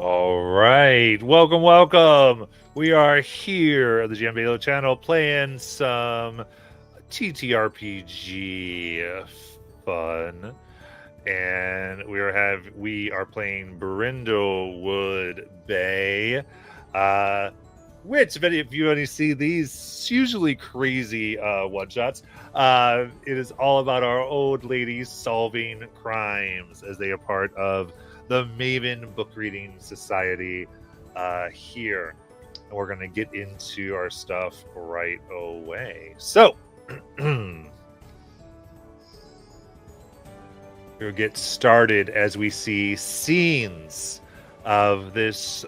All right. Welcome. We are here at the GBBBO channel playing some TTRPG fun. And we are playing Brindlewood Bay. Which, if you only see these usually crazy one-shots, it is all about our old ladies solving crimes as they are part of the Maven Book Reading Society here. And we're going to get into our stuff right away. So, we'll get started as we see scenes of this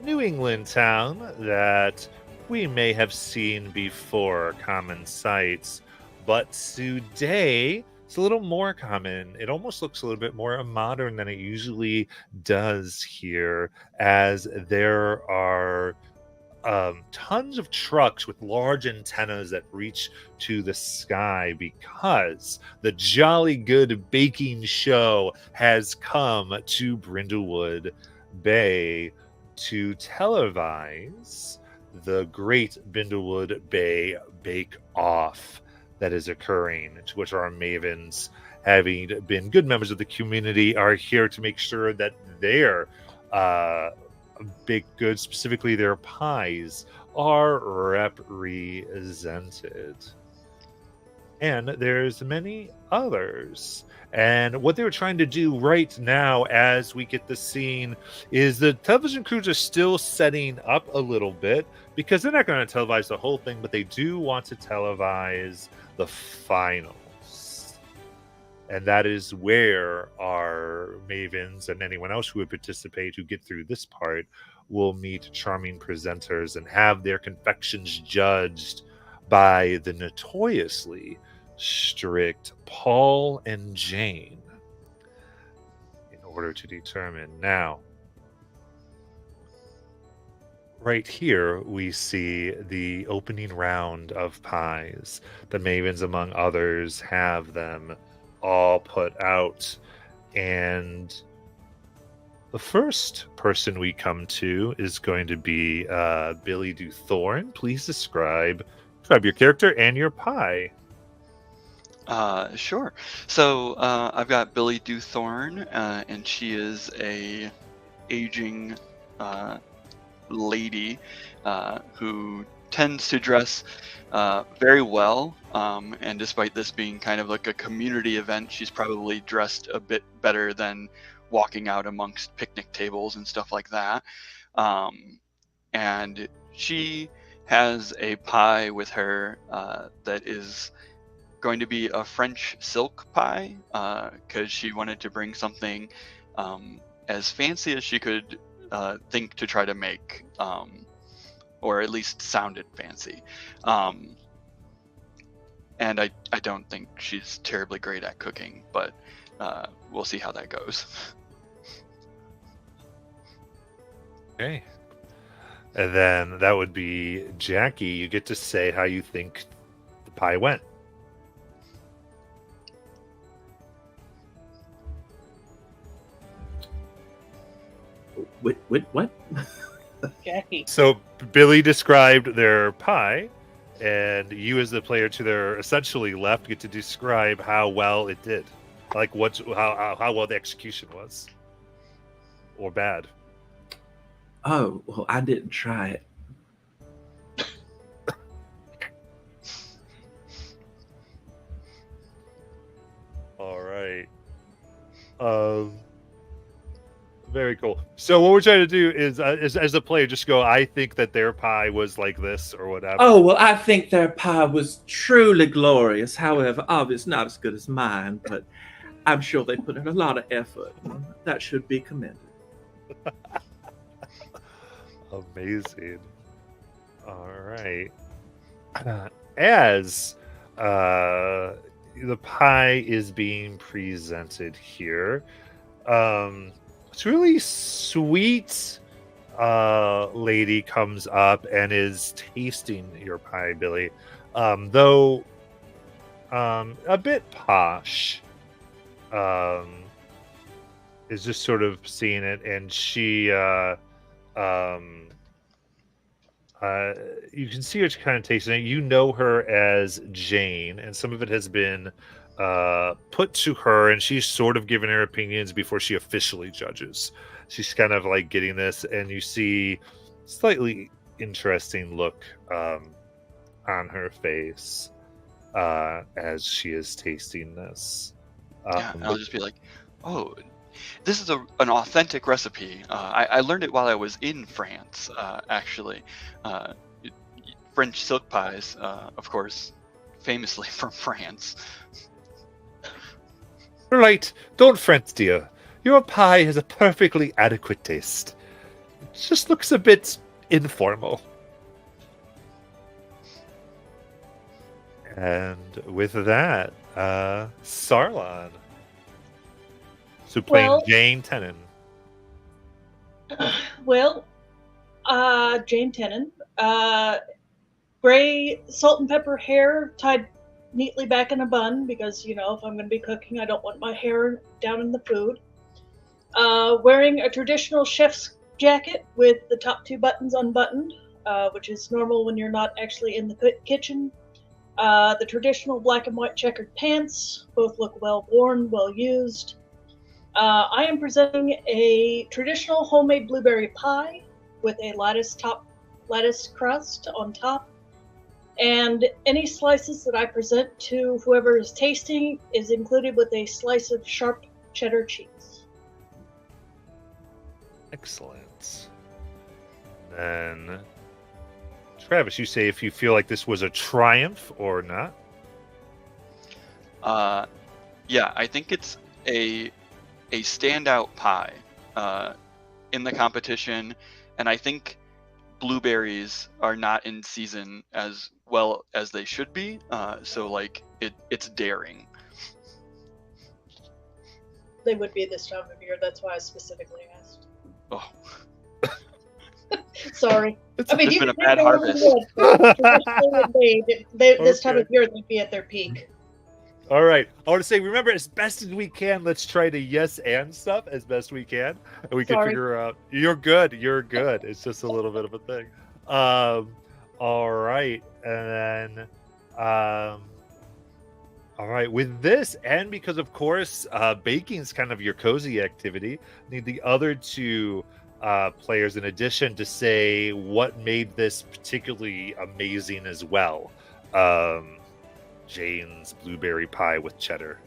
New England town that we may have seen before, common sights, but today it's a little more common. It almost looks a little bit more modern than it usually does here, as there are tons of trucks with large antennas that reach to the sky because the Jolly Good Baking Show has come to Brindlewood Bay to televise the Great Brindlewood Bay Bake Off that is occurring, to which our mavens, having been good members of the community, are here to make sure that their baked goods, specifically their pies, are represented. And there's many others. And what they were trying to do right now, as we get the scene, is the television crews are still setting up a little bit, because they're not going to televise the whole thing, but they do want to televise the finals. And that is where our mavens and anyone else who would participate who get through this part will meet charming presenters and have their confections judged by the notoriously strict Paul and Jane in order to determine. Now, right here we see the opening round of pies. The mavens, among others, have them all put out, and the first person we come to is going to be Billy Dewthorn. Please describe your character and your pie. Sure. So I've got Billy Dewthorn, and she is a aging lady who tends to dress very well, and despite this being kind of like a community event, she's probably dressed a bit better than walking out amongst picnic tables and stuff like that. And she has a pie with her that is going to be a French silk pie, because she wanted to bring something as fancy as she could think to try to make, or at least sounded fancy. And I don't think she's terribly great at cooking, but we'll see how that goes. Okay. And then that would be Jackie. You get to say how you think the pie went. What? Jackie. So Billy described their pie, and you, as the player to their essentially left, get to describe how well it did, like how well the execution was, or bad. Oh, well, I didn't try it. All right. Very cool. So what we're trying to do is, as a player, just go, I think that their pie was like this or whatever. Oh, well, I think their pie was truly glorious. However, obviously not as good as mine, but I'm sure they put in a lot of effort. That should be commended. Amazing. All right. As the pie is being presented here, it's really sweet lady comes up and is tasting your pie, Billy, though a bit posh. is just sort of seeing it, and she you can see her kind of tasting it. You know her as Jane, and some of it has been put to her, and she's sort of giving her opinions before she officially judges. She's kind of like getting this, and you see slightly interesting look on her face as she is tasting this. Yeah, and I'll just be like, oh, this is an authentic recipe. I learned it while I was in France, actually. French silk pies, of course, famously from France. Right, don't fret, dear. Your pie has a perfectly adequate taste. It just looks a bit informal. And with that, Sarlon. So playing Well- Jane Tennant. Well, Jane Tennant, gray salt and pepper hair tied neatly back in a bun because, if I'm going to be cooking, I don't want my hair down in the food. Wearing a traditional chef's jacket with the top 2 buttons unbuttoned, which is normal when you're not actually in the kitchen. The traditional black and white checkered pants, both look well worn, well used. I am presenting a traditional homemade blueberry pie with a lattice crust on top. And any slices that I present to whoever is tasting is included with a slice of sharp cheddar cheese. Excellent. Then, Travis, you say if you feel like this was a triumph or not? Yeah, I think it's a standout pie in the competition, and I think blueberries are not in season as well as they should be. So like it's daring. They would be this time of year, that's why I specifically asked. Oh, Sorry. It's, I mean, It's you been a can bad say whatever harvest. you want, but traditionally this time Okay. of year they'd be at their peak. all right. I want to say, remember, as best as we can, let's try to yes and stuff as best we can. And we can Sorry. figure out. You're good. You're good. It's just a little bit of a thing. All right. And then, all right. With this, and because, of course, baking is kind of your cozy activity, need the other 2 players in addition to say what made this particularly amazing as well. Jane's blueberry pie with cheddar.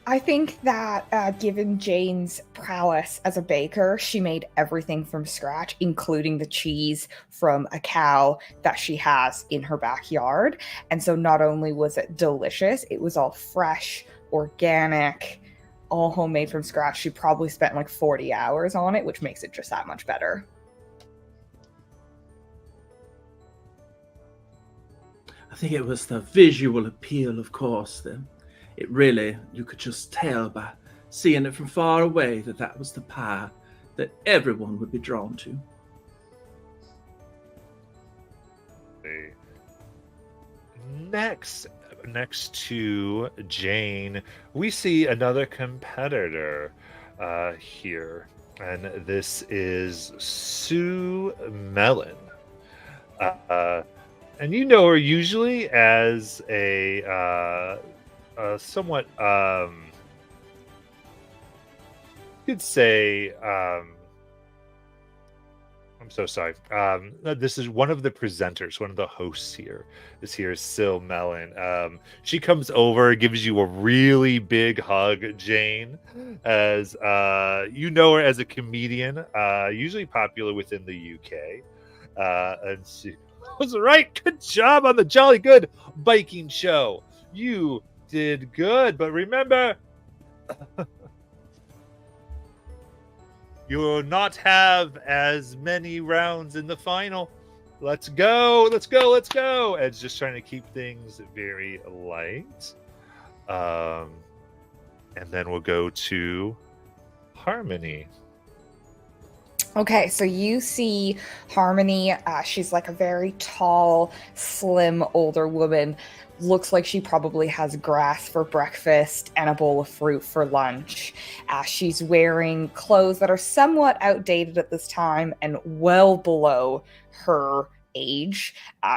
I think that given Jane's prowess as a baker, she made everything from scratch, including the cheese from a cow that she has in her backyard. And so not only was it delicious, it was all fresh, organic, all homemade from scratch. She probably spent like 40 hours on it, which makes it just that much better. I think it was the visual appeal, of course. Then it really, you could just tell by seeing it from far away that was the pie that everyone would be drawn to. Next to Jane, we see another competitor here, and this is Sue Mellon. And you know her usually as a somewhat, you'd say, I'm so sorry. This is one of the presenters, one of the hosts here. This here is Sil Mellon. She comes over, gives you a really big hug, Jane, as you know her as a comedian, usually popular within the UK. And she was right. Good job on the Jolly Good Biking Show. You did good, but remember, you will not have as many rounds in the final. Let's go. And it's just trying to keep things very light. And then we'll go to Harmony. Okay, so you see Harmony. She's like a very tall, slim, older woman. Looks like she probably has grass for breakfast and a bowl of fruit for lunch. She's wearing clothes that are somewhat outdated at this time and well below her age.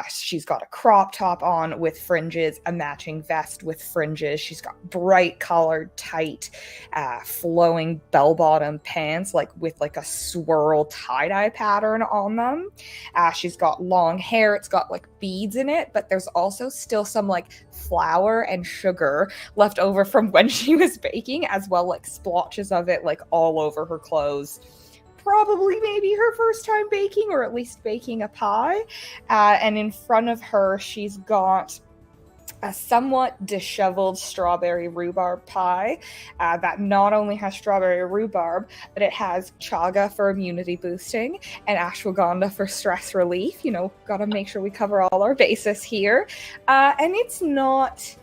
She's got a crop top on with fringes, a matching vest with fringes. She's got bright colored, tight, flowing bell-bottom pants, like with like a swirl tie-dye pattern on them. She's got long hair. It's got like beads in it, but there's also still some like flour and sugar left over from when she was baking, as well, like splotches of it like all over her clothes. Probably maybe her first time baking, or at least baking a pie. And in front of her, she's got a somewhat disheveled strawberry rhubarb pie that not only has strawberry rhubarb, but it has chaga for immunity boosting and ashwagandha for stress relief. You know, gotta make sure we cover all our bases here. And it's not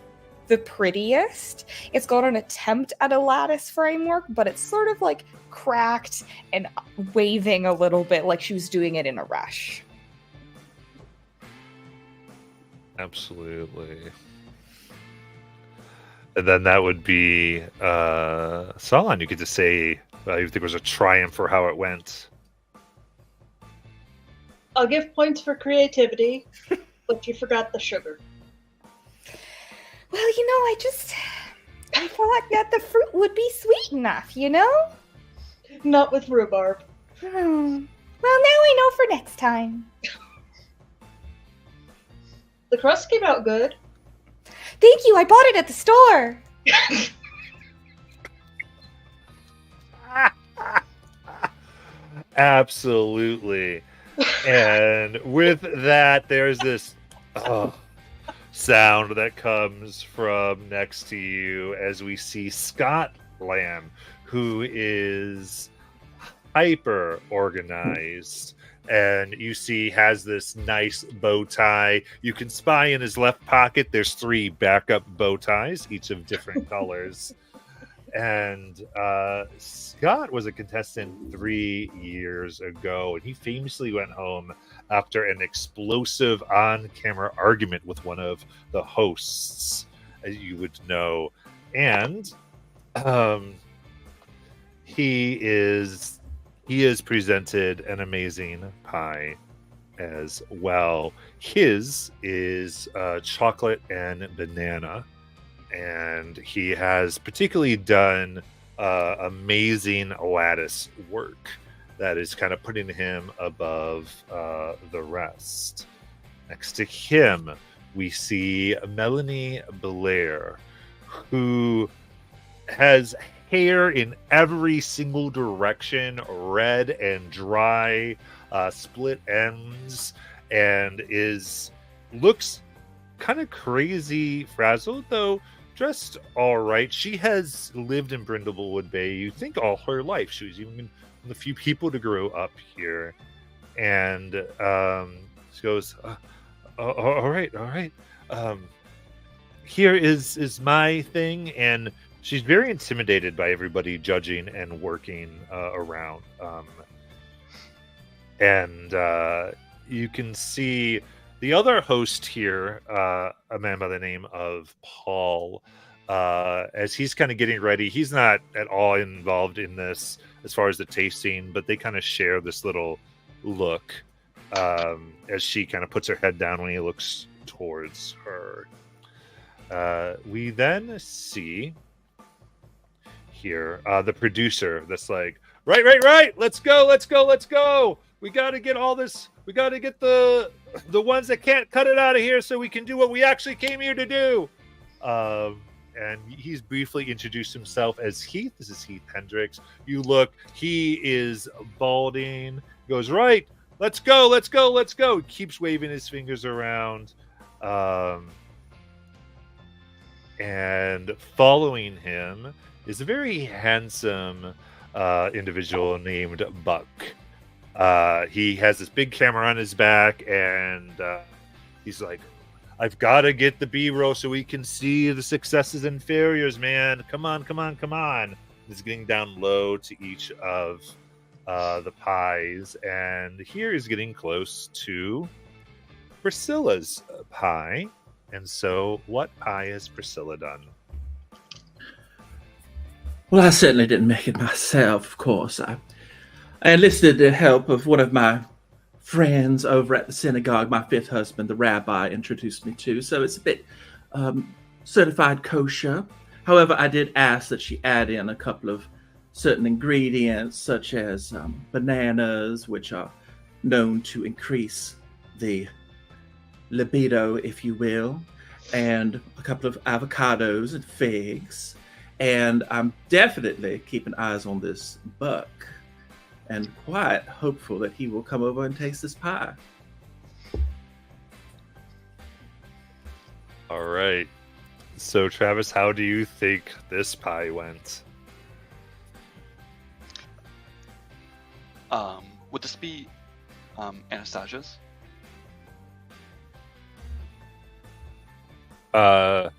the prettiest. It's got an attempt at a lattice framework, but it's sort of like cracked and waving a little bit like she was doing it in a rush. Absolutely. And then that would be Solon. You get to say you think it was a triumph for how it went. I'll give points for creativity, but you forgot the sugar. Well, you know, I thought that the fruit would be sweet enough, you know? Not with rhubarb. Well, now I know for next time. The crust came out good. Thank you, I bought it at the store. Absolutely. And with that, there's this sound that comes from next to you as we see Scott Lamb, who is hyper organized, and you see has this nice bow tie. You can spy in his left pocket. There's 3 backup bow ties, each of different colors. And Scott was a contestant 3 years ago, and he famously went home after an explosive on-camera argument with one of the hosts, as you would know. And he is presented an amazing pie as well. His is chocolate and banana, and he has particularly done amazing lattice work that is kind of putting him above the rest. Next to him, we see Melanie Blair, who has hair in every single direction, red and dry, split ends, and looks kind of crazy frazzled, though dressed all right. She has lived in Brindlewood Bay, you think, all her life. She was even one of the few people to grow up here. And she goes, all right. Here is my thing. And she's very intimidated by everybody judging and working around. And you can see the other host here, a man by the name of Paul, as he's kind of getting ready. He's not at all involved in this as far as the tasting, but they kind of share this little look as she kind of puts her head down when he looks towards her. We then see here the producer that's like, right, let's go. We got to get all this. We got to get the ones that can't cut it out of here so we can do what we actually came here to do. And he's briefly introduced himself as Heath. This is Heath Hendricks. You look, he is balding. Goes, right, let's go. He keeps waving his fingers around. And following him is a very handsome individual named Buck. He has this big camera on his back, and he's like, I've got to get the B-roll so we can see the successes and failures, man. Come on. He's getting down low to each of the pies, and here is getting close to Priscilla's pie. And so, what pie has Priscilla done? Well, I certainly didn't make it myself, of course. I enlisted the help of one of my friends over at the synagogue, my fifth husband, the rabbi, introduced me to. So it's a bit certified kosher. However, I did ask that she add in a couple of certain ingredients, such as bananas, which are known to increase the libido, if you will, and a couple of avocados and figs. And I'm definitely keeping eyes on this buck and quite hopeful that he will come over and taste this pie. All right. So, Travis, how do you think this pie went? Would this be Anastasia's? I'm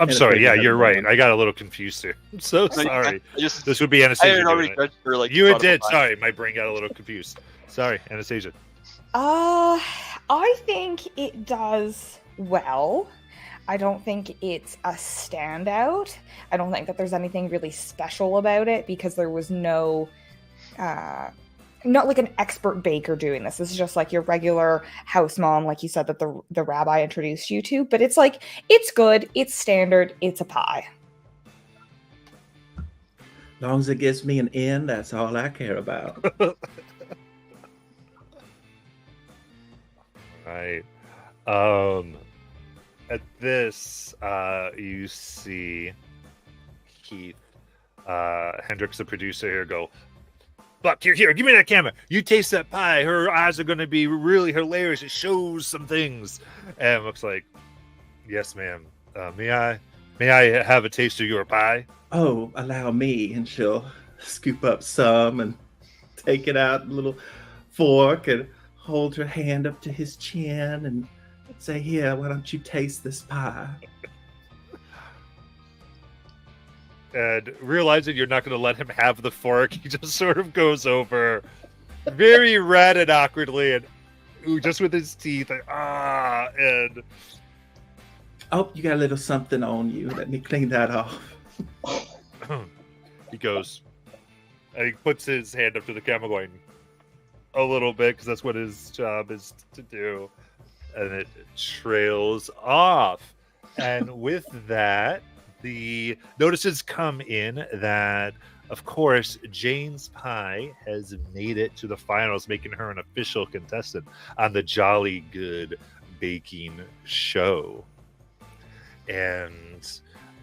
sorry. Yeah, you're right. I got a little confused here. I'm so sorry. This would be I Anastasia. had already doing it. judged her, like, You thought of a did. pie. Sorry, my brain got a little confused. Sorry, Anastasia. I think it does well. I don't think it's a standout. I don't think that there's anything really special about it because there was no, not like an expert baker doing this. This is just like your regular house mom, like you said that the rabbi introduced you to. But it's like, it's good, it's standard, it's a pie. As long as it gives me an in, that's all I care about. Right. At this, you see Keith Hendricks, the producer here, go, Buck, here, give me that camera. You taste that pie. Her eyes are going to be really hilarious. It shows some things. And looks like, yes, ma'am. May I have a taste of your pie? Oh, allow me. And she'll scoop up some and take it out in a little fork and hold her hand up to his chin and say, here, why don't you taste this pie? And realizing you're not going to let him have the fork, he just sort of goes over very red and awkwardly and just with his teeth, like, and Oh, you got a little something on you. Let me clean that off. he goes, and he puts his hand up to the camera going a little bit, because that's what his job is to do. And it trails off. And with that, the notices come in that, of course, Jane's pie has made it to the finals, making her an official contestant on the Jolly Good Baking Show. And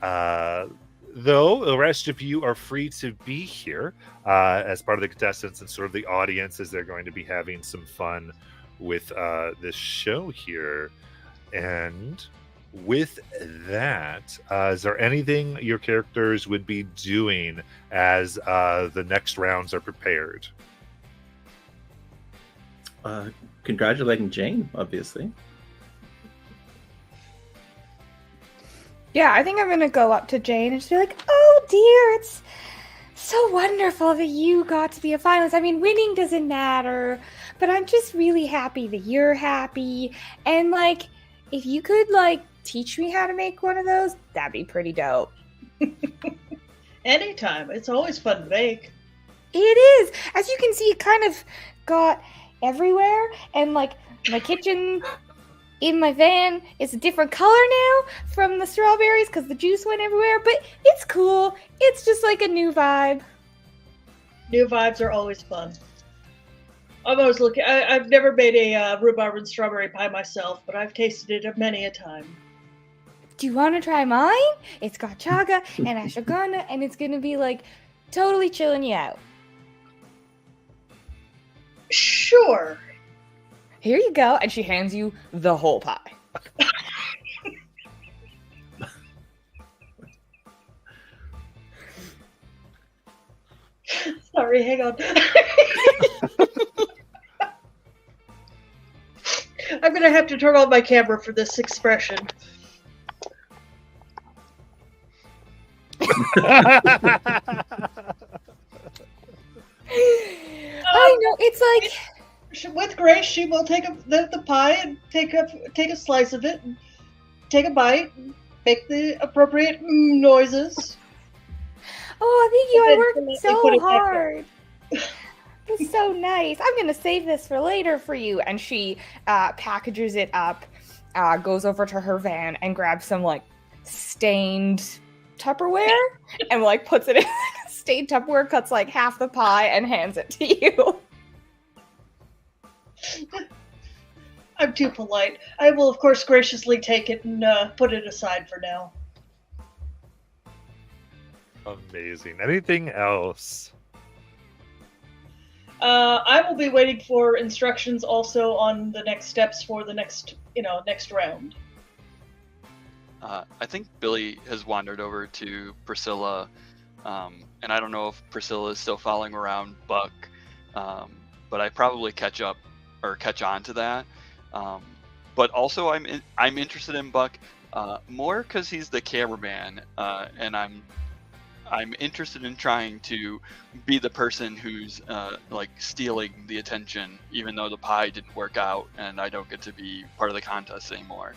though the rest of you are free to be here as part of the contestants and sort of the audience, as they're going to be having some fun with this show here. And with that, is there anything your characters would be doing as the next rounds are prepared? Congratulating Jane, obviously. Yeah, I think I'm gonna go up to Jane and just be like, oh dear, it's so wonderful that you got to be a finalist. I mean, winning doesn't matter, but I'm just really happy that you're happy. And like, if you could like teach me how to make one of those, that'd be pretty dope. Anytime. It's always fun to bake. It is. As you can see, it kind of got everywhere, and like my kitchen in my van is a different color now from the strawberries because the juice went everywhere, but it's cool. It's just like a new vibe. New vibes are always fun. I'm always looking. I've never made a rhubarb and strawberry pie myself, but I've tasted it many a time. Do you want to try mine? It's got chaga and ashwagandha, and it's going to be like totally chilling you out. Sure. Here you go. And she hands you the whole pie. Sorry, hang on. I'm going to have to turn on my camera for this expression. it's like With grace, she will take the pie and take a slice of it, and take a bite, and make the appropriate noises. oh, thank you. I Then worked politely put so it back hard. It's so nice. I'm gonna save this for later for you. And she packages it up, goes over to her van and grabs some like stained Tupperware and like puts it in stained Tupperware, cuts like half the pie and hands it to you. I'm too polite. I will, of course, graciously take it and put it aside for now. Amazing. Anything else? I will be waiting for instructions also on the next steps for the next round. I think Billy has wandered over to Priscilla, and I don't know if Priscilla is still following around Buck, but I probably catch on to that. But also, I'm interested in Buck more because he's the cameraman, and I'm interested in trying to be the person who's like stealing the attention, even though the pie didn't work out and I don't get to be part of the contest anymore.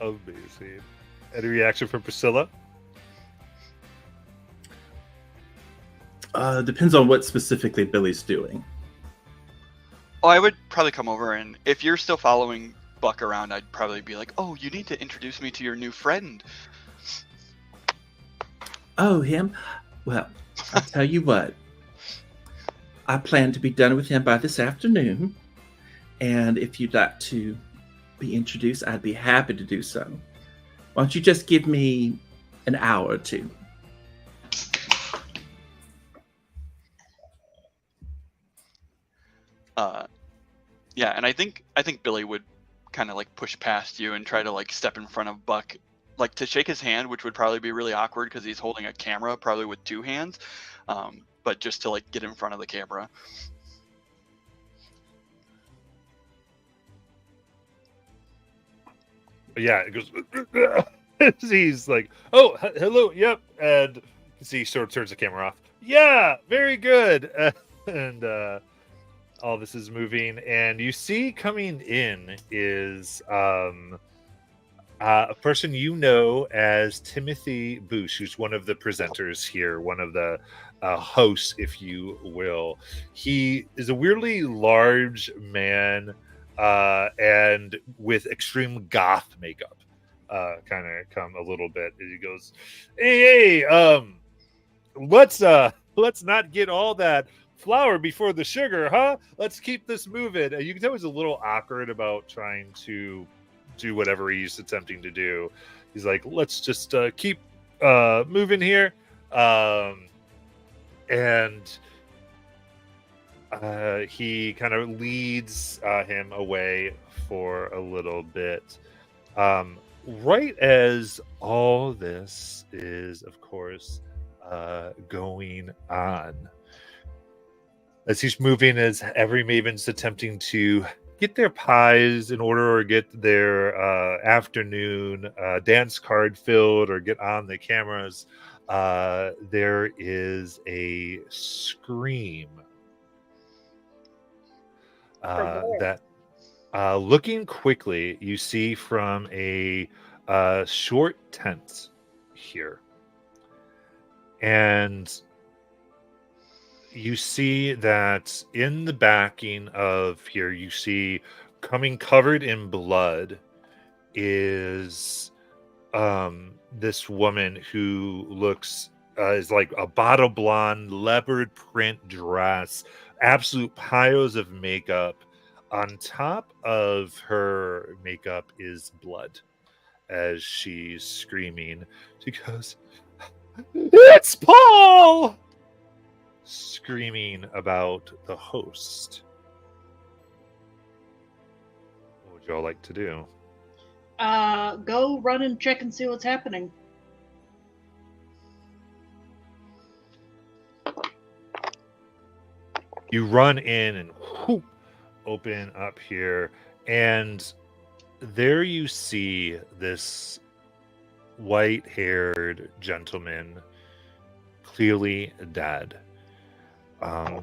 Amazing. Any reaction from Priscilla? Depends on what specifically Billy's doing. Oh, I would probably come over, and if you're still following Buck around, I'd probably be like, "Oh, you need to introduce me to your new friend." Oh, him? Well, I'll tell you what. I plan to be done with him by this afternoon. And if you'd like to be introduced, I'd be happy to do so. Why don't you just give me an hour or two? Yeah, and I think Billy would kind of like push past you and try to like step in front of Buck, like to shake his hand, which would probably be really awkward because he's holding a camera, probably with two hands, but just to like get in front of the camera. Yeah, it goes. He's like, "Oh, hello, yep," and he sort of turns the camera off. Yeah, very good. And all this is moving, and you see coming in is a person you know as Timothy Boosh, who's one of the presenters here, one of the hosts, if you will. He is a weirdly large man, and with extreme goth makeup. Kind of come a little bit. And he goes, "Hey, let's not get all that flour before the sugar, huh? Let's keep this moving." And you can tell he's a little awkward about trying to do whatever he's attempting to do. He's like, "Let's just keep moving here," and he kind of leads him away for a little bit. Right as all this is, of course, going on, as he's moving, as every maven's attempting to get their pies in order or get their afternoon dance card filled or get on the cameras, there is a scream that looking quickly, you see from a short tent here. And you see that in the backing of here, you see coming covered in blood is this woman who looks is like a bottle blonde leopard print dress, absolute piles of makeup. On top of her makeup is blood. As she's screaming, she goes, "It's Paul!" Screaming about the host. What would y'all like to do? Go run and check and see what's happening. You run in and whoop, open up here, and there you see this white-haired gentleman, clearly dead.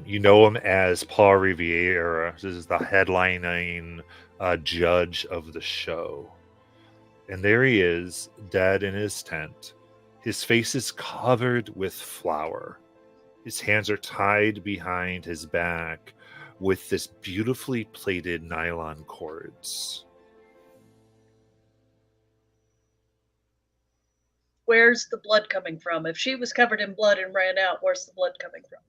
You know him as Paul Riviera. This is the headlining judge of the show. And there he is, dead in his tent. His face is covered with flour. His hands are tied behind his back with this beautifully plaited nylon cords. Where's the blood coming from? If she was covered in blood and ran out, where's the blood coming from?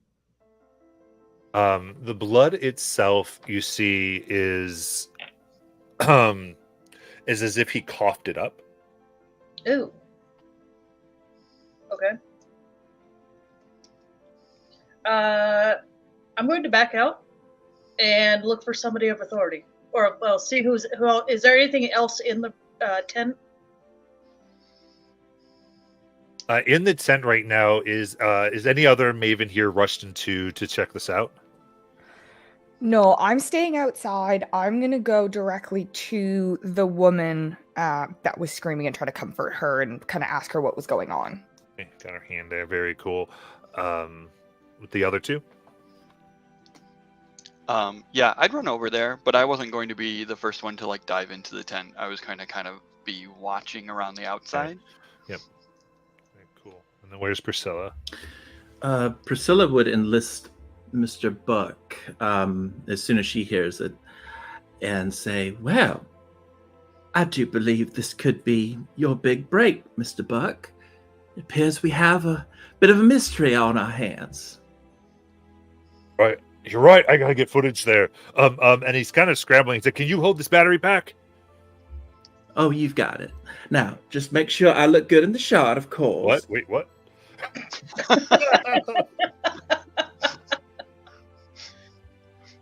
The blood itself, you see, is as if he coughed it up. Ooh. Okay. I'm going to back out and look for somebody of authority, or well, see who. Is there anything else in the tent? In the tent right now is any other maven here rushed into to check this out? No, I'm staying outside. I'm gonna go directly to the woman that was screaming and try to comfort her and kind of ask her what was going on. Okay, got her hand there. Very cool. With the other two? Yeah, I'd run over there, but I wasn't going to be the first one to like dive into the tent. I was kind of be watching around the outside. Yep. Very cool. And then where's Priscilla? Priscilla would enlist Mr. Buck as soon as she hears it and say, well, I do believe this could be your big break, Mr. Buck. It appears we have a bit of a mystery on our hands. Right. You're right. I gotta get footage there. And he's kind of scrambling. He said, can you hold this battery pack? Oh, you've got it. Now, just make sure I look good in the shot, of course. What? Wait, what?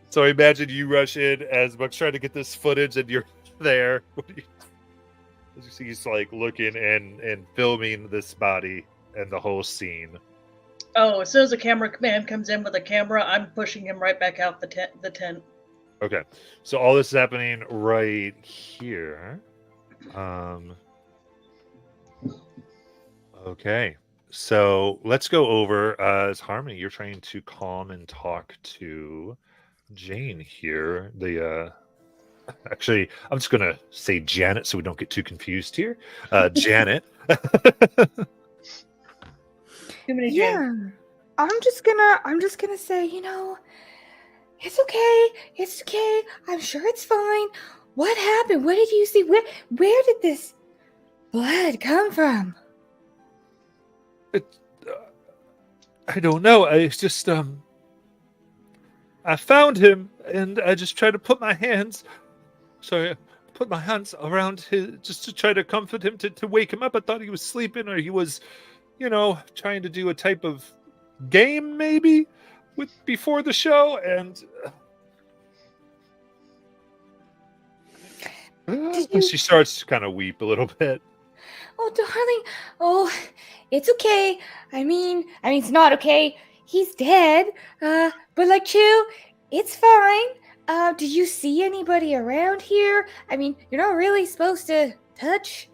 So imagine you rush in as Buck's trying to get this footage and you're there. As you see, he's like looking and filming this body and the whole scene. Oh, as soon as a cameraman comes in with a camera, I'm pushing him right back out the tent. Okay. So all this is happening right here. Okay. So let's go over as Harmony, you're trying to calm and talk to Jane here. Actually, I'm just gonna say Janet so we don't get too confused here. Janet. Too many Yeah. Janes. I'm just gonna say, it's okay. I'm sure it's fine. What happened? What did you see? Where did this blood come from? I don't know. I just I found him and I just tried to put my hands around his just to try to comfort him to wake him up. I thought he was sleeping or he was, trying to do a type of game maybe before the show and she starts to kind of weep a little bit. Oh, darling. Oh, it's okay. I mean, it's not okay. He's dead. But like Chew, it's fine. Did you see anybody around here? I mean, you're not really supposed to touch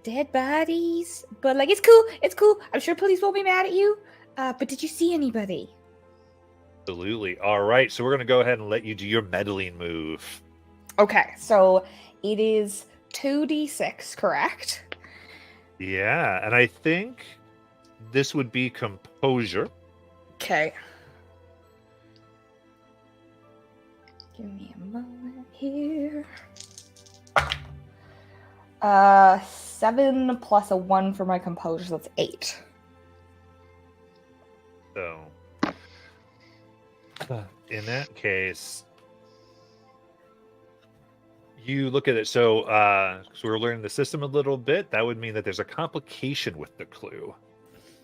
dead bodies, but like it's cool. I'm sure police won't be mad at you. But did you see anybody? Absolutely. All right, so we're gonna go ahead and let you do your meddling move. Okay, so it is 2d6, correct? Yeah, and I think this would be composure. Okay. Give me a moment here. 7 plus a 1 for my composure, so that's 8. So, in that case, you look at it. So we're learning the system a little bit. That would mean that there's a complication with the clue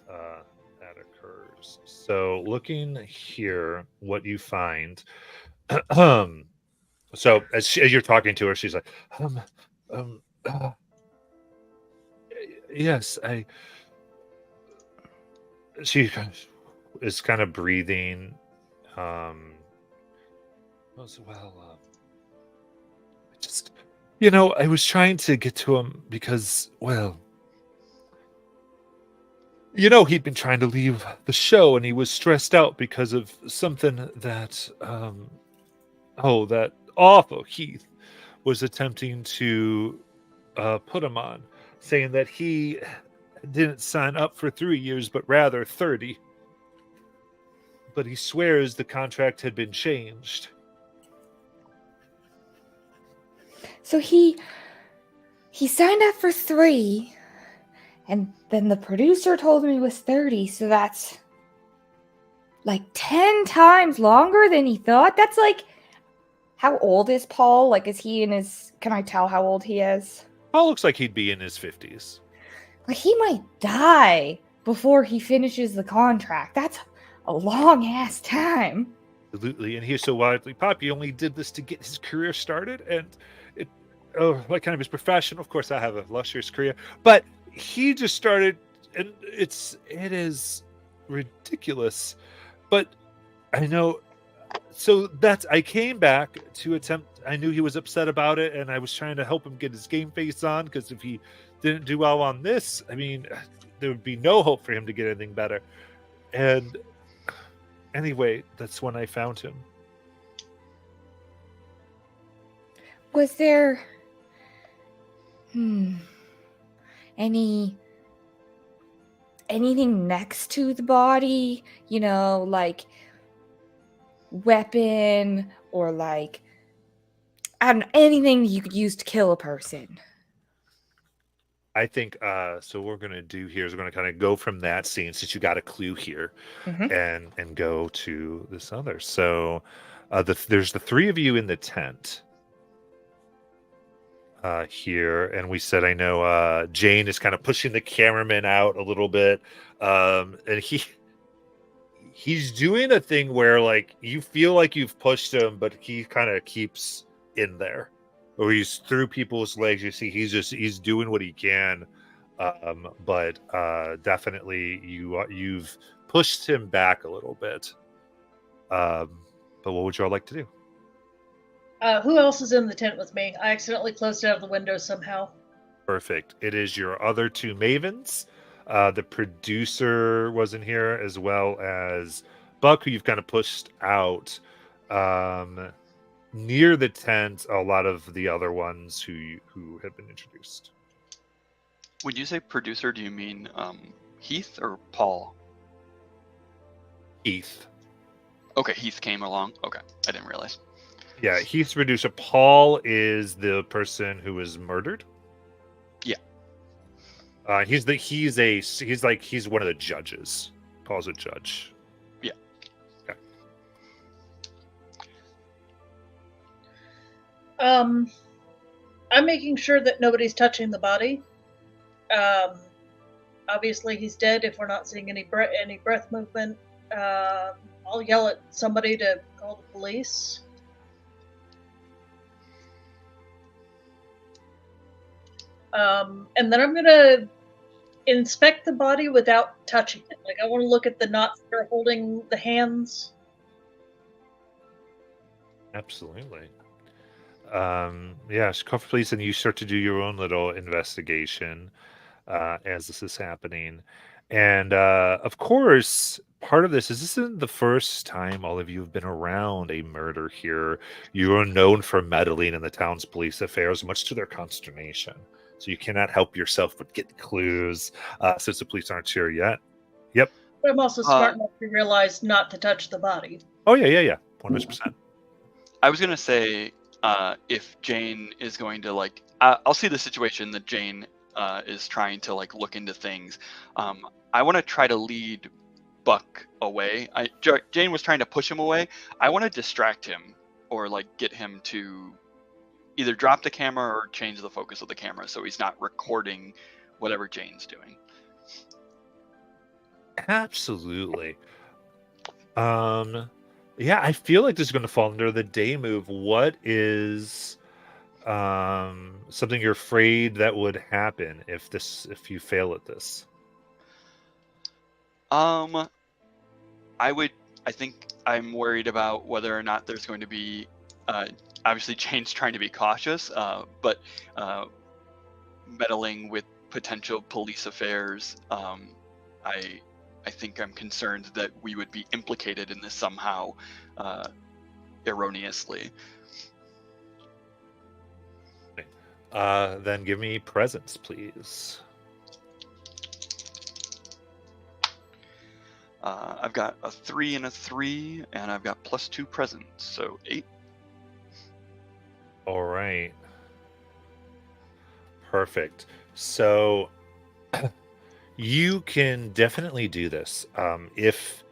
that occurs. So, looking here, what you find. So as you're talking to her, she's like, yes, she is kind of breathing. I was trying to get to him because, well, You know, he'd been trying to leave the show, and he was stressed out because of something that, that awful Heath was attempting to put him on, saying that he didn't sign up for 3 years, but rather 30. But he swears the contract had been changed. So he signed up for 3, and then the producer told him he was 30, so that's like 10 times longer than he thought. That's like, how old is Paul? Like, is he in his, can I tell how old he is? Paul looks like he'd be in his 50s. Like, he might die before he finishes the contract. That's a long ass time. Absolutely, and he's so wildly popular. He only did this to get his career started, and like kind of his profession. Of course, I have a luxurious career, but he just started, and it is ridiculous. But I know, so I came back to attempt. I knew he was upset about it, and I was trying to help him get his game face on, because if he didn't do well on this, I mean, there would be no hope for him to get anything better. And anyway, that's when I found him. Was there anything next to the body? You know, like weapon or like, I don't know, anything you could use to kill a person. I think so what we're going to do here is we're going to kind of go from that scene, since you got a clue here, and go to this other. So there's the 3 of you in the tent here, and we said, I know Jane is kind of pushing the cameraman out a little bit, and he's doing a thing where, like, you feel like you've pushed him, but he kind of keeps in there, or he's through people's legs. You see, he's doing what he can, but definitely you've pushed him back a little bit. But what would you all like to do? Who else is in the tent with me? I accidentally closed it out of the window somehow. Perfect. It is your other 2 mavens. The producer was in here, as well as Buck, who you've kind of pushed out. Near the tent, a lot of the other ones who have been introduced. When you say producer, do you mean Heath or Paul? Heath. Okay, Heath came along. Okay, I didn't realize. Yeah, Heath's producer. Paul is the person who was murdered. Yeah. He's one of the judges. Paul's a judge. Yeah. Okay. I'm making sure that nobody's touching the body. Obviously he's dead if we're not seeing any breath movement. I'll yell at somebody to call the police. And then I'm gonna inspect the body without touching it. Like, I want to look at the knots that are holding the hands. Absolutely. Yes, call for police, and you start to do your own little investigation as this is happening. And of course, part of this isn't the first time all of you have been around a murder here. You are known for meddling in the town's police affairs, much to their consternation. So you cannot help yourself but get clues, since the police aren't here yet. Yep. But I'm also smart enough to realize not to touch the body. Oh, yeah. 100%. I was going to say, if Jane is going to, like, I'll see the situation that Jane is trying to, like, look into things. I want to try to lead Buck away. Jane was trying to push him away. I want to distract him, or, like, get him to either drop the camera or change the focus of the camera so he's not recording whatever Jane's doing. Absolutely. Yeah, I feel like this is going to fall under the day move. What is something you're afraid that would happen if you fail at this? I think I'm worried about whether or not there's going to be obviously Jane's trying to be cautious, but meddling with potential police affairs I think I'm concerned that we would be implicated in this somehow, erroneously. Then give me presence, please. I've got a 3 and a 3, and I've got +2 presence, so 8. All right. Perfect. So you can definitely do this if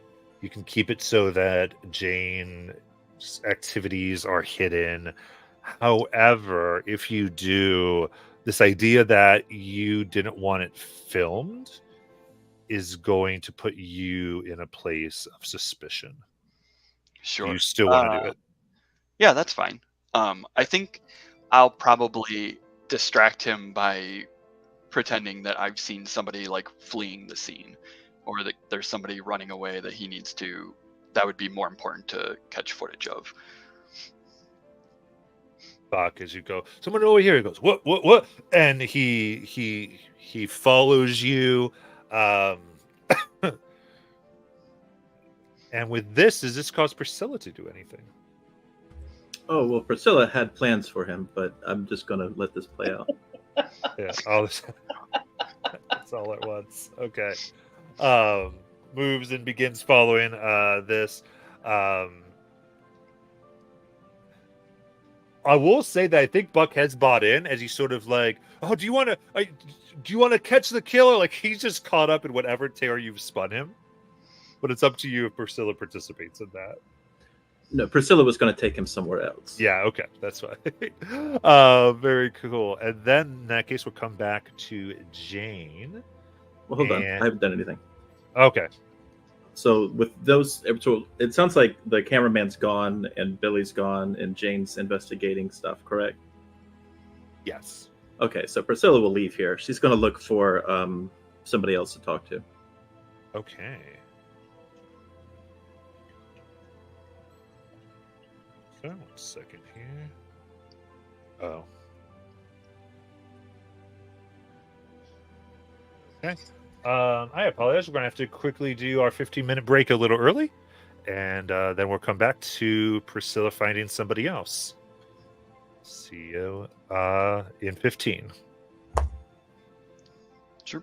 you can keep it so that Jane's activities are hidden. However, if you do, this idea that you didn't want it filmed is going to put you in a place of suspicion. Do you Sure. still want to do it? Yeah, that's fine. I think I'll probably distract him by pretending that I've seen somebody like fleeing the scene, or that there's somebody running away that he needs to. That would be more important to catch footage of. Bach, as you go, someone over here. He goes, what? And he follows you. Um, and with this, does this cause Priscilla to do anything? Oh, well, Priscilla had plans for him, but I'm just going to let this play out. Yeah, all this. That's all at once. Okay. Moves and begins following this. I will say that I think Buckhead's bought in as he's sort of like, oh, do you want to catch the killer? Like he's just caught up in whatever terror you've spun him. But it's up to you if Priscilla participates in that. No, Priscilla was going to take him somewhere else. Yeah, okay, that's fine. Very cool. And then in that case, we'll come back to Jane. Well, hold on. I haven't done anything. Okay. So with those, so it sounds like the cameraman's gone and Billy's gone and Jane's investigating stuff, correct? Yes. Okay, so Priscilla will leave here. She's going to look for somebody else to talk to. Okay. So, 1 second here. Oh. Okay. I apologize. We're going to have to quickly do our 15-minute break a little early. And then we'll come back to Priscilla finding somebody else. See you in 15. Sure.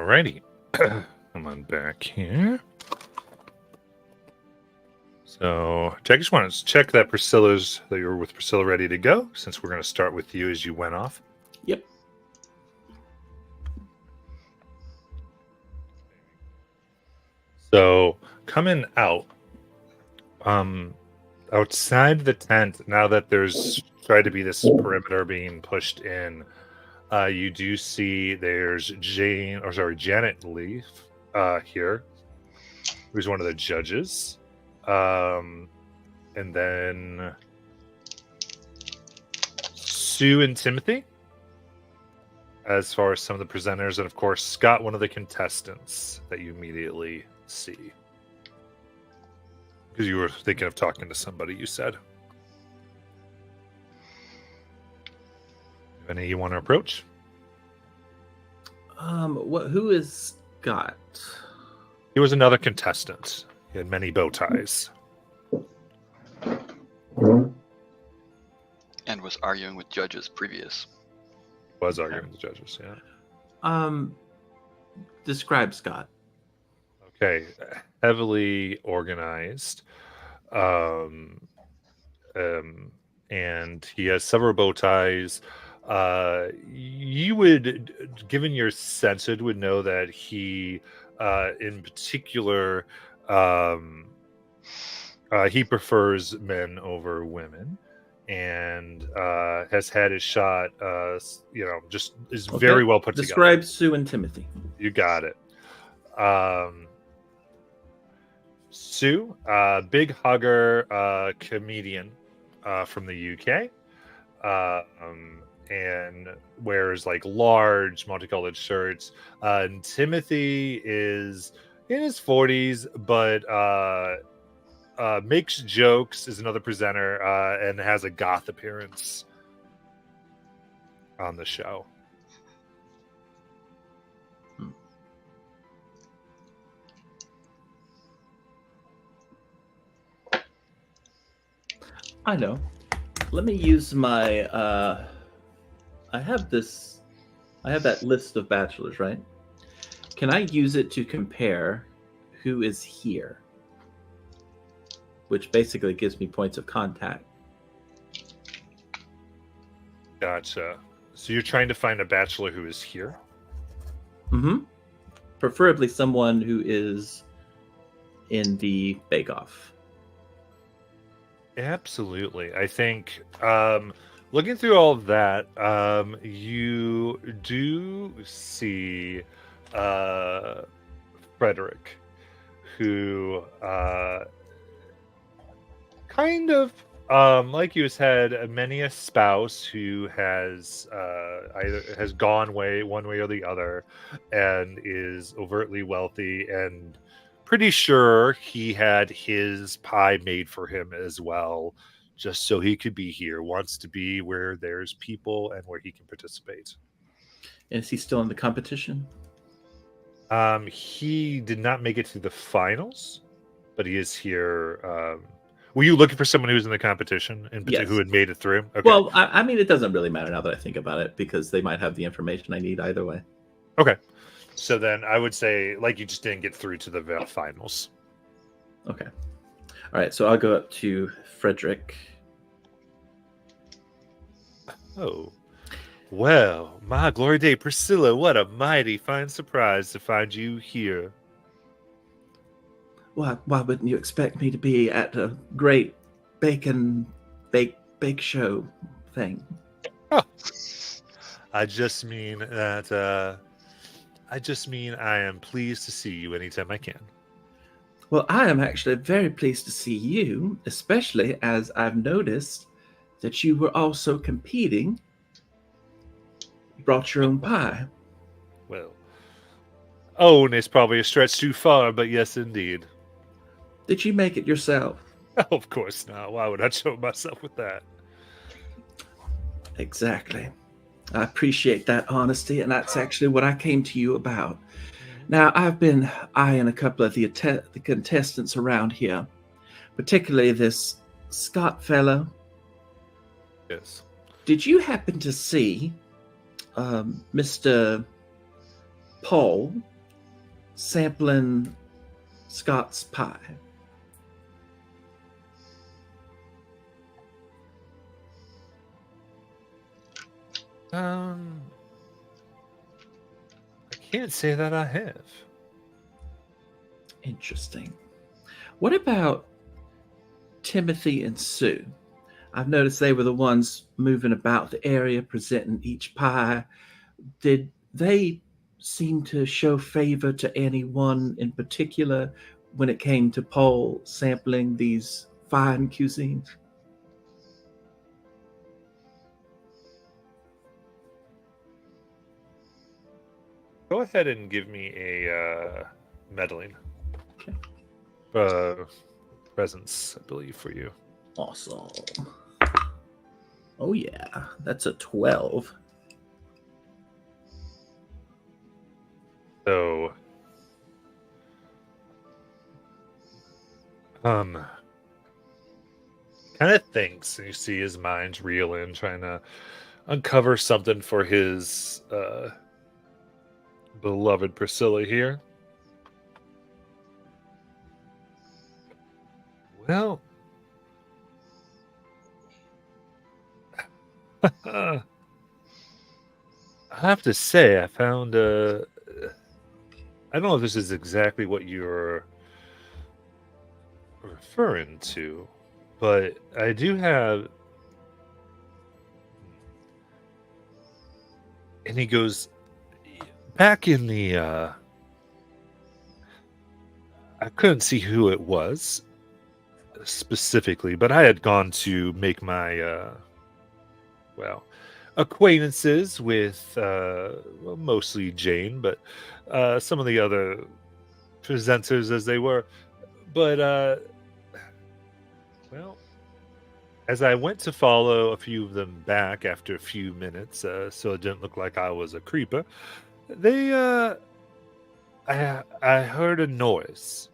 Alrighty. Come on back here. So, Jack, I just want to check that you're with Priscilla ready to go, since we're going to start with you as you went off. Yep. So, coming out, outside the tent, now that there's tried to be this perimeter being pushed in, you do see there's Janet Leaf here, who's one of the judges. And then Sue and Timothy, as far as some of the presenters, and of course Scott, one of the contestants that you immediately see. Because you were thinking of talking to somebody, you said. Any you want to approach? Who is Scott? He was another contestant. He had many bow ties. And was arguing with judges previous. Was arguing with the judges, yeah. Describe Scott. Okay. Heavily organized. And he has several bow ties. You would, given your sense, would know that he, in particular, he prefers men over women, and has had his shot. Just is very well put together. Describe Sue and Timothy. You got it. Sue, big hugger, comedian from the UK, and wears like large multicolored shirts. And Timothy is in his 40s, but makes jokes, is another presenter, and has a goth appearance on the show. I know. Let me use my I have that list of bachelors, right? Can I use it to compare who is here? Which basically gives me points of contact. Gotcha. So you're trying to find a bachelor who is here? Mm-hmm. Preferably someone who is in the bake-off. Absolutely. I think looking through all of that, you do see Frederick, who kind of like you, has had many a spouse who has either has gone one way or the other, and is overtly wealthy, and pretty sure he had his pie made for him as well, just so he could be here. Wants to be where there's people and where he can participate. And is he still in the competition? He did not make it to the finals, but he is here. Were you looking for someone who was in the competition and Yes. who had made it through? Okay. Well, I mean, it doesn't really matter now that I think about it, because they might have the information I need either way. Okay. So then I would say, like, you just didn't get through to the finals. Okay. All right, so I'll go up to Frederick. Oh. Well, my glory day, Priscilla, what a mighty fine surprise to find you here. Why wouldn't you expect me to be at a great bake show thing? Oh. I just mean I am pleased to see you anytime I can. Well, I am actually very pleased to see you, especially as I've noticed that you were also competing. You brought your own pie. Well, own is probably a stretch too far, but yes, indeed. Did you make it yourself? Oh, of course not. Why would I show myself with that? Exactly. I appreciate that honesty, and that's actually what I came to you about. Now, I've been eyeing a couple of the contestants around here, particularly this Scott fellow. Yes. Did you happen to see Mr. Paul sampling Scott's pie? I can't say that I have. Interesting. What about Timothy and Sue? I've noticed they were the ones moving about the area, presenting each pie. Did they seem to show favor to anyone in particular when it came to Paul sampling these fine cuisines? Go ahead and give me a meddling. Okay. Presence, I believe, for you. Awesome. Oh yeah, that's a 12. So, kind of thinks, and you see his mind's reeling, trying to uncover something for his beloved Priscilla here. Well, I have to say, I found I don't know if this is exactly what you're referring to, but I do have. And he goes, back in the. I couldn't see who it was specifically, but I had gone to make my, acquaintances with mostly Jane, but some of the other presenters as they were. But, as I went to follow a few of them back after a few minutes, so it didn't look like I was a creeper, I heard a noise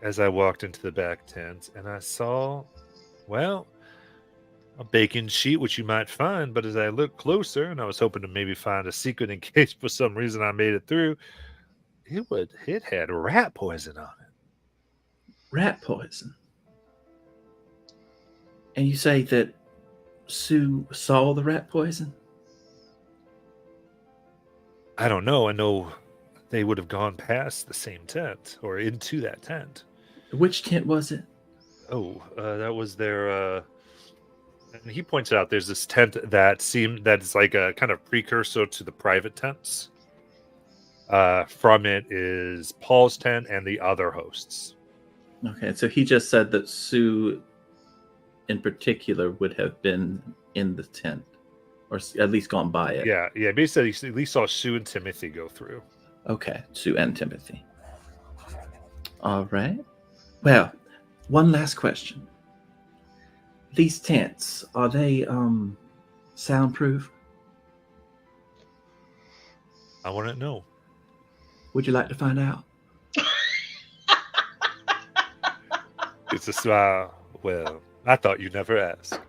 as I walked into the back tent, and I saw, a bacon sheet, which you might find, but as I looked closer, and I was hoping to maybe find a secret in case for some reason I made it through, it had rat poison on it. Rat poison? And you say that Sue saw the rat poison? I don't know. I know they would have gone past the same tent or into that tent. Which tent was it? Oh, that was their. And he points out there's this tent that's like a kind of precursor to the private tents. From it is Paul's tent and the other hosts. Okay, so he just said that Sue, in particular, would have been in the tent, or at least gone by it. Yeah. Basically, he at least saw Sue and Timothy go through. Okay, Sue and Timothy. All right. Well, one last question. These tents, are they soundproof? I want to know. Would you like to find out? It's a I thought you'd never ask.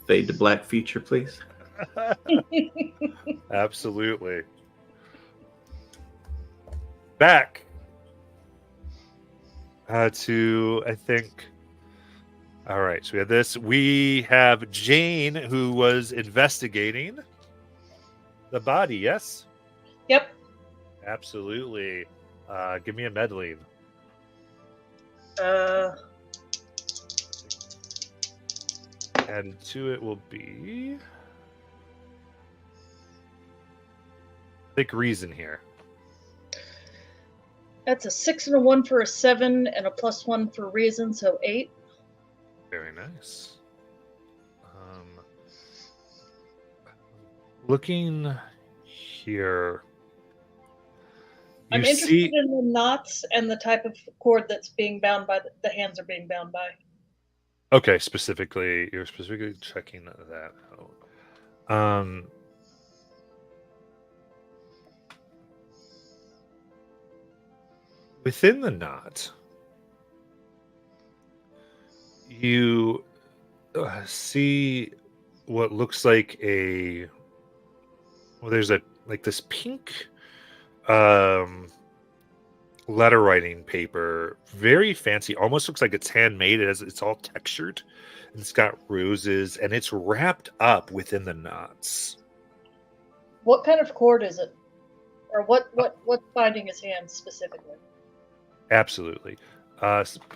Fade to black feature, please. Absolutely. Back to, I think. All right, so we have this. We have Jane, who was investigating the body, yes? Yep. Absolutely. Give me a meddling. Added to it will be... Think reason here. That's a 6 and a 1 for a 7, and a +1 for reason, so 8. Very nice. Looking here, I'm interested in the knots and the type of cord that's being bound by the hands are being bound by. Okay, you're specifically checking that out. Within the knot, you see what looks like there's this pink letter writing paper, very fancy, almost looks like it's handmade. It's all textured, and it's got roses, and it's wrapped up within the knots. What kind of cord is it? Or what's binding his hands specifically? Absolutely.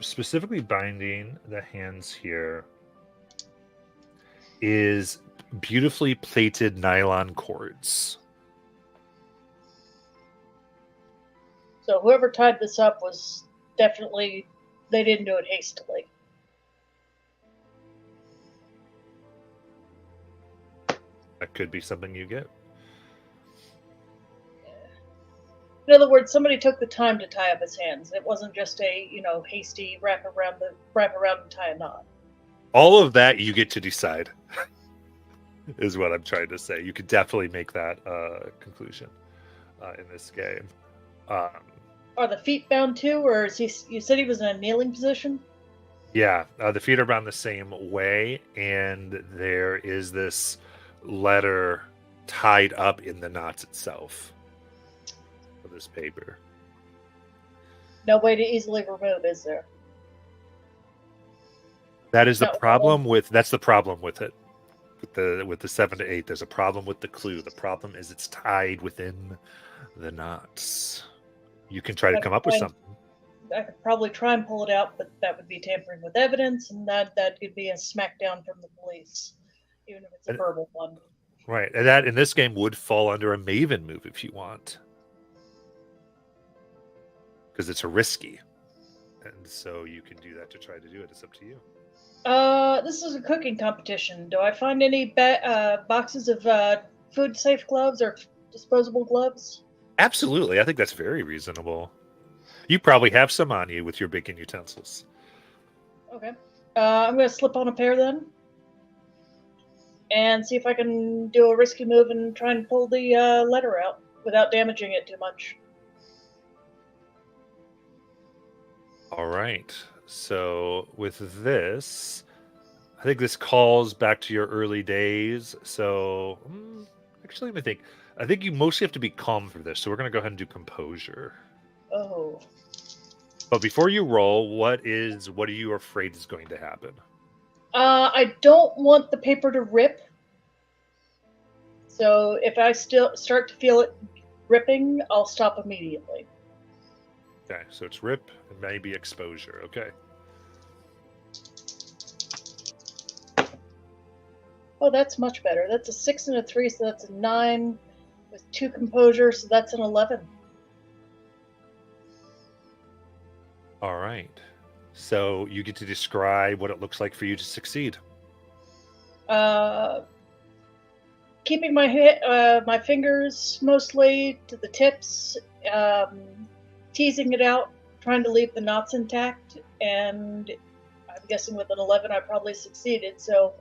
Specifically binding the hands here is beautifully plated nylon cords. So whoever tied this up was definitely, they didn't do it hastily. That could be something you get. In other words, somebody took the time to tie up his hands. It wasn't just a, hasty wrap around and tie a knot. All of that you get to decide, is what I'm trying to say. You could definitely make that conclusion in this game. Are the feet bound too, or is he? You said he was in a kneeling position. Yeah, the feet are bound the same way, and there is this letter tied up in the knots itself of this paper. No way to easily remove, is there? That is the No. problem with. That's the problem with it. With the 7 to 8, there's a problem with the clue. The problem is it's tied within the knots. You can try to come up with something. I could probably try and pull it out, but that would be tampering with evidence, and that could be a smackdown from the police, even if it's a verbal one. Right, and that in this game would fall under a Maven move if you want, because it's a risky, and so you can do that to try to do it. It's up to you. This is a cooking competition. Do I find any boxes of food-safe gloves or disposable gloves? Absolutely, I think that's very reasonable. You probably have some on you with your baking utensils. Okay. I'm going to slip on a pair then, and see if I can do a risky move and try and pull the letter out without damaging it too much. All right. So with this, I think this calls back to your early days. So actually, let me think. I think you mostly have to be calm for this. So we're going to go ahead and do composure. Oh. But before you roll, what are you afraid is going to happen? I don't want the paper to rip. So if I still start to feel it ripping, I'll stop immediately. Okay, so it's rip and maybe exposure. Okay. Oh, that's much better. That's a 6 and a 3, so that's a 9 with 2 composure, so that's an 11. All right. So you get to describe what it looks like for you to succeed. Keeping my fingers mostly to the tips, teasing it out, trying to leave the knots intact, and I'm guessing with an 11 I probably succeeded, so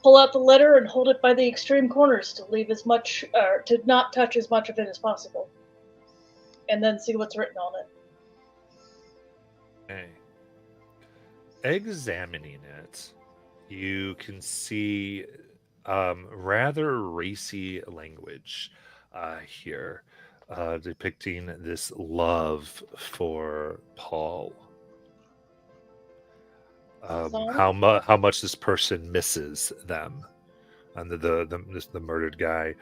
pull out the letter and hold it by the extreme corners to leave as much, to not touch as much of it as possible, and then see what's written on it. Okay. Examining it, you can see rather racy language here, depicting this love for Paul. How much this person misses them, and the murdered guy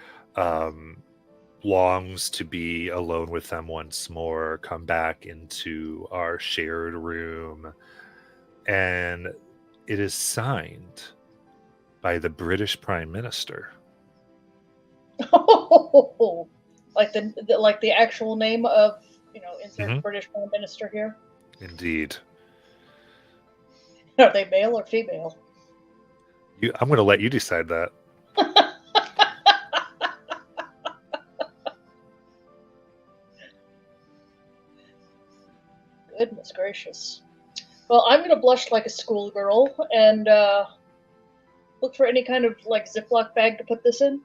longs to be alone with them once more, come back into our shared room, and it is signed by the British Prime Minister. Oh, like the actual name of, insert British Prime Minister here. Indeed. Are they male or female? I'm going to let you decide that. Goodness gracious. Well, I'm going to blush like a schoolgirl and look for any kind of Ziploc bag to put this in.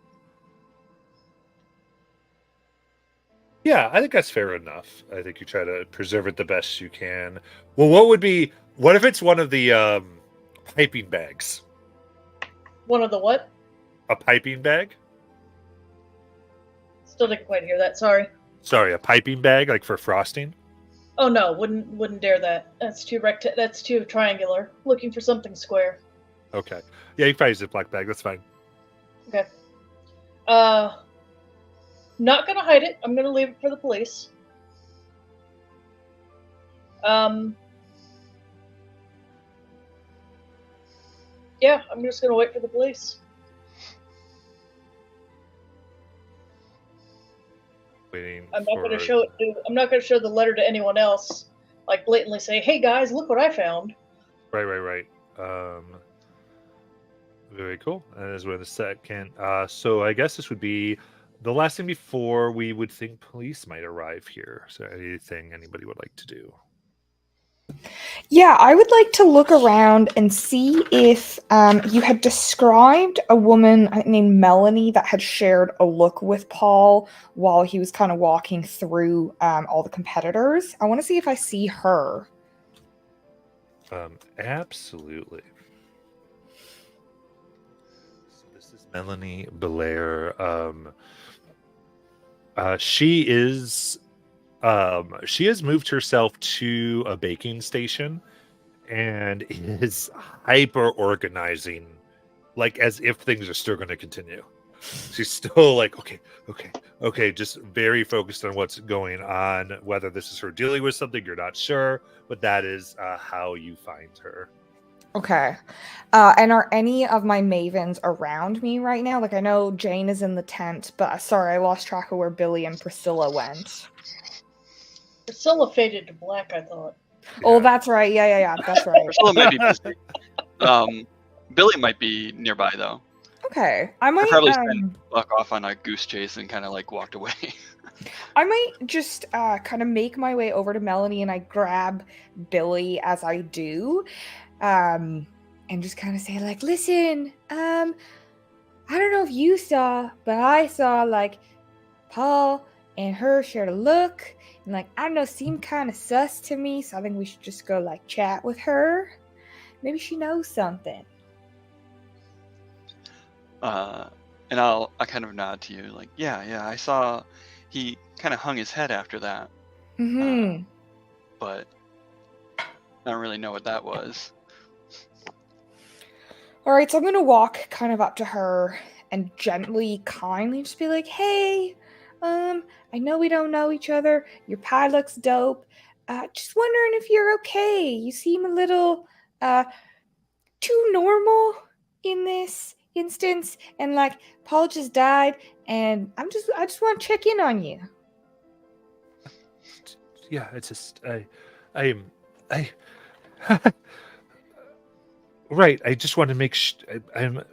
Yeah, I think that's fair enough. I think you try to preserve it the best you can. Well, what if it's one of the piping bags? One of the what? A piping bag? Still didn't quite hear that, sorry. Sorry, a piping bag, like for frosting? Oh no, wouldn't dare that. That's too That's too triangular. Looking for something square. Okay. Yeah, you can probably use a Ziploc bag. That's fine. Okay. Not gonna hide it. I'm gonna leave it for the police. Yeah, I'm just gonna wait for the police. Waiting I'm not for... gonna show it to. I'm not gonna show the letter to anyone else. Like blatantly say, "Hey guys, look what I found." Right. Very cool. And as we're in the second, so I guess this would be the last thing before we would think police might arrive here. So anything anybody would like to do? Yeah, I would like to look around and see if you had described a woman named Melanie that had shared a look with Paul while he was kind of walking through all the competitors. I want to see if I see her. Absolutely. So this is Melanie Belair. She has moved herself to a baking station and is hyper organizing, like as if things are still going to continue. She's still like, okay, just very focused on what's going on, whether this is her dealing with something, you're not sure, but that is how you find her. Okay. And are any of my mavens around me right now? Like, I know Jane is in the tent, but sorry, I lost track of where Billy and Priscilla went. Priscilla faded to black, I thought. Oh, that's right. Yeah, that's right. Priscilla might be busy. Billy might be nearby though. Okay. I might probably sent Buck off on a goose chase and kind of like walked away. I might just kind of make my way over to Melanie and I grab Billy as I do. And just kind of say like, listen, I don't know if you saw, but I saw like Paul and her shared a look and like, I don't know, seemed kind of sus to me. So I think we should just go like chat with her. Maybe she knows something. And I kind of nod to you like, yeah, I saw he kind of hung his head after that. But I don't really know what that was. All right, so I'm going to walk kind of up to her and gently, kindly just be like, hey, I know we don't know each other. Your pie looks dope. Just wondering if you're okay. You seem a little too normal in this instance. And like, Paul just died, and I just want to check in on you. Yeah, it's just right. I just want to make I'm.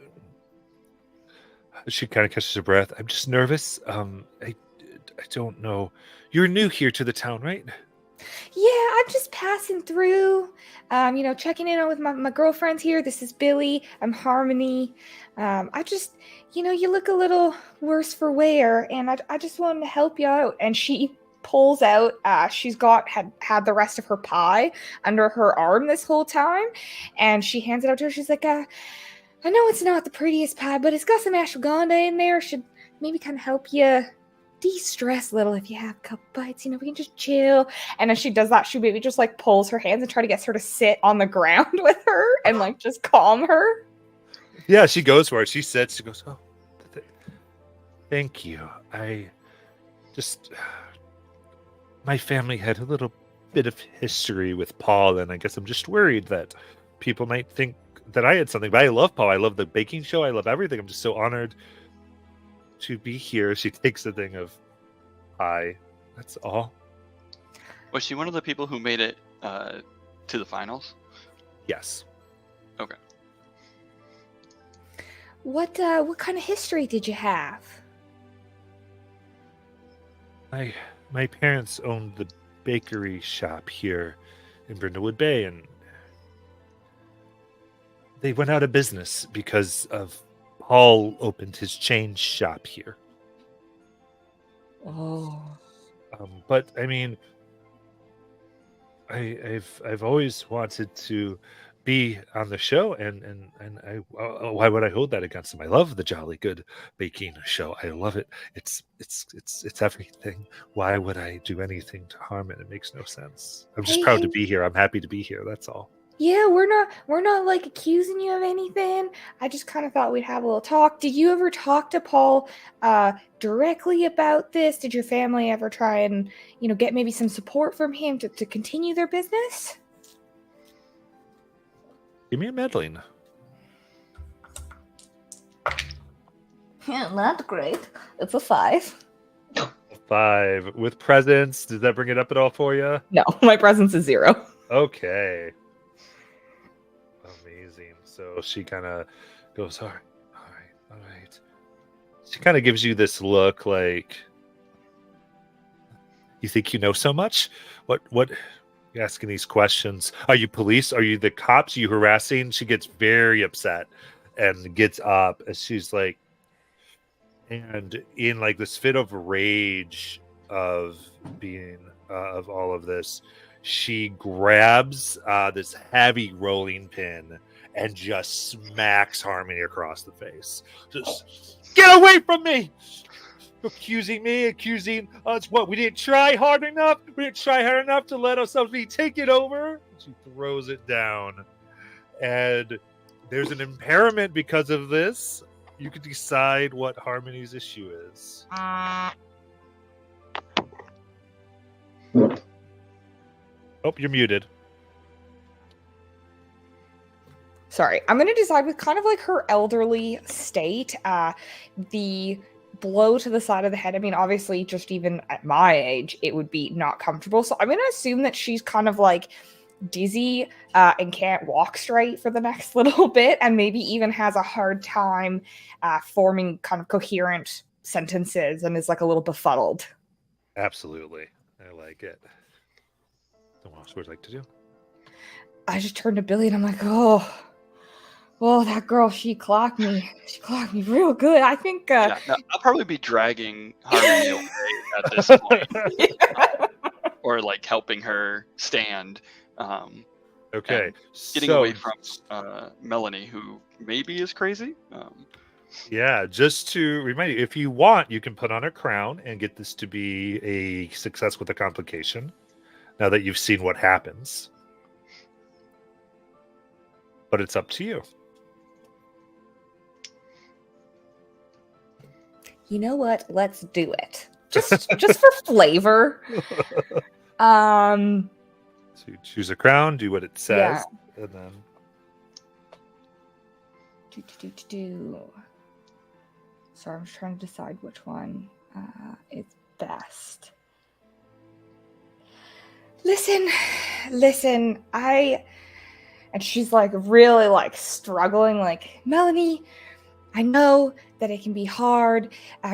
She kind of catches her breath. I'm just nervous. I don't know. You're new here to the town, right? Yeah, I'm just passing through. Checking in with my girlfriends here. This is Billy. I'm Harmony. I just, you look a little worse for wear, and I just wanted to help you out. And she pulls out, she's had the rest of her pie under her arm this whole time, and she hands it out to her. She's like, I know it's not the prettiest pie, but it's got some ashwagandha in there. Should maybe kind of help you de-stress a little if you have a couple bites. We can just chill. And as she does that, she maybe just like pulls her hands and try to get her to sit on the ground with her and like just calm her. Yeah, she goes for it. She sits. She goes, oh, thank you. My family had a little bit of history with Paul, and I guess I'm just worried that people might think that I had something. But I love Paul. I love the baking show. I love everything. I'm just so honored to be here. She takes a thing of pie. That's all. Was she one of the people who made it to the finals? Yes. Okay. What kind of history did you have? My parents owned the bakery shop here in Brindlewood Bay, and they went out of business because of Paul opened his chain shop here. Oh. But I mean, I've always wanted to be on the show, and why would I hold that against him? I love the Jolly Good Baking Show. I love it. It's everything. Why would I do anything to harm it? It makes no sense. I'm just proud to be here. I'm happy to be here. That's all. Yeah, we're not like accusing you of anything. I just kind of thought we'd have a little talk. Did you ever talk to Paul directly about this? Did your family ever try and, get maybe some support from him to continue their business? Give me a meddling. Yeah, not great. It's a 5. 5 with presence. Does that bring it up at all for you? No, my presence is 0. Okay. Amazing. So she kind of goes, all right. She kind of gives you this look like, you think you know so much? What? You're asking these questions. Are you police? Are you the cops? Are you harassing? She gets very upset and gets up as she's like, and in like this fit of rage of being of all of this, she grabs this heavy rolling pin and just smacks Harmony across the face. Just get away from me! Accusing us. What? We didn't try hard enough? We didn't try hard enough to let ourselves be taken over? She throws it down. And there's an impairment because of this. You could decide what Harmony's issue is. Oh, you're muted. Sorry, I'm going to decide with kind of like her elderly state, the blow to the side of the head. I mean, obviously, just even at my age, it would be not comfortable. So I'm going to assume that she's kind of like dizzy and can't walk straight for the next little bit, and maybe even has a hard time forming kind of coherent sentences and is like a little befuddled. Absolutely. I like it. What else would you like to do? I just turned to Billy and I'm like, oh, well, that girl, she clocked me. She clocked me real good. I think... No, I'll probably be dragging Harmony away at this point. Or like helping her stand. Okay. Getting away from Melanie, who maybe is crazy. Yeah, just to remind you, if you want, you can put on a crown and get this to be a success with a complication, now that you've seen what happens. But it's up to you. You know what? Let's do it. Just for flavor. So you choose a crown, do what it says, and then... Sorry, I'm just trying to decide which one is best. Listen, and she's like really like struggling, like, Melanie, I know that it can be hard,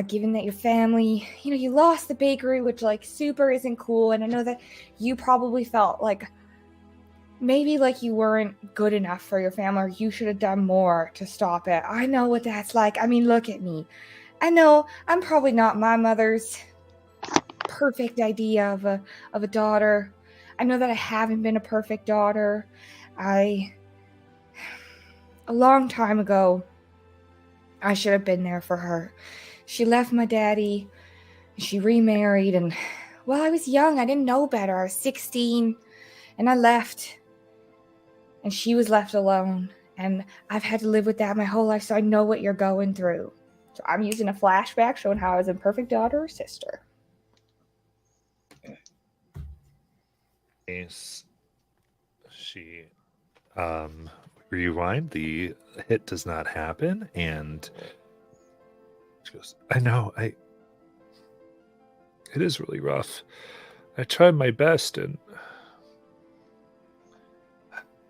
given that your family, you lost the bakery, which like super isn't cool. And I know that you probably felt like maybe like you weren't good enough for your family, or you should have done more to stop it. I know what that's like. I mean, look at me. I know I'm probably not my mother's perfect idea of a daughter. I know that I haven't been a perfect daughter. A long time ago, I should have been there for her. She left my daddy, she remarried, and, well, I was young. I didn't know better. I was 16, and I left. And she was left alone. And I've had to live with that my whole life, so I know what you're going through. So I'm using a flashback showing how I was a perfect daughter or sister. She rewind, the hit does not happen, and she goes, I know, it is really rough. I tried my best, and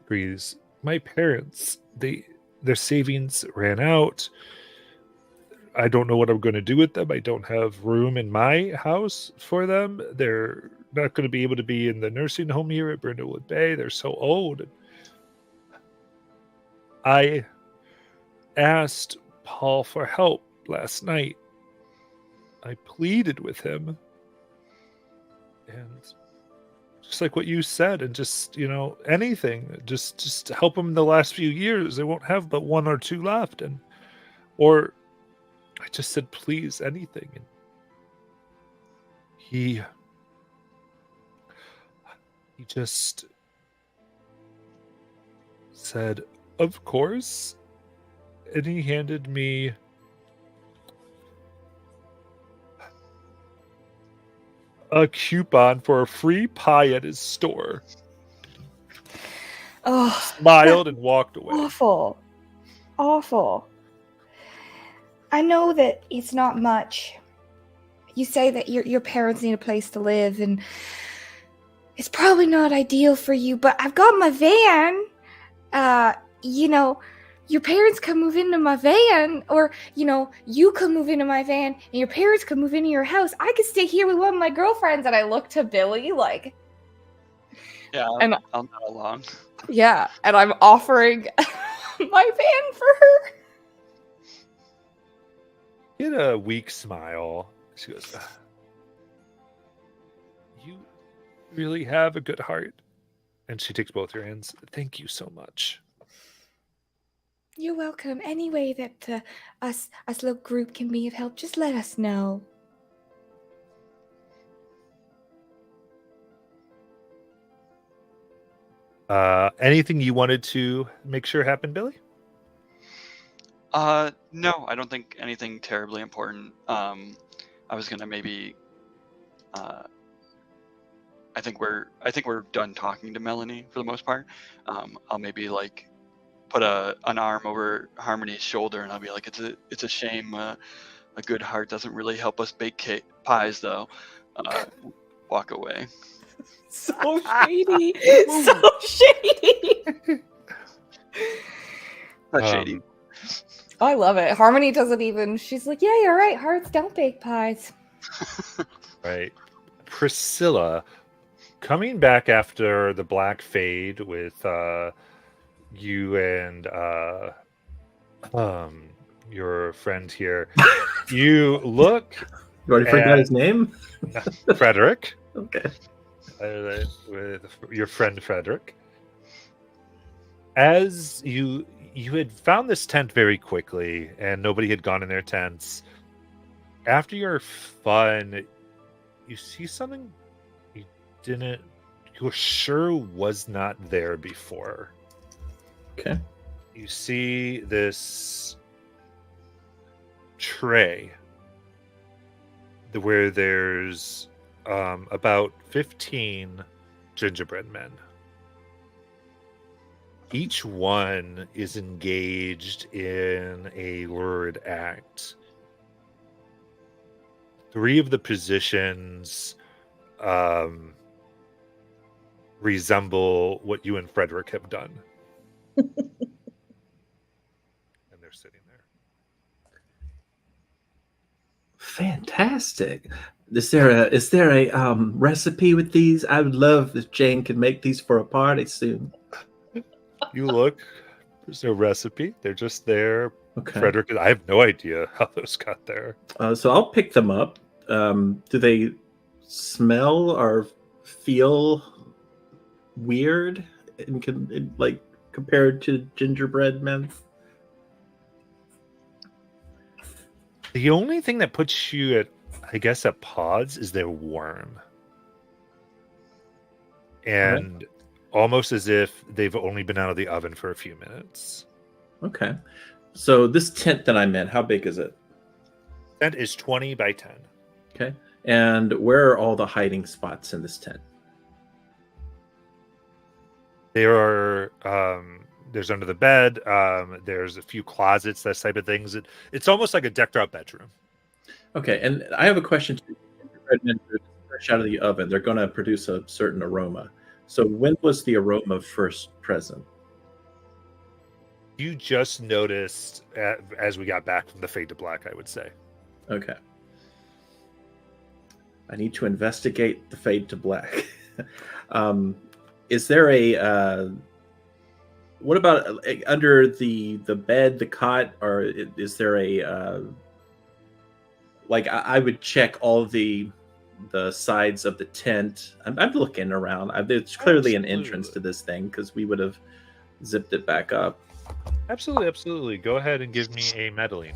breathes. My parents, their savings ran out. I don't know what I'm going to do with them. I don't have room in my house for them. They're not going to be able to be in the nursing home here at Brindlewood Bay. They're so old. I asked Paul for help last night. I pleaded with him. And just like what you said, and just, anything, just help them in the last few years. They won't have but 1 or 2 left, or I just said, please, anything. And he just said, of course. And he handed me a coupon for a free pie at his store. Oh, Smiled and walked away. awful. Awful. I know that it's not much. You say that your parents need a place to live, and it's probably not ideal for you, but I've got my van. Your parents can move into my van, or, you can move into my van, and your parents can move into your house. I could stay here with one of my girlfriends. And I look to Billy like... Yeah, And- I'll nod along. Yeah, and I'm offering my van for her. He had a weak smile. She goes, you really have a good heart. And she takes both your hands. Thank you so much. You're welcome. Any way that us little group can be of help, just let us know. Anything you wanted to make sure happened, Billy? No, I don't think anything terribly important. I was gonna maybe, I think we're done talking to Melanie for the most part. I'll maybe like put an arm over Harmony's shoulder, and I'll be like, it's a shame a good heart doesn't really help us bake pies, though. Walk away. So shady. So shady. That's shady. I love it. Harmony doesn't even... She's like, yeah, you're right. Hearts don't bake pies. Right. Priscilla, coming back after the Black Fade with you and your friend here, you look... You already forgot his name? Frederick. Okay. With your friend Frederick. As you had found this tent very quickly, and nobody had gone in their tents. After your fun, you see something you were sure was not there before. Okay. You see this tray where there's about 15 gingerbread men. Each one is engaged in a lurid act. 3 of the positions resemble what you and Frederick have done. And they're sitting there. Fantastic. Is there a recipe with these? I would love if Jane could make these for a party soon. You look, there's no recipe. They're just there. Okay. Frederick, I have no idea how those got there. So I'll pick them up. Do they smell or feel weird like compared to gingerbread men? The only thing that puts you at pause is they're warm. And almost as if they've only been out of the oven for a few minutes. Okay. So this tent that I'm in, how big is it? Tent is 20 by 10. Okay. And where are all the hiding spots in this tent? There are there's under the bed, there's a few closets, that type of things. It's almost like a decked out bedroom. Okay, and I have a question too. Gingerbread men are fresh out of the oven. They're going to produce a certain aroma. So when was the aroma first present? You just noticed as we got back from the Fade to Black, I would say. Okay. I need to investigate the Fade to Black. Is there a what about under the bed, the cot, or is there a like I would check all the the sides of the tent. I'm looking around. There's clearly an entrance to this thing because we would have zipped it back up. Absolutely, absolutely. Go ahead and give me a meddling.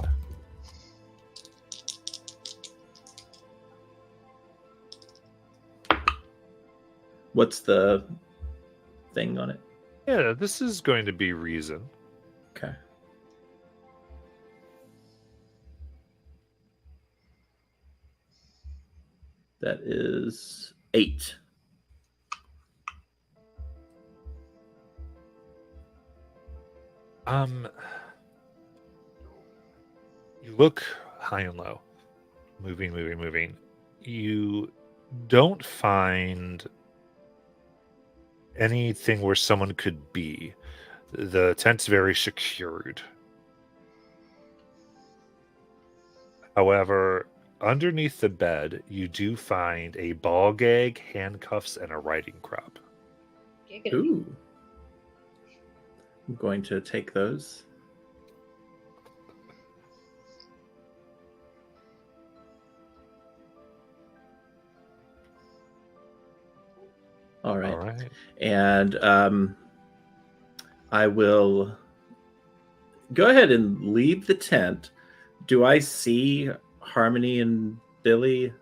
What's the thing on it? Yeah, this is going to be reason. Okay. That is 8. You look high and low, moving. You don't find anything where someone could be. The tent's very secured. However, underneath the bed, you do find a ball gag, handcuffs, and a riding crop. Giggity. Ooh. I'm going to take those. All right. All right. And I will go ahead and leave the tent. Do I see Harmony and Billy?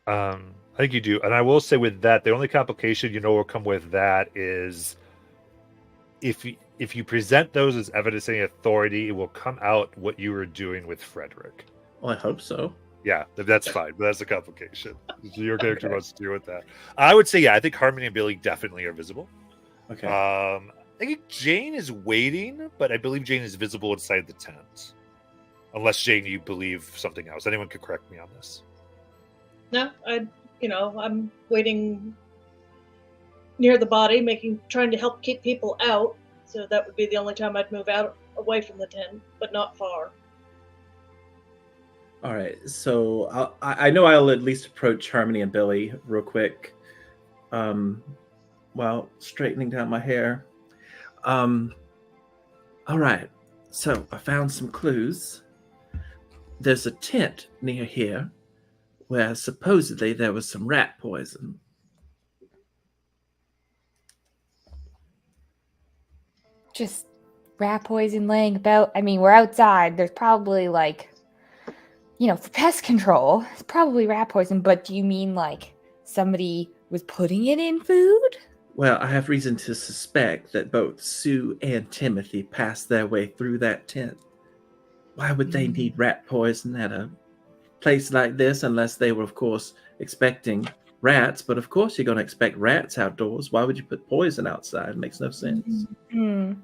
I think you do. And I will say with that, the only complication will come with that is if you present those as evidence any authority, it will come out what you were doing with Frederick. Well, I hope so. Yeah, that's fine, but that's a complication. Your character wants to deal with that. I would say, I think Harmony and Billy definitely are visible. Okay. I think Jane is waiting, but I believe Jane is visible inside the tent. Unless, Jane, you believe something else. Anyone could correct me on this. No, I'm waiting near the body, trying to help keep people out. So that would be the only time I'd move out away from the tent, but not far. All right. So I know I'll at least approach Harmony and Billy real quick, while straightening down my hair. All right. So I found some clues. There's a tent near here where supposedly there was some rat poison. Just rat poison laying about. I mean, we're outside. There's probably for pest control, it's probably rat poison. But do you mean somebody was putting it in food? Well, I have reason to suspect that both Sue and Timothy passed their way through that tent. Why would they need rat poison at a place like this unless they were, of course, expecting rats? But of course you're going to expect rats outdoors. Why would you put poison outside? It makes no sense. Mm-hmm.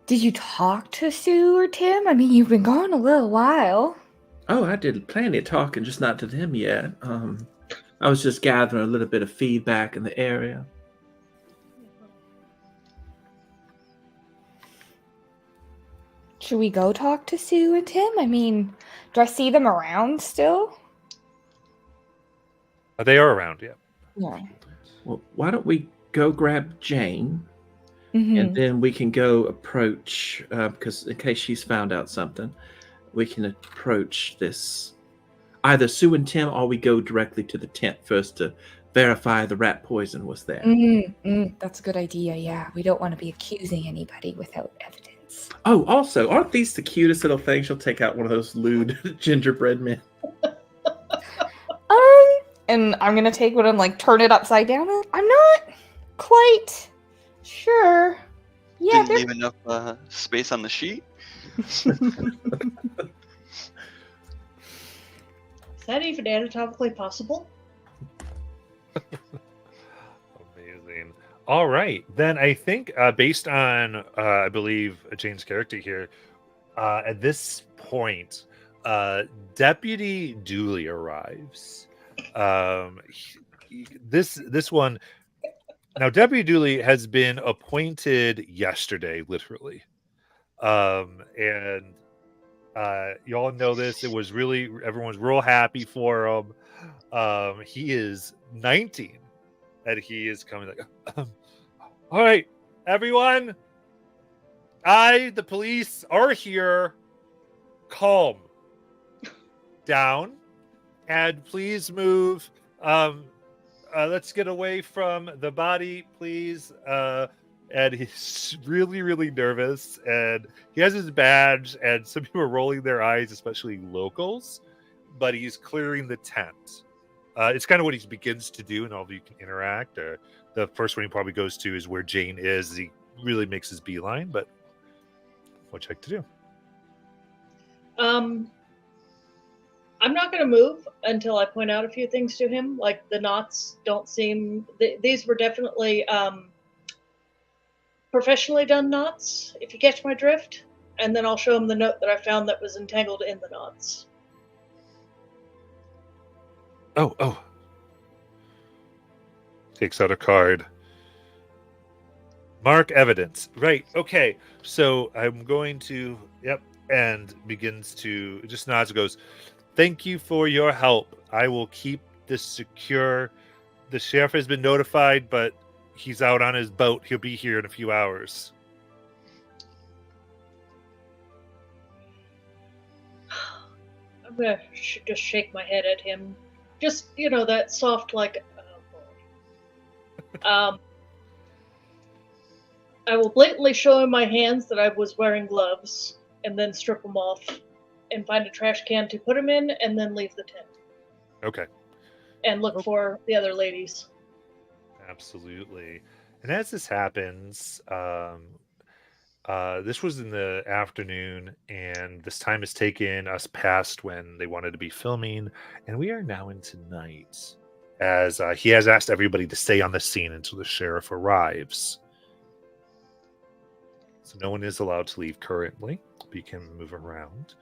Did you talk to Sue or Tim? I mean, you've been gone a little while. Oh, I did plenty of talking, just not to them yet. I was just gathering a little bit of feedback in the area. Should we go talk to Sue and Tim? I mean, do I see them around still? They are around, yeah. Yeah. Well, why don't we go grab Jane, Mm-hmm. and then we can go approach, because in case she's found out something, we can approach this. Either Sue and Tim, or we go directly to the tent first to verify the rat poison was there. That's a good idea, yeah. We don't want to be accusing anybody without evidence. Oh, also, aren't these the cutest little things? She'll take out one of those lewd gingerbread men. And I'm gonna take one and turn it upside down. I'm not quite sure. Yeah, Didn't leave enough space on the sheet. Is that even anatomically possible? Amazing. All right. Then I think based on, I believe, Jane's character here, at this point, Deputy Dooley arrives. This one... Now, Deputy Dooley has been appointed yesterday, literally. And you all know this. It was really, everyone's real happy for him. He is 19, and he is coming all right, everyone. The police are here. Calm. down, and please move. Let's get away from the body, please. And he's really, really nervous, and he has his badge, and some people are rolling their eyes, especially locals, but he's clearing the tent. It's kind of what he begins to do, and all of you can interact. The first one he probably goes to is where Jane is. He really makes his beeline, but what'd you like to do? I'm not going to move until I point out a few things to him. Like the knots don't seem. These were definitely professionally done knots, if you catch my drift. And then I'll show him the note that I found that was entangled in the knots. Oh. Takes out a card. Mark evidence. Right. Okay. So I'm going to. Yep. And begins to just nods and goes, "Thank you for your help. I will keep this secure. The sheriff has been notified, but he's out on his boat. He'll be here in a few hours." I'm going to just shake my head at him. Just, that soft, like, oh boy. I will blatantly show him my hands that I was wearing gloves, and then strip them off and find a trash can to put them in, and then leave the tent. Okay. And look for the other ladies. Absolutely. And as this happens, this was in the afternoon, and this time has taken us past when they wanted to be filming, and we are now into night, as he has asked everybody to stay on the scene until the sheriff arrives. So no one is allowed to leave currently. We can move around.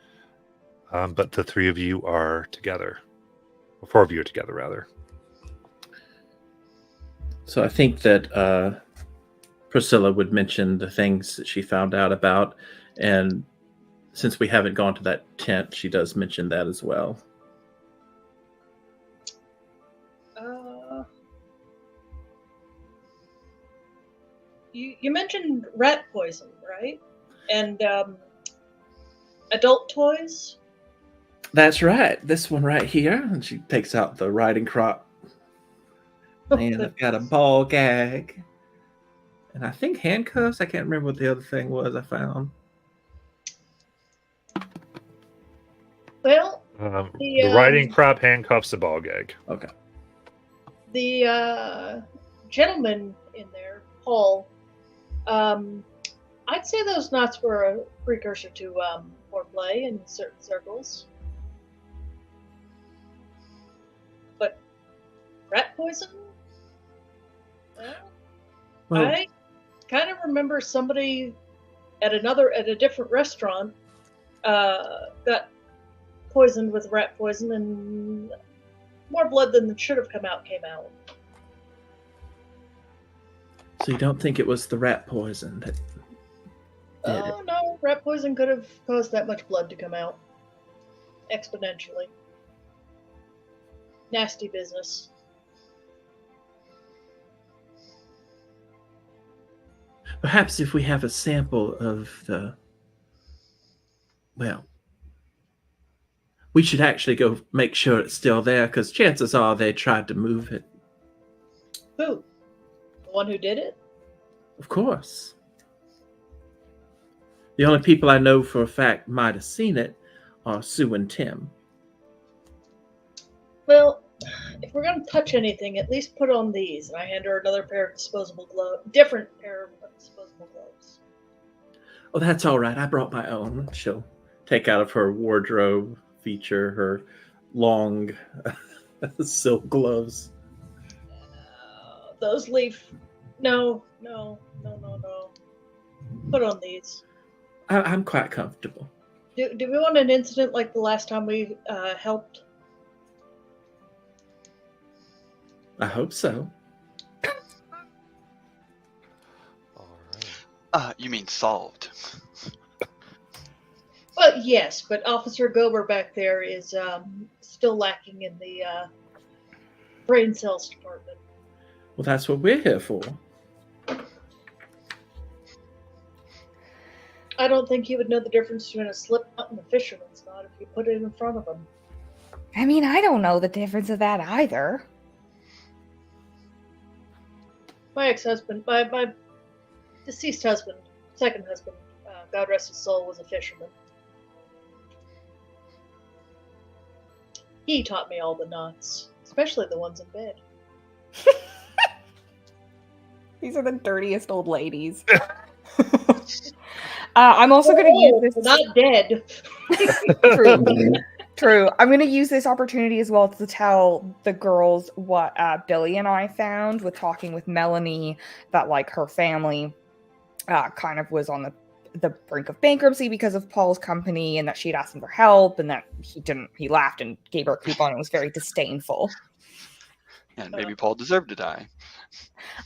But the three of you are together. Or 4 of you are together, rather. So I think that Priscilla would mention the things that she found out about. And since we haven't gone to that tent, she does mention that as well. You mentioned rat poison, right? And adult toys? That's right. This one right here. And she takes out the riding crop. And I've got a ball gag. And I think handcuffs. I can't remember what the other thing was I found. Well, the riding crop, handcuffs, a ball gag. Okay. The gentleman in there, Paul, I'd say those knots were a precursor to foreplay in certain circles. But rat poison? Well, I kind of remember somebody at a different restaurant got poisoned with rat poison, and more blood than should have came out. So you don't think it was the rat poison that did it? No, rat poison could have caused that much blood to come out exponentially. Nasty business. Perhaps if we have a sample of the... Well, we should actually go make sure it's still there, because chances are they tried to move it. Who? The one who did it? Of course. The only people I know for a fact might have seen it are Sue and Tim. Well, if we're going to touch anything, at least put on these. And I hand her another pair of disposable gloves. Different pair of disposable gloves. Oh, that's all right. I brought my own. She'll take out of her wardrobe feature her long silk gloves. Those leave... No. Put on these. I'm quite comfortable. Do we want an incident like the last time we helped? I hope so. All right. You mean solved? Well, yes, but Officer Gober back there is still lacking in the brain cells department. Well, that's what we're here for. I don't think he would know the difference between a slip knot and a fisherman's knot if you put it in front of him. I mean, I don't know the difference of that either. My ex-husband, my deceased husband, second husband, God rest his soul, was a fisherman. He taught me all the knots, especially the ones in bed. These are the dirtiest old ladies. I'm also going to use this. Not dead. True. True. I'm going to use this opportunity as well to tell the girls what Billy and I found with talking with Melanie, that like her family kind of was on the brink of bankruptcy because of Paul's company, and that she'd asked him for help, and that he laughed and gave her a coupon and was very disdainful. And maybe Paul deserved to die.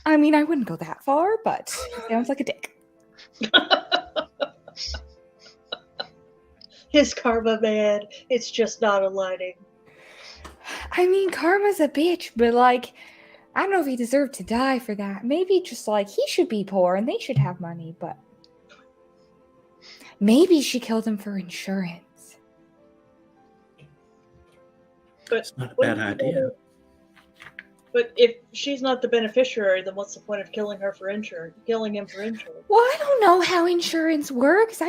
I mean, I wouldn't go that far, but he sounds like a dick. His karma, man. It's just not aligning. I mean, karma's a bitch, but like, I don't know if he deserved to die for that. Maybe just like he should be poor and they should have money, but maybe she killed him for insurance. But It's not a bad idea. But if she's not the beneficiary, then what's the point of killing him for insurance? Well, I don't know how insurance works.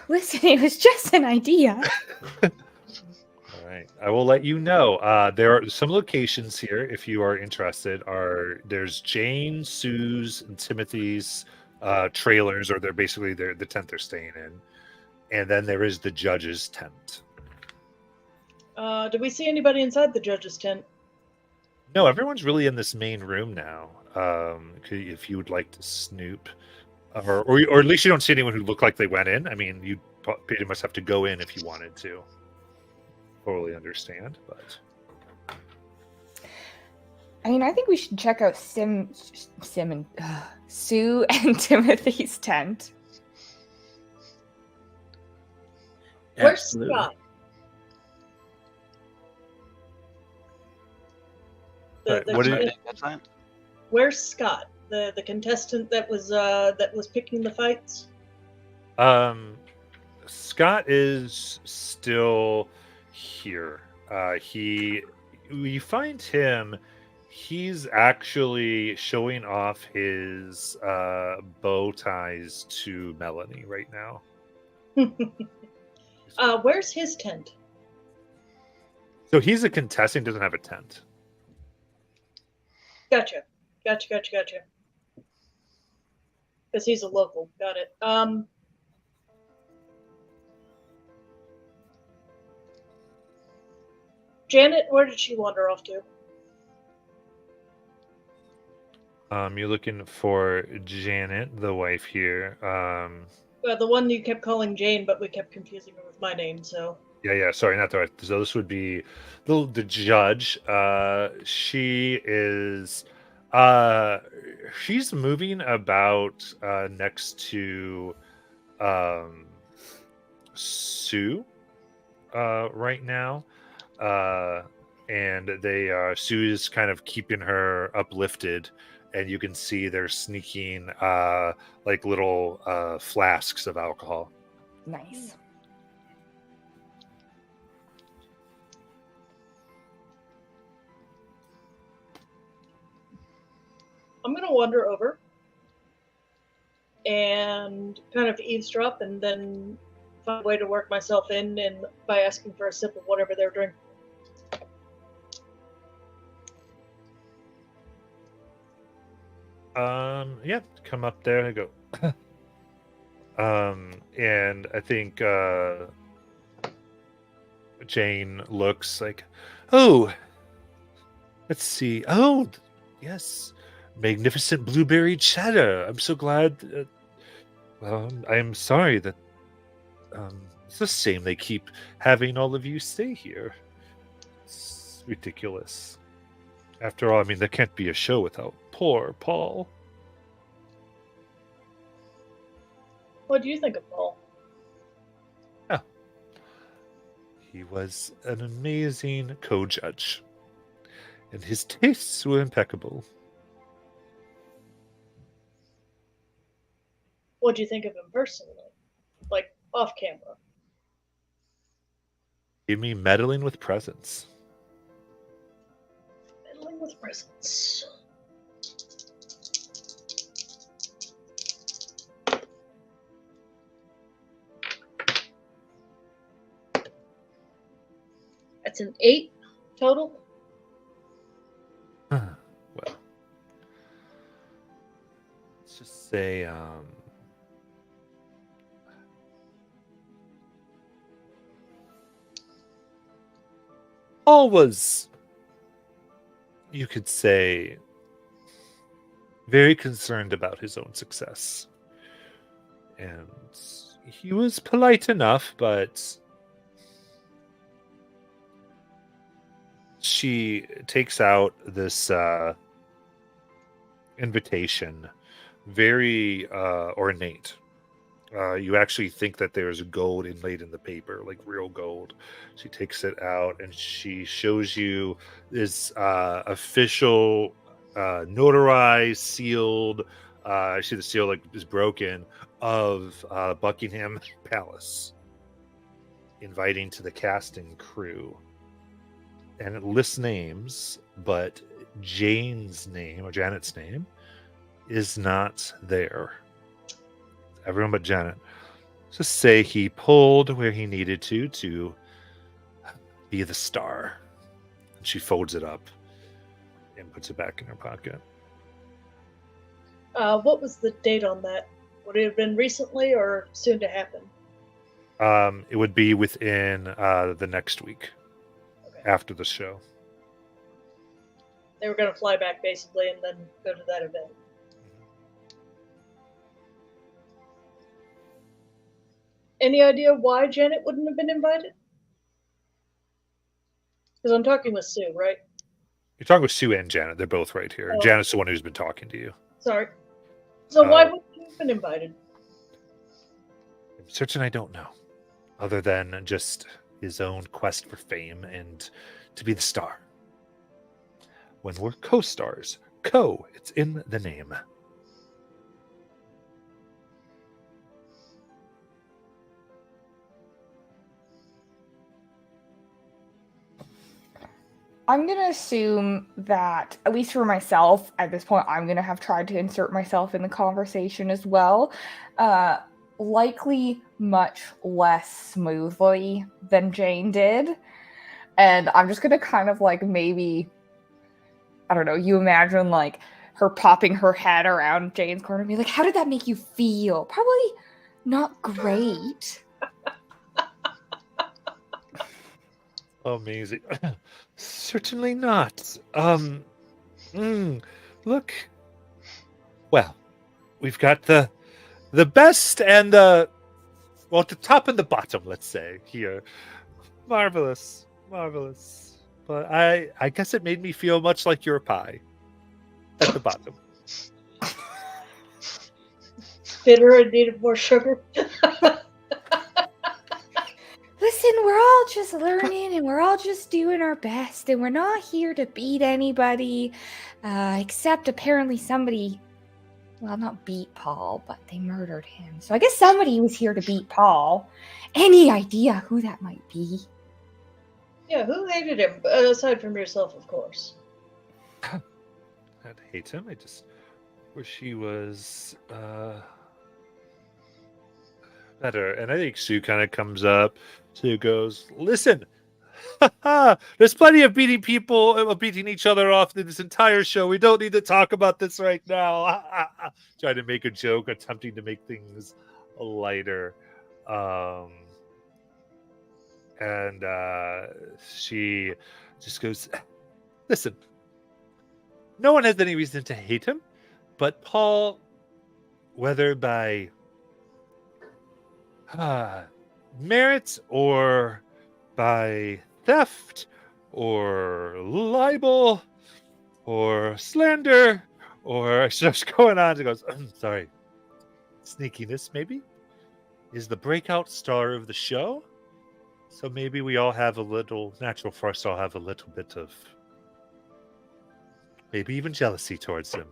Listen, it was just an idea. All right, I will let you know. There are some locations here, if you are interested. There's Jane, Sue's, and Timothy's trailers, or they're basically the tent they're staying in, and then there is the judge's tent. Did we see anybody inside the judge's tent? No, everyone's really in this main room now. If you would like to snoop, or at least you don't see anyone who looked like they went in. I mean, you pretty much have to go in if you wanted to. Totally understand, but I mean, I think we should check out Sue and Timothy's tent. Where's Absolutely. Scott? What did- Sorry, what's that? Where's Scott? The contestant that was picking the fights? Scott is still here. You find him. He's actually showing off his bow ties to Melanie right now. Where's his tent? So he's a contestant, doesn't have a tent. Gotcha. Because he's a local. Got it. Janet, where did she wander off to? You're looking for Janet, the wife here. The one you kept calling Jane, but we kept confusing her with my name, so. Yeah. Sorry, not the wife. So this would be the judge. She is. She's moving about next to Sue right now. And Sue is kind of keeping her uplifted, and you can see they're sneaking like little flasks of alcohol. Nice. I'm going to wander over and kind of eavesdrop and then find a way to work myself in and by asking for a sip of whatever they're drinking. Yeah, come up there and go. And I think Jane looks like, oh, let's see. Oh, yes, magnificent blueberry cheddar. I'm so glad. I'm sorry that it's a shame they keep having all of you stay here. It's ridiculous. After all, I mean, there can't be a show without poor Paul. What do you think of Paul? He was an amazing co-judge, and his tastes were impeccable. What do you think of him personally? Like, off camera? Give me meddling with presents. Meddling with presents. That's an 8 total. Well, let's just say Paul was, you could say, very concerned about his own success. And he was polite enough, but she takes out this invitation, very ornate. You actually think that there's gold inlaid in the paper, like real gold. She takes it out and she shows you this official, notarized, sealed. See the seal like is broken of Buckingham Palace, inviting to the cast and crew. And it lists names, but Jane's name or Janet's name is not there. Everyone but Janet. Just say he pulled where he needed to be the star. And she folds it up and puts it back in her pocket. What was the date on that? Would it have been recently or soon to happen? It would be within the next week. Okay. After the show. They were going to fly back basically and then go to that event. Any idea why Janet wouldn't have been invited? Because I'm talking with Sue, right? You're talking with Sue and Janet. They're both right here. Oh. Janet's the one who's been talking to you. Sorry. So why wouldn't you have been invited? I'm certain I don't know. Other than just his own quest for fame and to be the star. When we're co-stars, it's in the name. I'm going to assume that, at least for myself, at this point, I'm going to have tried to insert myself in the conversation as well. Likely much less smoothly than Jane did. And I'm just going to kind of like maybe, I don't know, you imagine like her popping her head around Jane's corner and be like, how did that make you feel? Probably not great. Amazing. Certainly not. Look. Well, we've got the best and the top and the bottom, let's say, here. Marvelous. But I guess it made me feel much like your pie. At the bottom. Bitter and needed more sugar. Listen, we're all just learning and we're all just doing our best and we're not here to beat anybody, except apparently somebody, well, not beat Paul, but they murdered him. So I guess somebody was here to beat Paul. Any idea who that might be? Yeah, who hated him? Aside from yourself, of course. I'd hate him. I just wish he was better. And I think Sue kind of comes up. Sue goes, listen, there's plenty of beating each other off in this entire show. We don't need to talk about this right now. Trying to make a joke, attempting to make things lighter. And she just goes, listen, no one has any reason to hate him, but Paul, whether by merit or by theft or libel or slander or just going on, it goes, sorry, sneakiness maybe is the breakout star of the show. So maybe we all have a little natural for us to all have a little bit of maybe even jealousy towards him.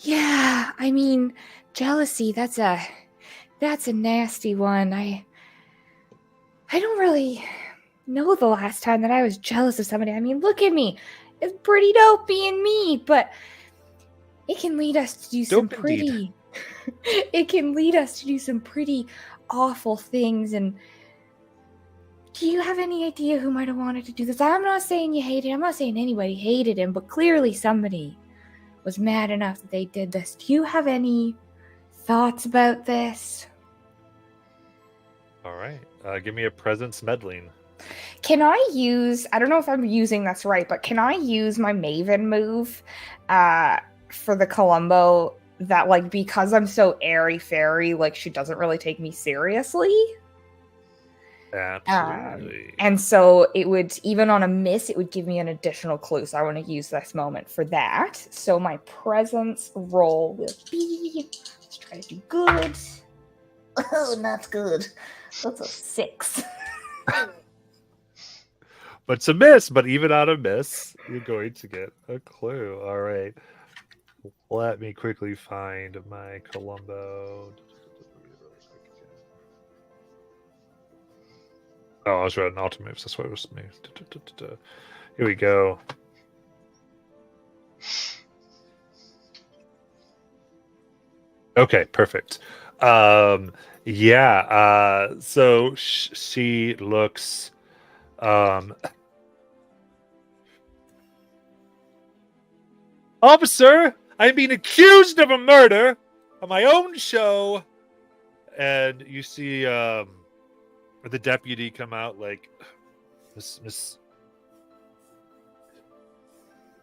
Yeah, I mean, jealousy, that's That's a nasty one. I don't really know the last time that I was jealous of somebody. I mean, look at me. It's pretty dope being me, but it can lead us to do some Dope indeed. it can lead us to do some pretty awful things. And do you have any idea who might have wanted to do this? I'm not saying you hate him. I'm not saying anybody hated him, but clearly somebody was mad enough that they did this. Do you have any thoughts about this? All right. Give me a presence meddling. Can I use, I don't know if I'm using this right, but can I use my Maven move for the Columbo that, like, because I'm so airy-fairy, like, she doesn't really take me seriously? Absolutely. And so it would, even on a miss, it would give me an additional clue. So I want to use this moment for that. So my presence roll will be, let's try to do good. Oh, not good. That's a 6. But it's a miss, but even on a miss, you're going to get a clue. All right. Let me quickly find my Columbo. Oh, I was writing auto moves. That's what it was me. Here we go. Okay, perfect. So she looks Officer, I'm being accused of a murder on my own show. And you see the deputy come out like,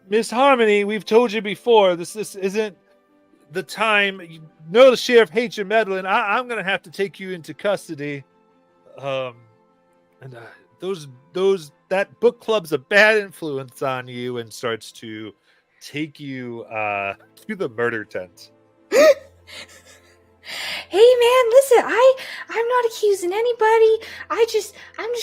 Miss Harmony, we've told you before, this isn't the time. You know the sheriff hates your meddling. I'm going to have to take you into custody. That book club's a bad influence on you, and starts to take you to the murder tent. Hey man, listen, I'm not accusing anybody. I'm just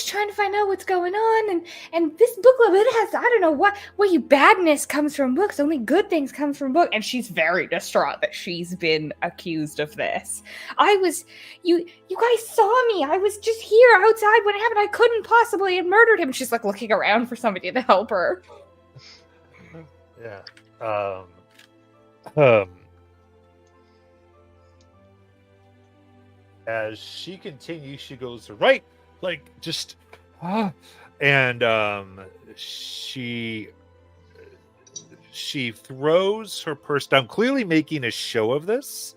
trying to find out what's going on, and this book club, it has, I don't know what you badness comes from books, only good things come from book. And she's very distraught that she's been accused of this. You guys saw me. I was just here outside when it happened. I couldn't possibly have murdered him. She's like looking around for somebody to help her. Yeah. As she continues, she goes right, like just, and she throws her purse down, clearly making a show of this,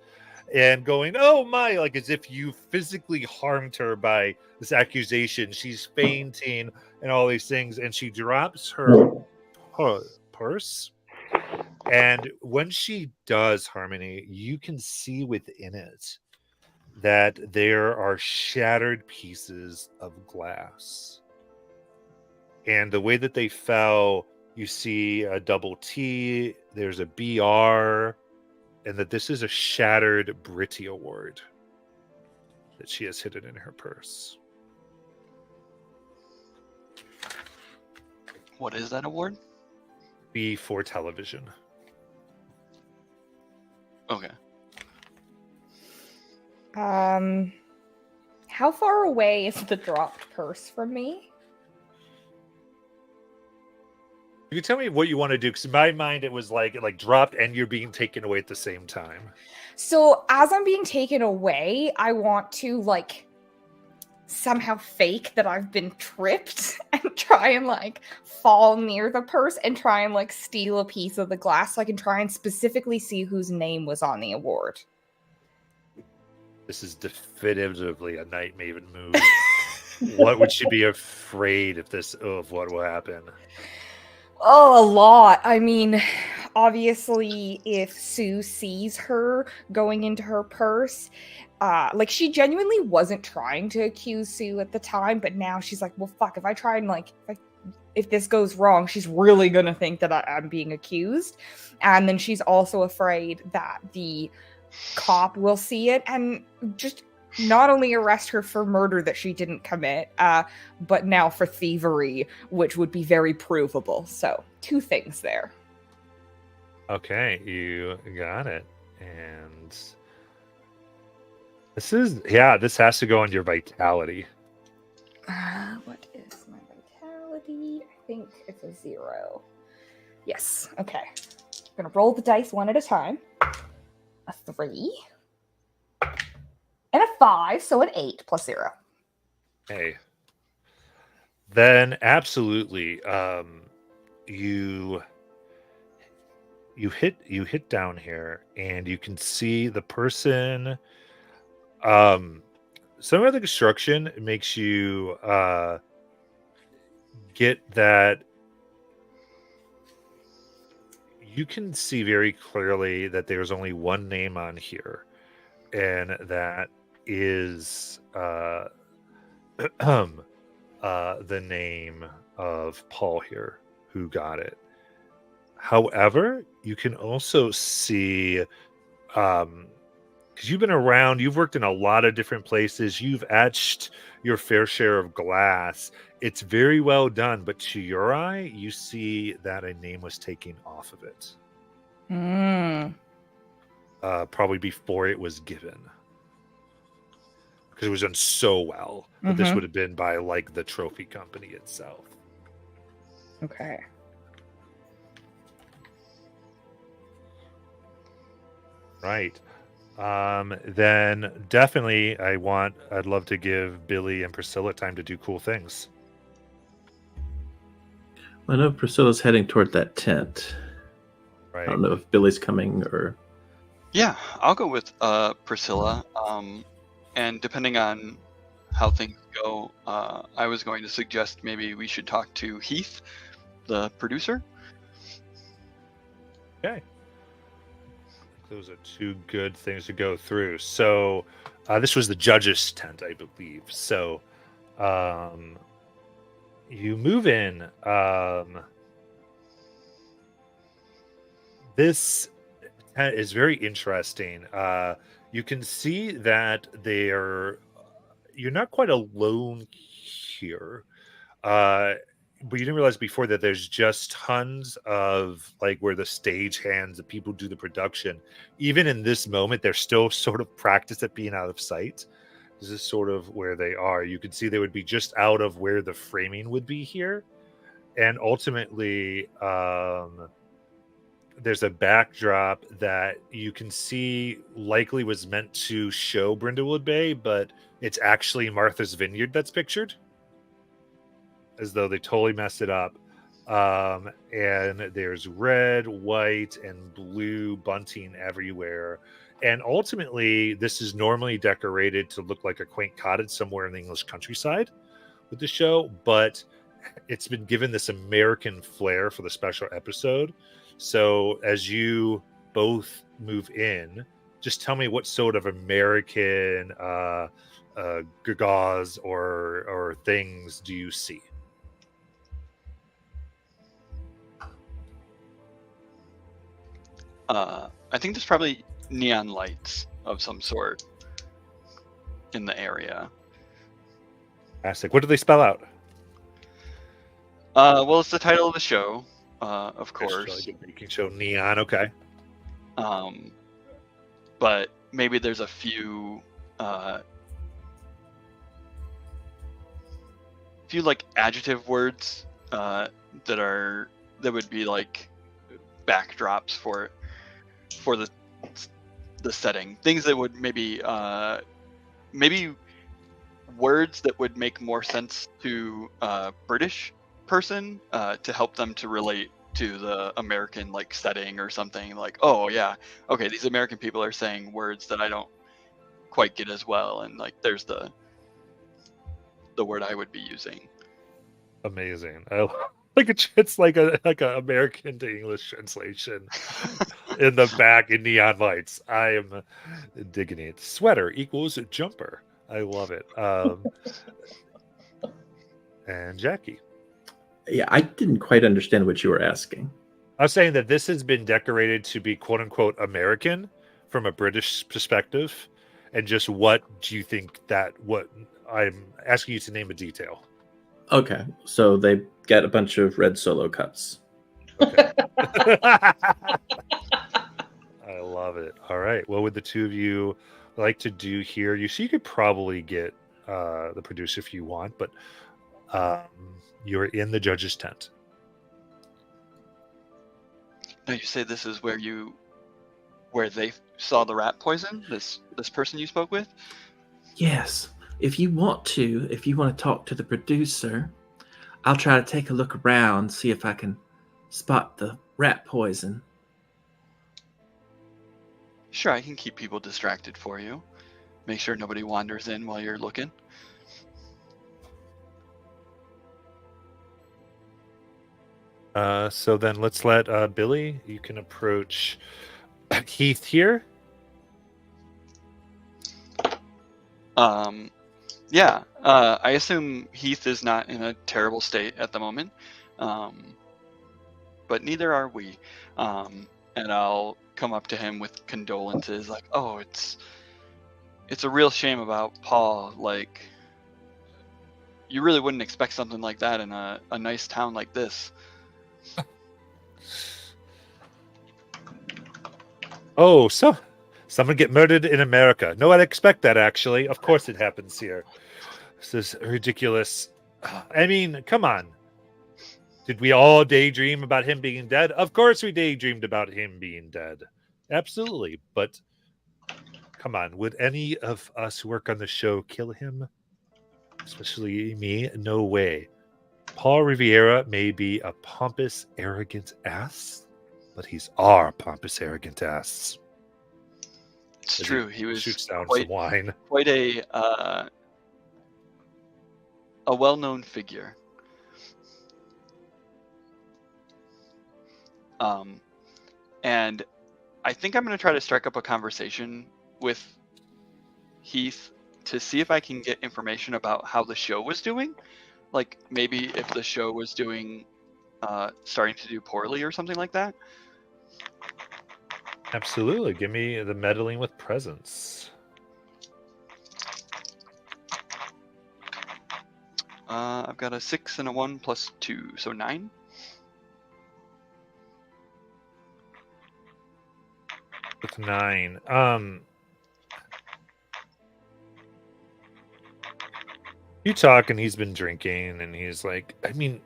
and going, "Oh my!" like as if you physically harmed her by this accusation. She's fainting and all these things, and she drops her purse. And when she does, Harmony, you can see within it that there are shattered pieces of glass. And the way that they fell, you see a double T, there's a BR, and that this is a shattered Britty Award that she has hidden in her purse. What is that award? B for television. Okay. How far away is the dropped purse from me? You can tell me what you want to do, because in my mind it was like dropped and you're being taken away at the same time. So as I'm being taken away, I want to like somehow fake that I've been tripped and try and like fall near the purse and try and like steal a piece of the glass so I can try and specifically see whose name was on the award. This is definitively a Night Maven move. What would she be afraid of what will happen? Oh, a lot. I mean, obviously, if Sue sees her going into her purse, like she genuinely wasn't trying to accuse Sue at the time, but now she's like, well, fuck, if I try and like, if this goes wrong, she's really gonna think that I'm being accused. And then she's also afraid that the cop will see it and just not only arrest her for murder that she didn't commit, but now for thievery, which would be very provable. So, two things there. Okay, you got it. And This has to go on your vitality. What is my vitality? I think it's a 0. Yes. Okay. I'm gonna roll the dice one at a time. A 3 and a 5, so an 8 plus 0. Okay. Then absolutely, you hit down here, and you can see the person. Some of the construction makes you get that. You can see very clearly that there's only one name on here, and that is the name of Paul here, who got it. However, you can also see, because you've been around, you've worked in a lot of different places, you've etched your fair share of glass. It's very well done, but to your eye, you see that a name was taken off of it. Probably before it was given. Because it was done so well. But this would have been by, like, the trophy company itself. Okay. Right. Then definitely I'd love to give Billy and Priscilla time to do cool things. I know Priscilla's heading toward that tent. Right. I don't know if Billy's coming or... Yeah, I'll go with Priscilla. And depending on how things go, I was going to suggest maybe we should talk to Heath, the producer. Okay. Those are two good things to go through. So this was the judge's tent, I believe. So you move in. This tent is very interesting. You can see that you're not quite alone here. But you didn't realize before that there's just tons of, like, where the stage hands, the people do the production. Even in this moment, they're still sort of practiced at being out of sight. This is sort of where they are. You can see they would be just out of where the framing would be here. And ultimately, there's a backdrop that you can see likely was meant to show Brindlewood Bay, but it's actually Martha's Vineyard that's pictured, as though they totally messed it up. And there's red, white, and blue bunting everywhere. And ultimately, this is normally decorated to look like a quaint cottage somewhere in the English countryside with the show, but it's been given this American flair for the special episode. So as you both move in, just tell me what sort of American gauze or things do you see? I think there's probably neon lights of some sort in the area. Fantastic. What do they spell out? Well, it's the title of the show, of course. Making show neon, okay. But maybe there's a few like adjective words that would be like backdrops for the setting. Things that would maybe words that would make more sense to a British person to help them to relate to the American like setting or something. Like, oh yeah, okay, these American people are saying words that I don't quite get as well, and like there's the word I would be using. Amazing. It's like a American to English translation in the back in neon lights. I am digging it. Sweater equals jumper. I love it. And Jackie. Yeah, I didn't quite understand what you were asking. I was saying that this has been decorated to be quote unquote American from a British perspective. And just what do you think what I'm asking you to name a detail? Okay, so they get a bunch of red Solo cups. Okay. I love it. All right. What would the two of you like to do here, you could probably get the producer if you want, but you're in the judge's tent. Now you say this is where they saw the rat poison, this person you spoke with? Yes. If you want to talk to the producer, I'll try to take a look around, see if I can spot the rat poison. Sure, I can keep people distracted for you. Make sure nobody wanders in while you're looking. So then let's let Billy, you can approach Heath here. Yeah, I assume Heath is not in a terrible state at the moment, but neither are we. And I'll come up to him with condolences, like, "Oh, it's a real shame about Paul. Like, you really wouldn't expect something like that in a nice town like this." Oh, so someone get murdered in America. No, I'd expect that, actually. Of course it happens here. This is ridiculous. I mean, come on. Did we all daydream about him being dead? Of course we daydreamed about him being dead. Absolutely. But come on, would any of us who work on the show kill him? Especially me? No way. Paul Riviera may be a pompous, arrogant ass, but he's our pompous, arrogant ass. It's true. He was shoots down quite some wine. Quite a well-known figure. And I think I'm going to try to strike up a conversation with Heath to see if I can get information about how the show was doing. Like, maybe if the show was doing, starting to do poorly or something like that. Absolutely. Give me the meddling with presence. I've got a 6 and a 1 plus 2, so 9. With 9. You talk, and he's been drinking, and he's like, I mean,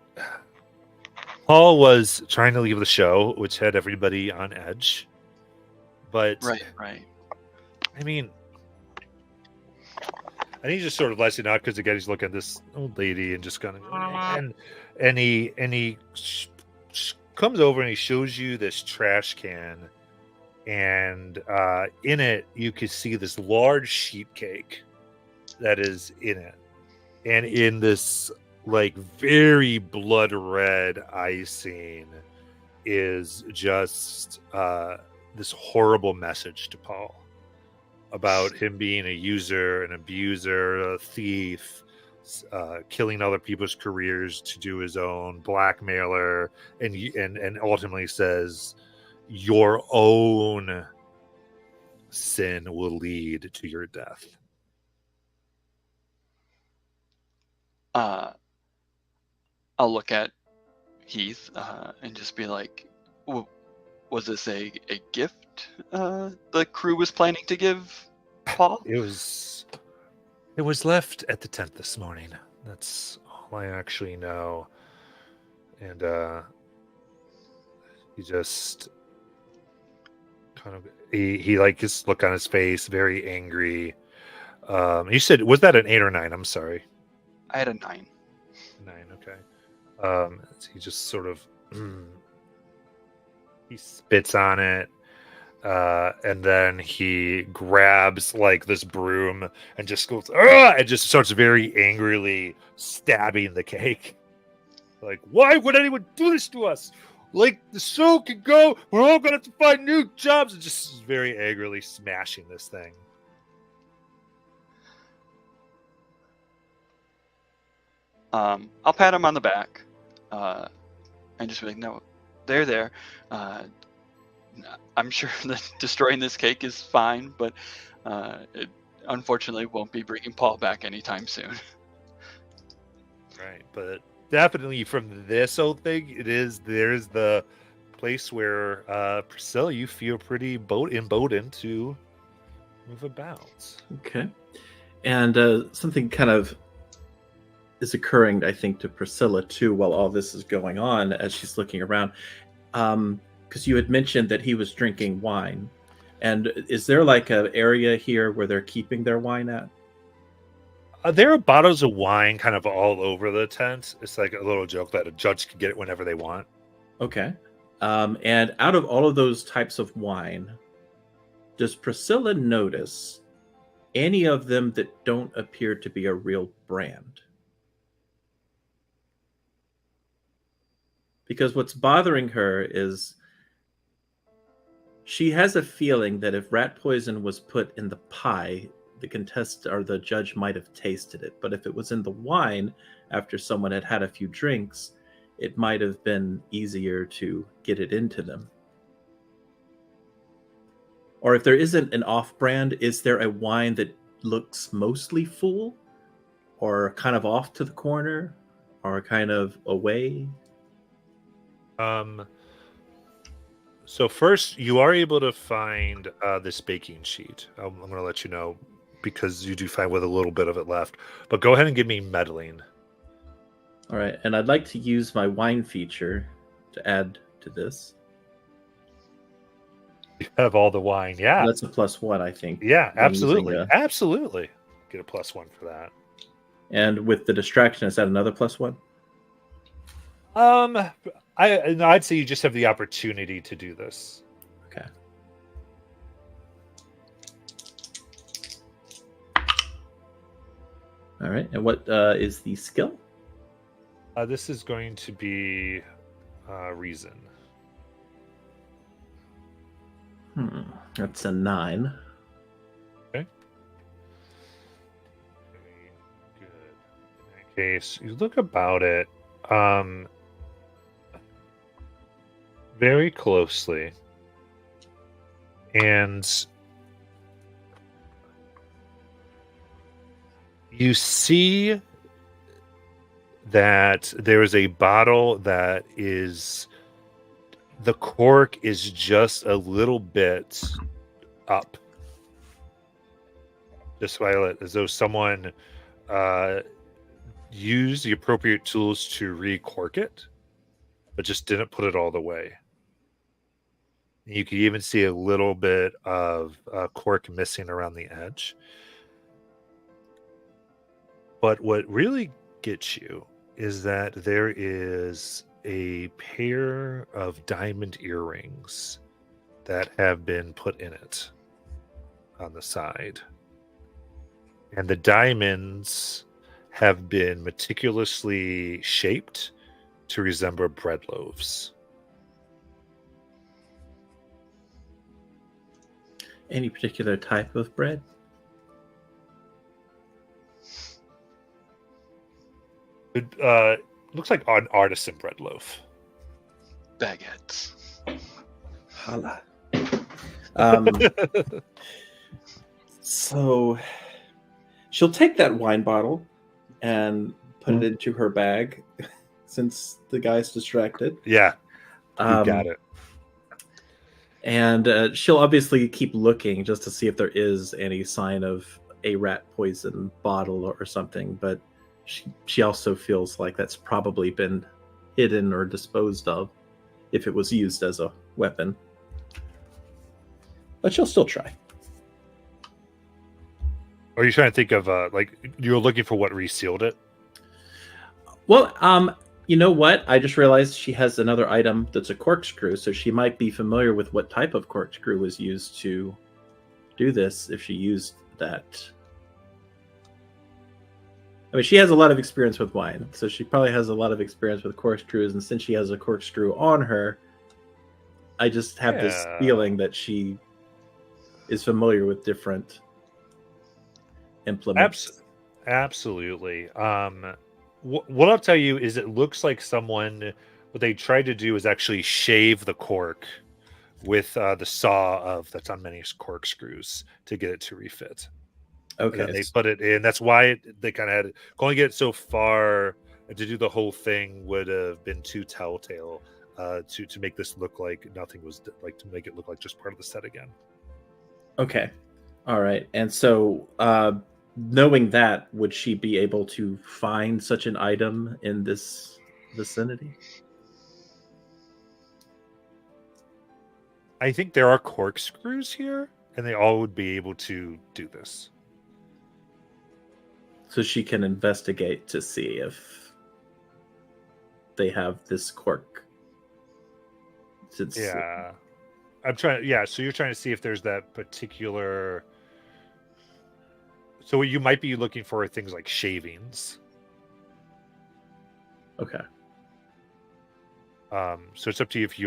Paul was trying to leave the show, which had everybody on edge. But Right. I mean, and he just sort of lets it out because again he's looking at this old lady and just kind of and he comes over and he shows you this trash can, and in it you can see this large sheet cake that is in it, and in this like very blood red icing is just this horrible message to Paul about him being a user, an abuser, a thief, killing other people's careers to do his own, blackmailer, and ultimately says your own sin will lead to your death. I'll look at Heath and just be like, was this a gift the crew was planning to give Paul? It was left at the tent this morning. That's all I actually know. And he just kind of he like his look on his face, very angry. You said, was that an 8 or 9? I'm sorry. I had a 9. 9, okay. He just sort of he spits on it, and then he grabs like this broom and just goes and just starts very angrily stabbing the cake. Like, why would anyone do this to us? Like, the show can go, we're all gonna have to find new jobs, and just very angrily smashing this thing. I'll pat him on the back and just be like, no, they're there. I'm sure that destroying this cake is fine, but it unfortunately won't be bringing Paul back anytime soon. Right, but definitely from this whole thing, there's the place where Priscilla, you feel pretty emboldened to move about. Okay. And something kind of is occurring, I think, to Priscilla too, while all this is going on, as she's looking around. Because you had mentioned that he was drinking wine. And is there like an area here where they're keeping their wine at? There are bottles of wine kind of all over the tent. It's like a little joke that a judge can get it whenever they want. Okay. And out of all of those types of wine, does Priscilla notice any of them that don't appear to be a real brand? Because what's bothering her is she has a feeling that if rat poison was put in the pie, the contestant or the judge might have tasted it. But if it was in the wine after someone had had a few drinks, it might have been easier to get it into them. Or if there isn't an off-brand, is there a wine that looks mostly full or kind of off to the corner or kind of away? So first, you are able to find this baking sheet. I'm going to let you know because you do find with a little bit of it left. But go ahead and give me meddling. All right, and I'd like to use my wine feature to add to this. You have all the wine, yeah. That's a +1, I think. Yeah, I'm using absolutely, absolutely. Get a +1 for that. And with the distraction, is that another +1? I'd say you just have the opportunity to do this. Okay. All right, and what is the skill? This is going to be reason. That's a 9. Okay. Very good. In that case, you look about it very closely, and you see that there is a bottle that is, the cork is just a little bit up. Just violet, as though someone used the appropriate tools to recork it, but just didn't put it all the way. You can even see a little bit of cork missing around the edge. But what really gets you is that there is a pair of diamond earrings that have been put in it on the side. And the diamonds have been meticulously shaped to resemble bread loaves. Any particular type of bread? It looks like an artisan bread loaf. Baguettes. Holla. So she'll take that wine bottle and put it into her bag since the guy's distracted. Yeah, you got it. And she'll obviously keep looking just to see if there is any sign of a rat poison bottle or something, but she also feels like that's probably been hidden or disposed of if it was used as a weapon. But she'll still try. Are you trying to think of like you're looking for what resealed it? Well, you know what? I just realized she has another item that's a corkscrew, so she might be familiar with what type of corkscrew was used to do this if she used that. I mean, she has a lot of experience with wine, so she probably has a lot of experience with corkscrews, and since she has a corkscrew on her, I just have this feeling that she is familiar with different implements. Absolutely. What I'll tell you is it looks like someone, what they tried to do is actually shave the cork with the saw that's on many corkscrews to get it to refit. Okay. And they put it in. That's why they kind of had going to get it so far, and to do the whole thing would have been too telltale to make this look like nothing was like, to make it look like just part of the set again. Okay. All right. And so, knowing that, would she be able to find such an item in this vicinity? I think there are corkscrews here, and they all would be able to do this. So she can investigate to see if they have this cork. Since Yeah. I'm trying. Yeah, so you're trying to see if there's that particular. So what you might be looking for are things like shavings. Okay. So it's up to you if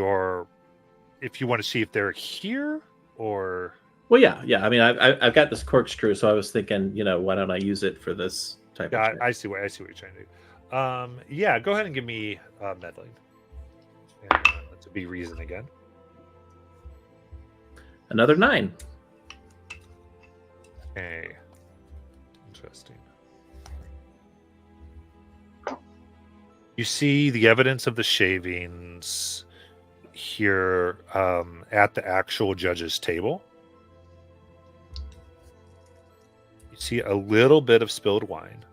you want to see if they're here or. Well, yeah. I mean, I've got this corkscrew, so I was thinking, why don't I use it for this type Yeah, of thing? I see what you're trying to do. Yeah, go ahead and give me meddling. And that's a big reason again. Another 9. Okay. Interesting. You see the evidence of the shavings here at the actual judge's table. You see a little bit of spilled wine.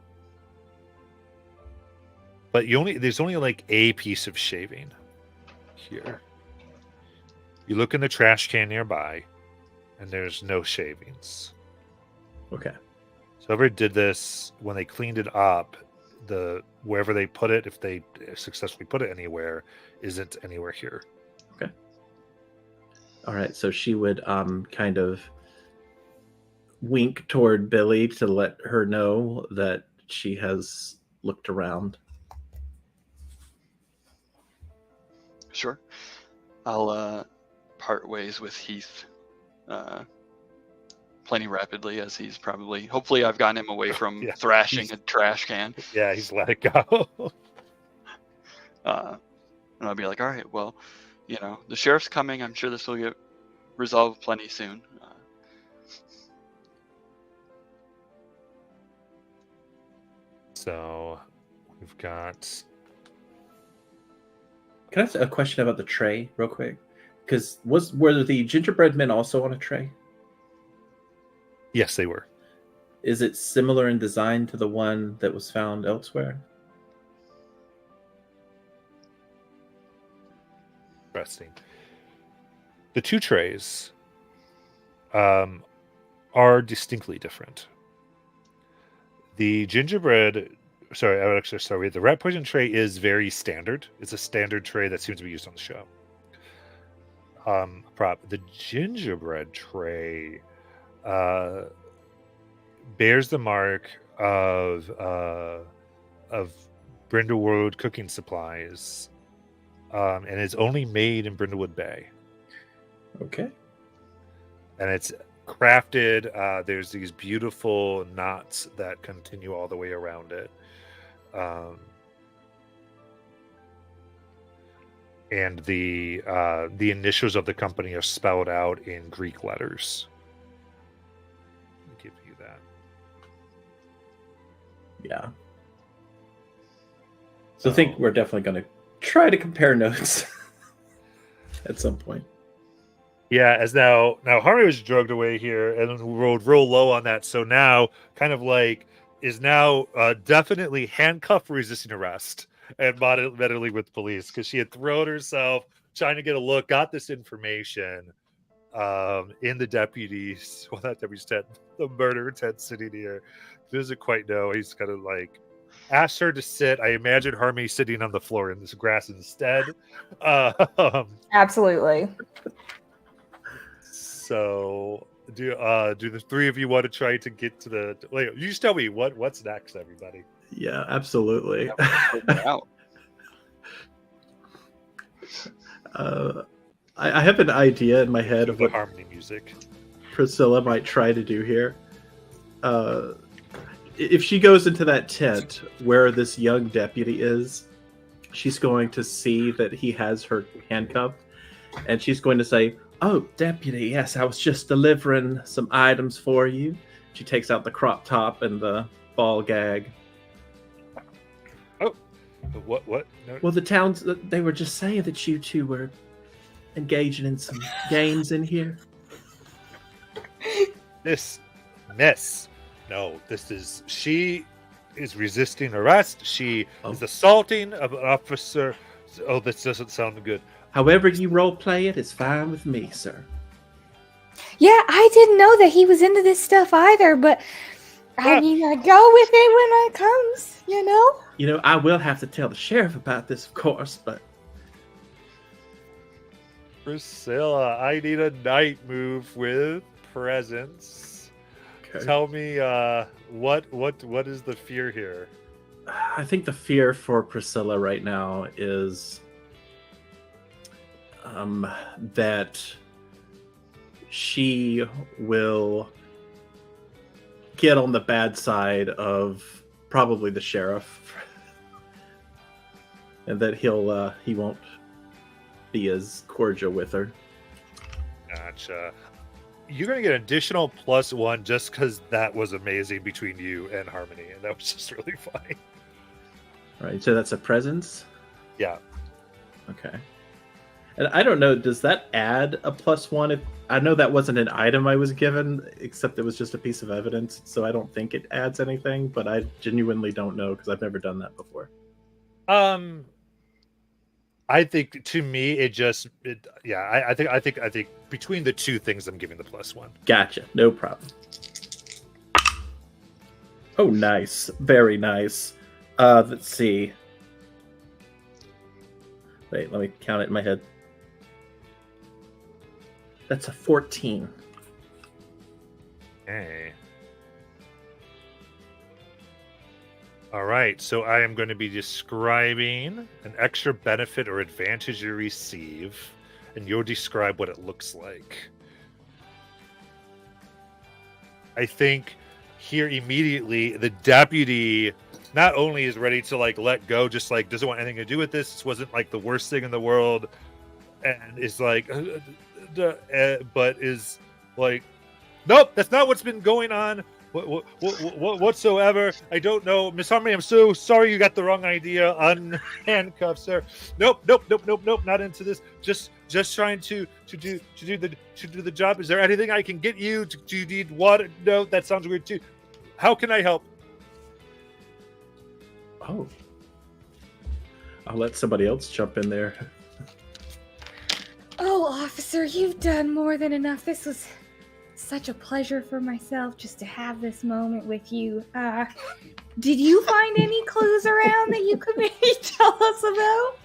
But there's only like a piece of shaving here. You look in the trash can nearby, and there's no shavings. Okay. So whoever did this, when they cleaned it up, wherever they put it, if they successfully put it anywhere, isn't anywhere here. Okay. All right. So she would kind of wink toward Billy to let her know that she has looked around. Sure. I'll part ways with Heath plenty rapidly, as he's probably, hopefully I've gotten him away from thrashing a trash can. Yeah, he's let it go. And I'll be like, all right, well, the sheriff's coming. I'm sure this will get resolved plenty soon. So we've got. Can I ask a question about the tray real quick? Because were the gingerbread men also on a tray? Yes, they were. Is it similar in design to the one that was found elsewhere? Interesting. The two trays are distinctly different. The gingerbread, sorry, I would actually start with the rat poison tray is very standard. It's a standard tray that seems to be used on the show. The gingerbread tray bears the mark of Brindlewood cooking supplies, and is only made in Brindlewood Bay. Okay. And it's crafted. There's these beautiful knots that continue all the way around it. And the initials of the company are spelled out in Greek letters. I'll give you that. Yeah. So I think we're definitely going to try to compare notes at some point. Yeah, as now Harvey was drugged away here and rolled real low on that. So now kind of like is now definitely handcuffed for resisting arrest and meddling with police because she had thrown herself trying to get a look, got this information in the deputies, well, not deputies tent, the murder tent sitting here. Doesn't quite know. He's kind of like asked her to sit. I imagine Harmony sitting on the floor in this grass instead. Absolutely. So do the three of you want to try to get to the? Wait, you just tell me what's next, everybody. Yeah, absolutely. Out. I have an idea in my head of The what harmony music. Priscilla might try to do here. If she goes into that tent where this young deputy is, she's going to see that he has her handcuffed, and she's going to say, "Oh, deputy, yes, I was just delivering some items for you." She takes out the crop top and the ball gag. Oh, what? No. Well, the towns, they were just saying that you two were engaging in some games in here. This miss. No, she is resisting arrest. She is assaulting an officer. Oh, this doesn't sound good. However you role play it is fine with me, sir. Yeah, I didn't know that he was into this stuff either, but I mean, I go with it when it comes, you know? You know, I will have to tell the sheriff about this, of course, but... Priscilla, I need a night move with presence. Okay. Tell me, what is the fear here? I think the fear for Priscilla right now is that she will get on the bad side of probably the sheriff, and that he won't be as cordial with her. Gotcha. You're gonna get an additional +1 just because that was amazing between you and Harmony, and that was just really funny. All right, so that's a presence. Yeah. Okay. And I don't know, does that add a +1? I know that wasn't an item I was given, except it was just a piece of evidence, so I don't think it adds anything, but I genuinely don't know because I've never done that before. I think to me I think between the two things I'm giving the +1. Gotcha, no problem. Oh, nice, very nice. Let's see. Wait, let me count it in my head. That's a 14. Okay. All right, so I am going to be describing an extra benefit or advantage you receive, and you'll describe what it looks like. I think here immediately the deputy not only is ready to let go, just doesn't want anything to do with this. This wasn't the worst thing in the world, and is but is nope, that's not what's been going on. Whatsoever. I don't know, Miss Harmony. I'm so sorry. You got the wrong idea. Unhandcuffed, sir. Nope. Not into this. Just trying to do the job. Is there anything I can get you? Do you need water? No, that sounds weird too. How can I help? Oh, I'll let somebody else jump in there. Oh, officer, you've done more than enough. This was such a pleasure for myself just to have this moment with you. Did you find any clues around that you could maybe tell us about?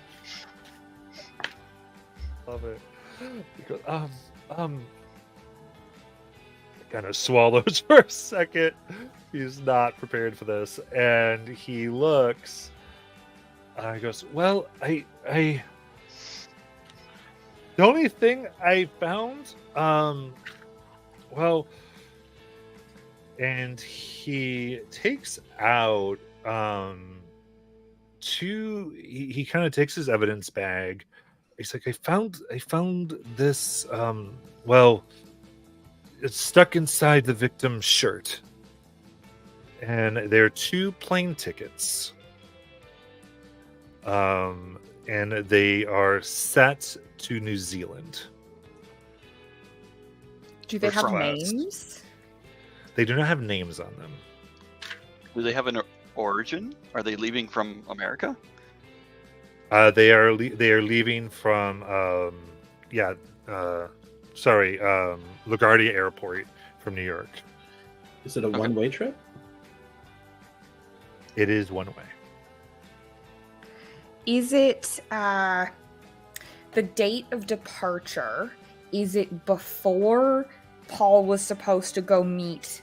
Love it. Because, kind of swallows for a second. He's not prepared for this, and he looks. He goes, "Well, I the only thing I found, well," and he takes out he kind of takes his evidence bag. He's like, I found this, well, it's stuck inside the victim's shirt, and they're 2 plane tickets, and they are set to New Zealand. Do they have France. names? They do not have names on them. Do they have an origin? Are they leaving from America? They are leaving from LaGuardia Airport from New York. Is it a one-way trip? It is one way. Is it the date of departure? Is it before Paul was supposed to go meet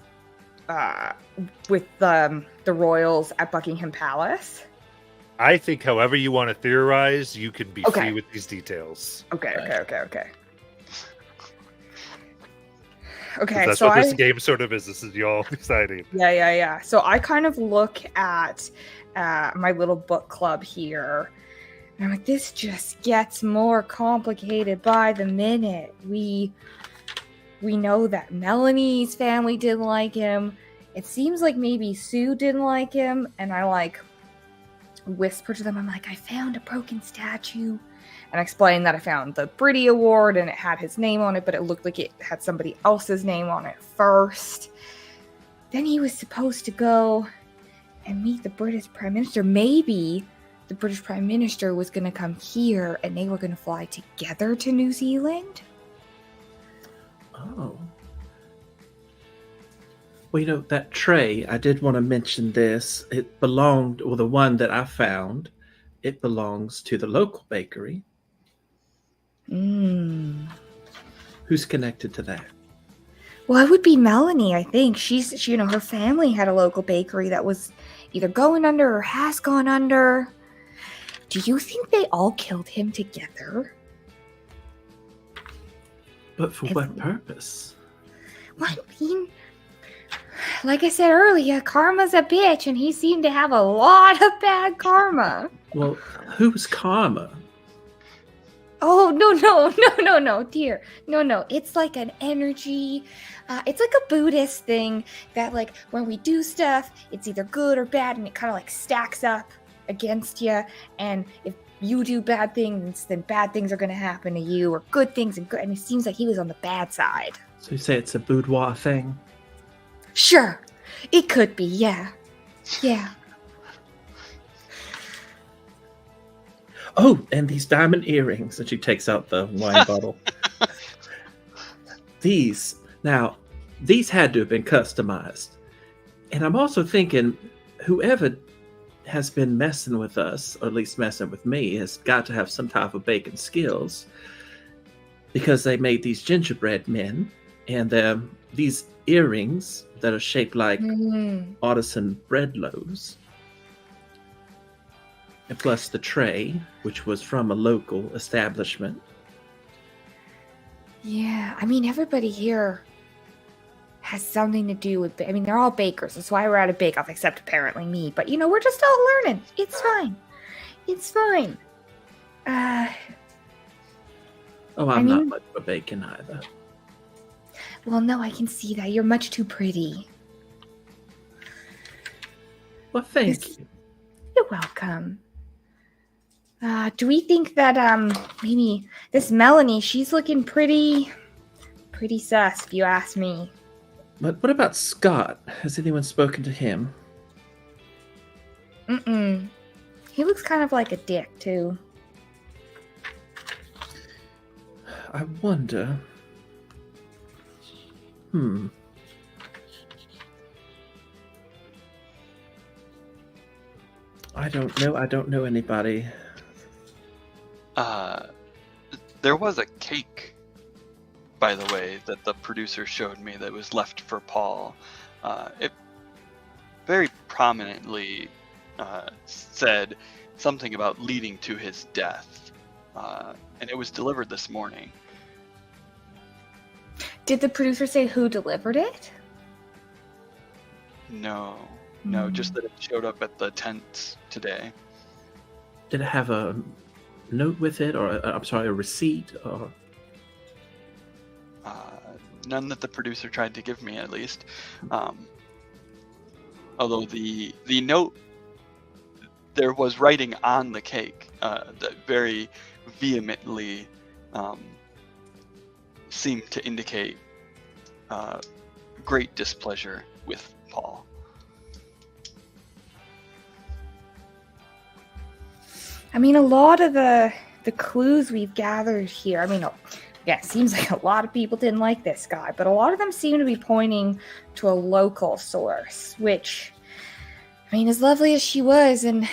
with the royals at Buckingham Palace? I think however you want to theorize, you can be free with these details. Okay. That's So what this game sort of is. This is y'all deciding. Yeah. So I kind of look at my little book club here, and I'm like, this just gets more complicated by the minute. We know that Melanie's family didn't like him. It seems like maybe Sue didn't like him, and I whisper to them, I'm like, I found a broken statue. And I explained that I found the Britty Award and it had his name on it, but it looked like it had somebody else's name on it first. Then he was supposed to go and meet the British Prime Minister. Maybe the British Prime Minister was going to come here and they were going to fly together to New Zealand. Oh. Well, that tray, I did want to mention this. It belonged, or the one that I found, it belongs to the local bakery. Who's connected to that? Well, it would be Melanie, I think. She, her family had a local bakery that was either going under or has gone under. Do you think they all killed him together? But for what purpose? Well, I mean, like I said earlier, karma's a bitch, and he seemed to have a lot of bad karma. Well, who's karma? Oh, no, dear. No. It's like an energy. It's like a Buddhist thing that, like, when we do stuff, it's either good or bad, and it kind of, like, stacks up against you. And if you do bad things, then bad things are going to happen to you, or good things. And it seems like he was on the bad side. So you say it's a boudoir thing? Sure. It could be, yeah. Yeah. Oh, and these diamond earrings. And she takes out the wine bottle. These had to have been customized. And I'm also thinking, whoever has been messing with us, or at least messing with me, has got to have some type of baking skills. Because they made these gingerbread men, and these earrings that are shaped like artisan bread loaves. And plus the tray, which was from a local establishment. Yeah, I mean, everybody here has something to do with... I mean, they're all bakers. That's why we're at a bake-off, except apparently me. But, we're just all learning. It's fine. It's fine. I'm not much of a bacon either. Well, no, I can see that. You're much too pretty. Well, thank you. You're welcome. Do we think that maybe this Melanie, she's looking pretty sus, if you ask me. But what about Scott? Has anyone spoken to him? He looks kind of like a dick, too. I wonder... I don't know anybody. There was a cake, by the way, that the producer showed me that was left for Paul. It very prominently said something about leading to his death, and it was delivered this morning. Did the producer say who delivered it? No, just that it showed up at the tent today. Did it have a note with it, or a receipt, or? None that the producer tried to give me, at least. Although the note, there was writing on the cake that very vehemently seemed to indicate great displeasure with Paul. I mean, a lot of the clues we've gathered here, I mean, yeah, it seems like a lot of people didn't like this guy, but a lot of them seem to be pointing to a local source, which, I mean, as lovely as she was, and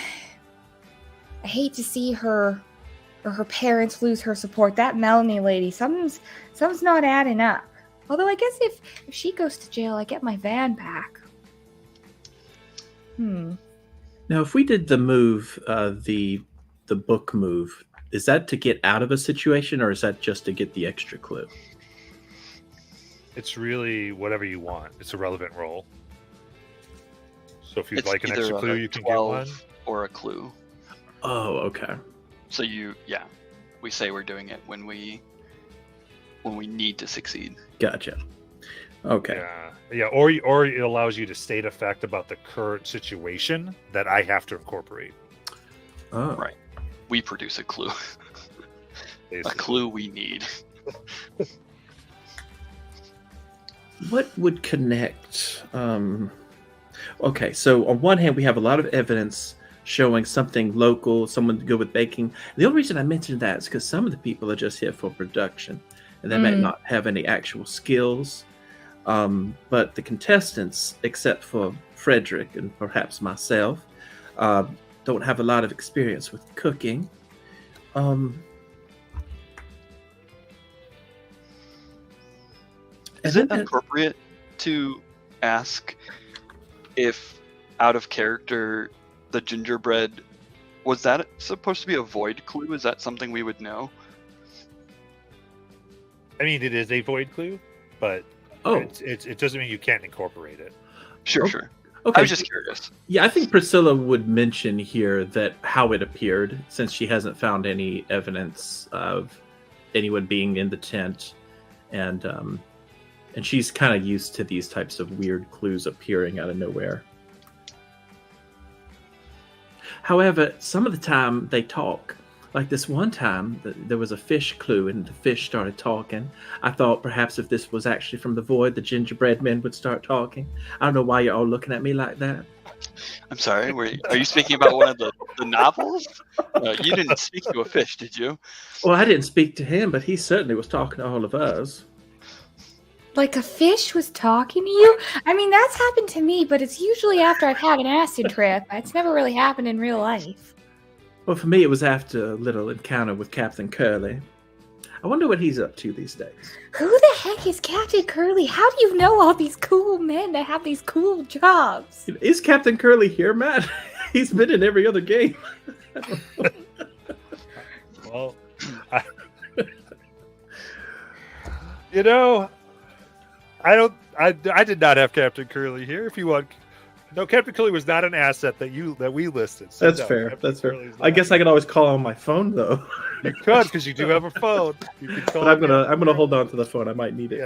I hate to see her or her parents lose her support. That Melanie lady, something's not adding up. Although I guess if she goes to jail, I get my van back. Now, if we did the move, the book move, is that to get out of a situation, or is that just to get the extra clue? It's really whatever you want. It's a relevant roll. So if you'd It's like an either extra clue, a you can get 12 one. or a clue. Oh, okay. So we say we're doing it when we need to succeed. Gotcha. Okay. Yeah. Or it allows you to state a fact about the current situation that I have to incorporate. Oh. Right. We produce a clue. A Basically. clue we need. What would connect? Okay, so on one hand, we have a lot of evidence showing something local, someone good with baking. The only reason I mentioned that is because some of the people are just here for production, and they may not have any actual skills. But the contestants, except for Frederick and perhaps myself, don't have a lot of experience with cooking. Is it appropriate to ask if, out of character, the gingerbread, was that supposed to be a void clue? Is that something we would know? I mean, it is a void clue, but it doesn't mean you can't incorporate it. Sure, sure. Okay. I was just curious. Yeah, I think Priscilla would mention here that how it appeared, since she hasn't found any evidence of anyone being in the tent, and she's kind of used to these types of weird clues appearing out of nowhere. However, some of the time they talk. Like this one time, there was a fish clue, and the fish started talking. I thought perhaps if this was actually from the void, the gingerbread men would start talking. I don't know why you're all looking at me like that. I'm sorry, are you speaking about one of the novels? You didn't speak to a fish, did you? Well, I didn't speak to him, but he certainly was talking to all of us. Like a fish was talking to you? I mean, that's happened to me, but it's usually after I've had an acid trip. It's never really happened in real life. Well, for me, it was after a little encounter with Captain Curly. I wonder what he's up to these days. Who the heck is Captain Curly? How do you know all these cool men that have these cool jobs? Is Captain Curly here, Matt? He's been in every other game. Well, you know, I did not have Captain Curly here. If you want, no, Captain Curly was not an asset that we listed. So That's no, fair. Captain That's fair. Curly's I not. guess I can always call on my phone though. You could, because you do have a phone. You can call. But I'm gonna hold on to the phone. I might need it.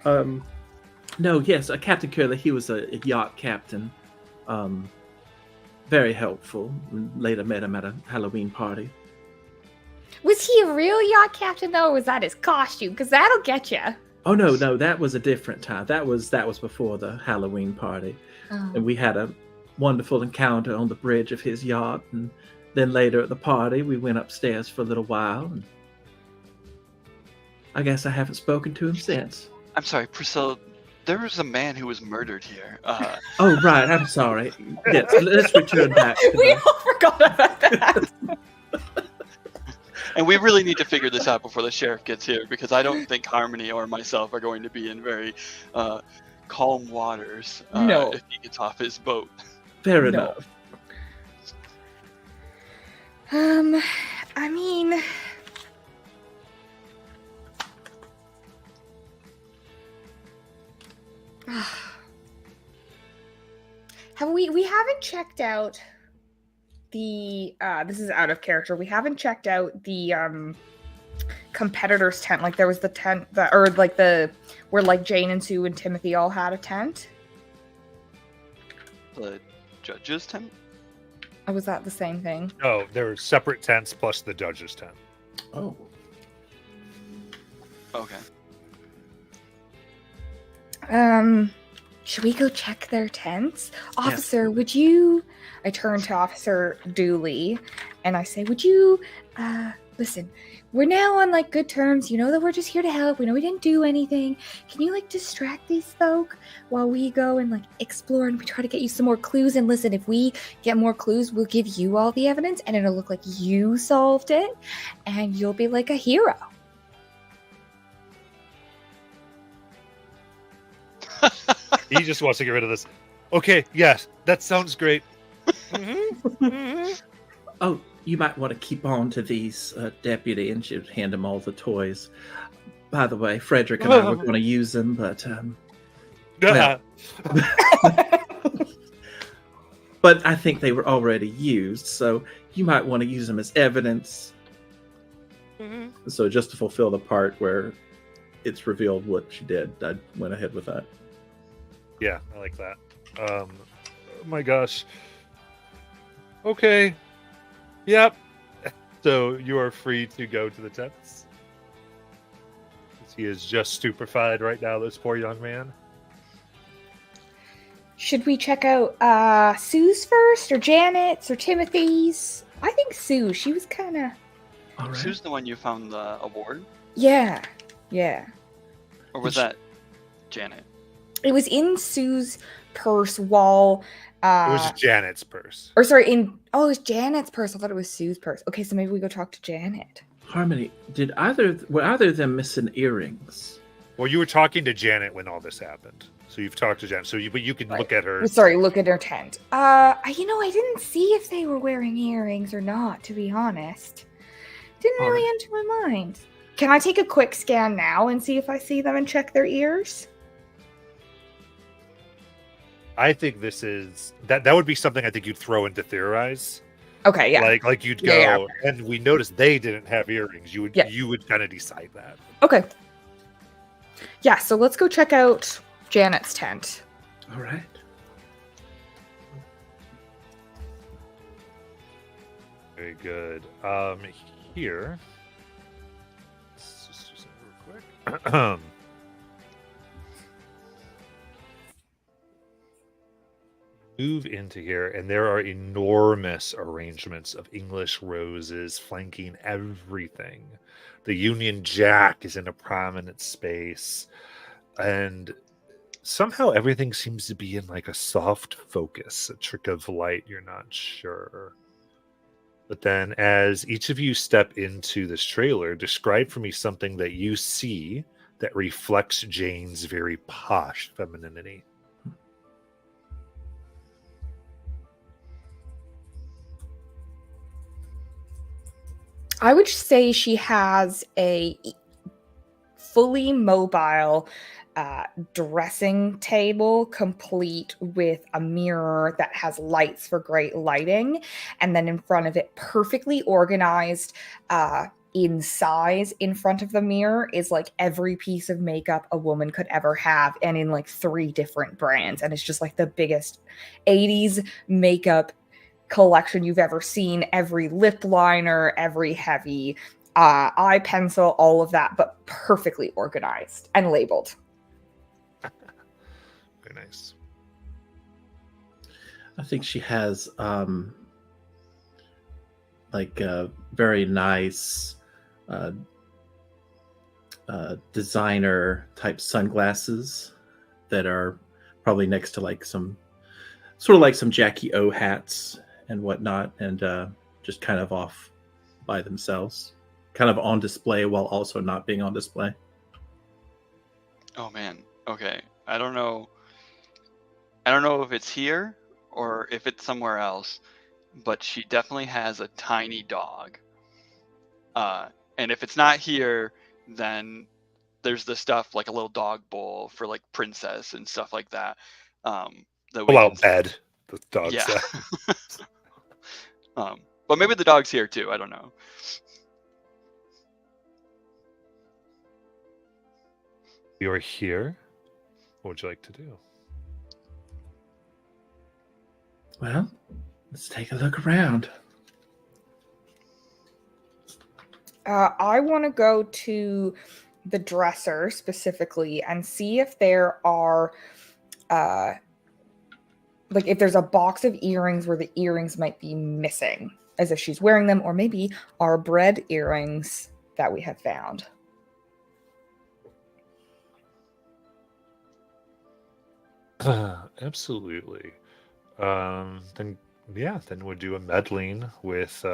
Yeah. No, yes, Captain Curly. He was a yacht captain. Very helpful. Later met him at a Halloween party. Was he a real yacht captain though, or was that his costume? Because that'll get you. Oh no, that was a different time. That was before the Halloween party, and we had a wonderful encounter on the bridge of his yacht, and then later at the party we went upstairs for a little while. And I guess I haven't spoken to him since. I'm sorry, Priscilla. There was a man who was murdered here. Oh right, I'm sorry. Yes, let's return back. We all forgot about that. And we really need to figure this out before the sheriff gets here, because I don't think Harmony or myself are going to be in very calm waters if he gets off his boat. Fair enough. I mean, we haven't checked out the this is out of character. We haven't checked out the competitors' tent. Like there was the tent that, or like the where like Jane and Sue and Timothy all had a tent. The judge's tent? Or was that the same thing? No, there were separate tents plus the judge's tent. Oh. Okay. Should we go check their tents? Officer, would you... I turn to Officer Dooley, and I say, would you... listen, we're now on, like, good terms. You know that we're just here to help. We know we didn't do anything. Can you, like, distract these folk while we go and, like, explore and we try to get you some more clues? And listen, if we get more clues, we'll give you all the evidence, and it'll look like you solved it, and you'll be, like, a hero. He just wants to get rid of this. Okay, yes, that sounds great. Oh, you might want to keep on to these, deputy, and she'd hand him all the toys. By the way, Frederick and I were going to use them, but well, but I think they were already used, so you might want to use them as evidence. So just to fulfill the part where it's revealed what she did, I went ahead with that. Yeah, I like that. Oh my gosh. Okay, Yep. So you are free to go to the tents. He is just stupefied right now, this poor young man. Should we check out Sue's first, or Janet's, or Timothy's? I think Sue. She was kind of... All right. Who's the one you found the award? Yeah. Or was that Janet? It was in Sue's purse while... It was Janet's purse. Or sorry, it was Janet's purse. I thought it was Sue's purse. Okay, so maybe we go talk to Janet. Harmony, were either of them missing earrings? Well, you were talking to Janet when all this happened. So you've talked to Janet. But you can look at her. Sorry, look at her tent. I didn't see if they were wearing earrings or not, to be honest. Didn't really enter my mind. Can I take a quick scan now and see if I see them and check their ears? I think this is that would be something I think you'd throw into theorize. Okay, yeah. Like you'd go, and we noticed they didn't have earrings. You would kind of decide that. Okay. Yeah, so let's go check out Janet's tent. All right. Very good. Here. Let's just do something real quick. Move into here, and there are enormous arrangements of English roses flanking everything. The Union Jack is in a prominent space, and somehow everything seems to be in like a soft focus, a trick of light. You're not sure. But then as each of you step into this trailer, describe for me something that you see that reflects Jane's very posh femininity. I would say she has a fully mobile dressing table complete with a mirror that has lights for great lighting, and then in front of it, perfectly organized in size in front of the mirror is like every piece of makeup a woman could ever have, and in like 3 different brands, and it's just like the biggest 80s makeup collection you've ever seen. Every lip liner, every heavy eye pencil, all of that, but perfectly organized and labeled. Very nice. I think she has like a very nice designer type sunglasses that are probably next to like some sort of like some Jackie O hats and whatnot, and just kind of off by themselves, kind of on display while also not being on display. Oh man. Okay. I don't know if it's here or if it's somewhere else, but she definitely has a tiny dog. And if it's not here, then there's the stuff like a little dog bowl for like Princess and stuff like that. Pull out bed. The dog's yeah. But maybe the dog's here too. I don't know. You're here. What would you like to do? Well, let's take a look around. I want to go to the dresser specifically and see if there are like if there's a box of earrings where the earrings might be missing, as if she's wearing them, or maybe are bred earrings that we have found. Absolutely. Then we'll do a meddling with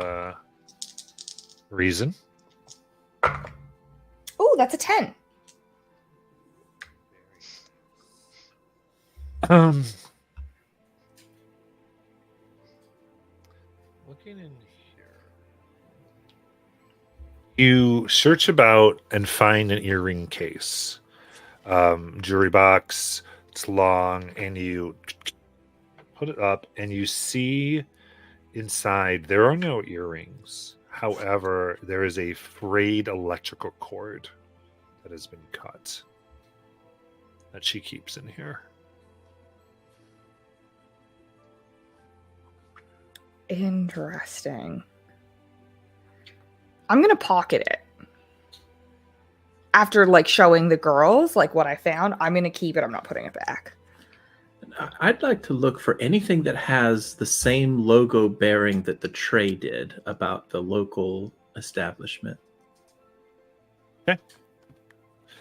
reason. Oh, that's a 10. Looking in here, you search about and find an earring case, jewelry box. It's long, and you put it up, and you see inside there are no earrings. However, there is a frayed electrical cord that has been cut that she keeps in here. Interesting. I'm gonna pocket it. After like showing the girls like what I found, I'm gonna keep it. I'm not putting it back. I'd like to look for anything that has the same logo bearing that the tray did about the local establishment. Okay.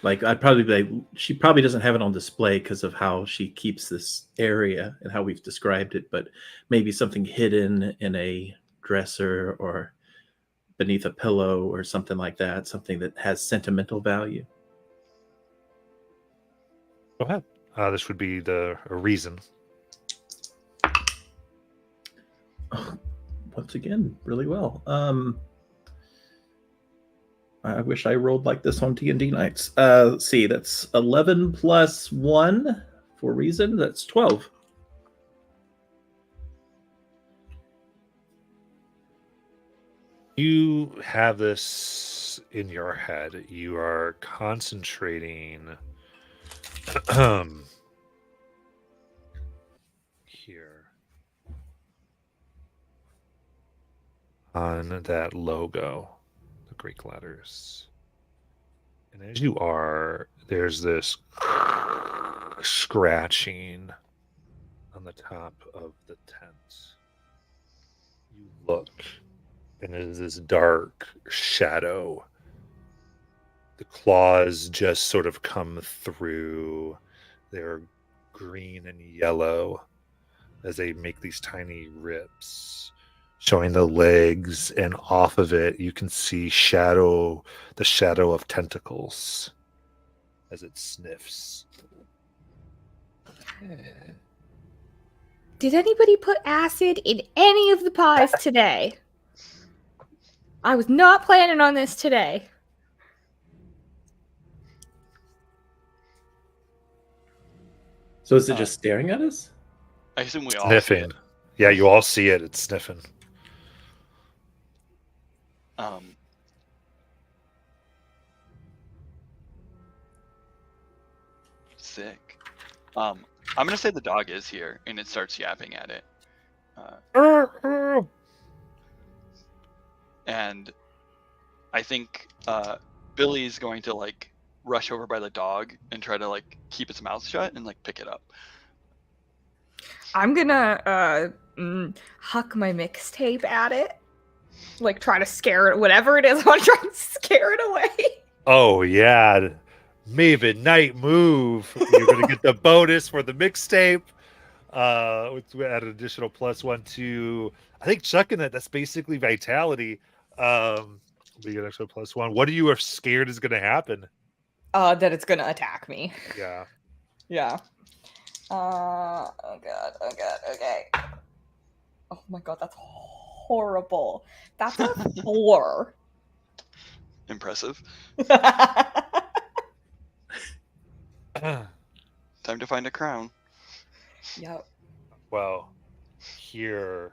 Like, I'd probably be like, she probably doesn't have it on display because of how she keeps this area and how we've described it, but maybe something hidden in a dresser or beneath a pillow or something like that, something that has sentimental value. Go ahead. This would be a reason. Oh, once again, really well. I wish I rolled like this on D&D nights. Let's see, that's 11 plus 1 for reason. That's 12. You have this in your head. You are concentrating here on that logo, the Greek letters. And as you are, there's this scratching on the top of the tent. You look, and it is this dark shadow. The claws just sort of come through. They're green and yellow as they make these tiny rips, showing the legs, and off of it you can see the shadow of tentacles as it sniffs. Did anybody put acid in any of the pies today? I was not planning on this today. So is it just staring at us? I assume we all see Sniffing. it. Yeah, you all see it. It's sniffing. Sick. I'm gonna say the dog is here, and it starts yapping at it. And I think Billy's going to like rush over by the dog and try to like keep its mouth shut and like pick it up. I'm gonna huck my mixtape at it. Like try to scare it, whatever it is, I want to try and scare it away. Oh, yeah. Maven Night move. You're going to get the bonus for the mixtape. Which we add an additional +1 to, I think, chucking it. That's basically vitality. We get an extra +1. What are you scared is going to happen? That it's gonna attack me. Yeah. Yeah. Oh god, okay. Oh my god, that's horrible. That's a 4. Impressive. Time to find a crown. Yep. Well, here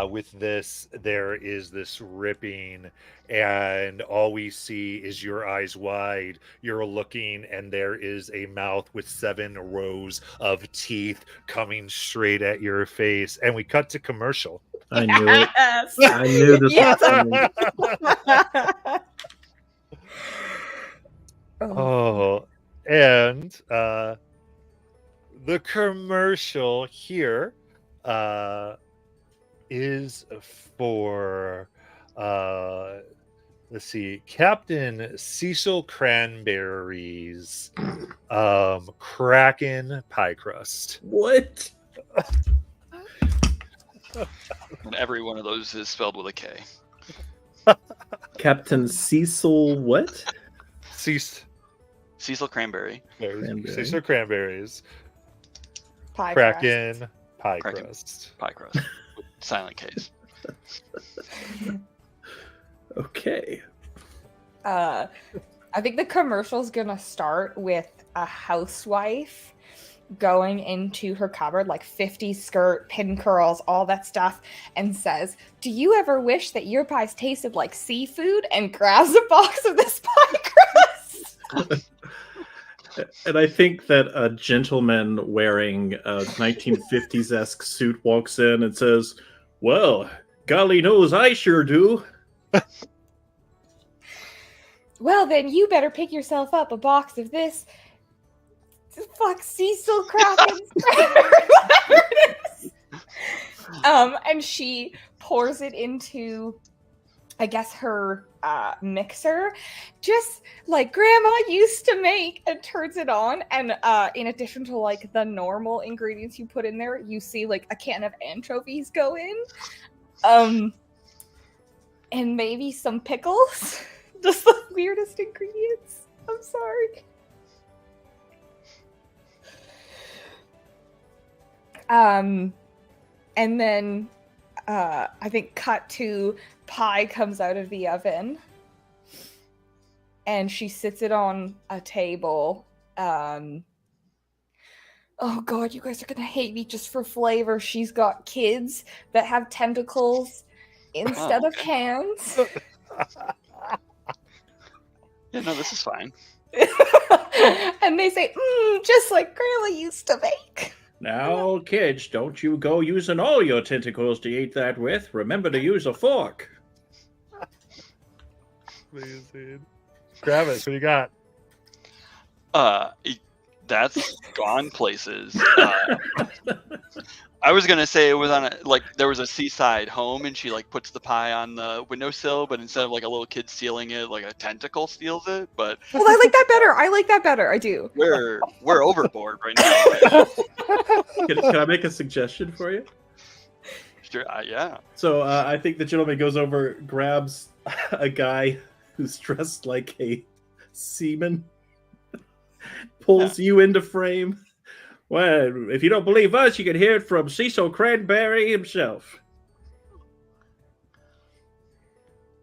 with this, there is this ripping, and all we see is your eyes wide. You're looking, and there is a mouth with 7 rows of teeth coming straight at your face. And we cut to commercial. I knew it. Yes. I knew this Yes. was coming. Oh, and the commercial here is for let's see, Captain Cecil Cranberry's Kraken pie crust. What? And every one of those is spelled with a K. Captain Cecil what? Cecil Cranberry. Cranberry. Cecil Cranberries Pie Kraken crust. pie Kraken. crust. Pie crust. With silent Ks. Okay. I think the commercial's gonna start with a housewife going into her cupboard, like 50s skirt, pin curls, all that stuff, and says, "Do you ever wish that your pies tasted like seafood?" and grabs a box of this pie crust. And I think that a gentleman wearing a 1950s-esque suit walks in and says, "Well, golly knows I sure do." Well, then you better pick yourself up a box of this. Fuck, Cecil Kraken's whatever it is. And she pours it into, I guess, her mixer, just like Grandma used to make, and turns it on. And in addition to like the normal ingredients you put in there, you see like a can of anchovies go in, and maybe some pickles. Just the weirdest ingredients. I'm sorry. And then I think cut to pie comes out of the oven, and she sits it on a table. Oh god, you guys are gonna hate me just for flavor. She's got kids that have tentacles instead of hands. Yeah, no, this is fine. And they say, just like Grandma used to make. Now, kids, don't you go using all your tentacles to eat that with. Remember to use a fork. Amazing. Travis, what do you got? That's gone places. I was gonna say it was on there was a seaside home, and she like puts the pie on the windowsill, but instead of like a little kid stealing it, like a tentacle steals it. But well, I like that better. I do. We're overboard right now. Can I make a suggestion for you? Sure, yeah. So I think the gentleman goes over, grabs a guy who's dressed like a seaman, pulls you into frame. Well, if you don't believe us, you can hear it from Cecil Cranberry himself.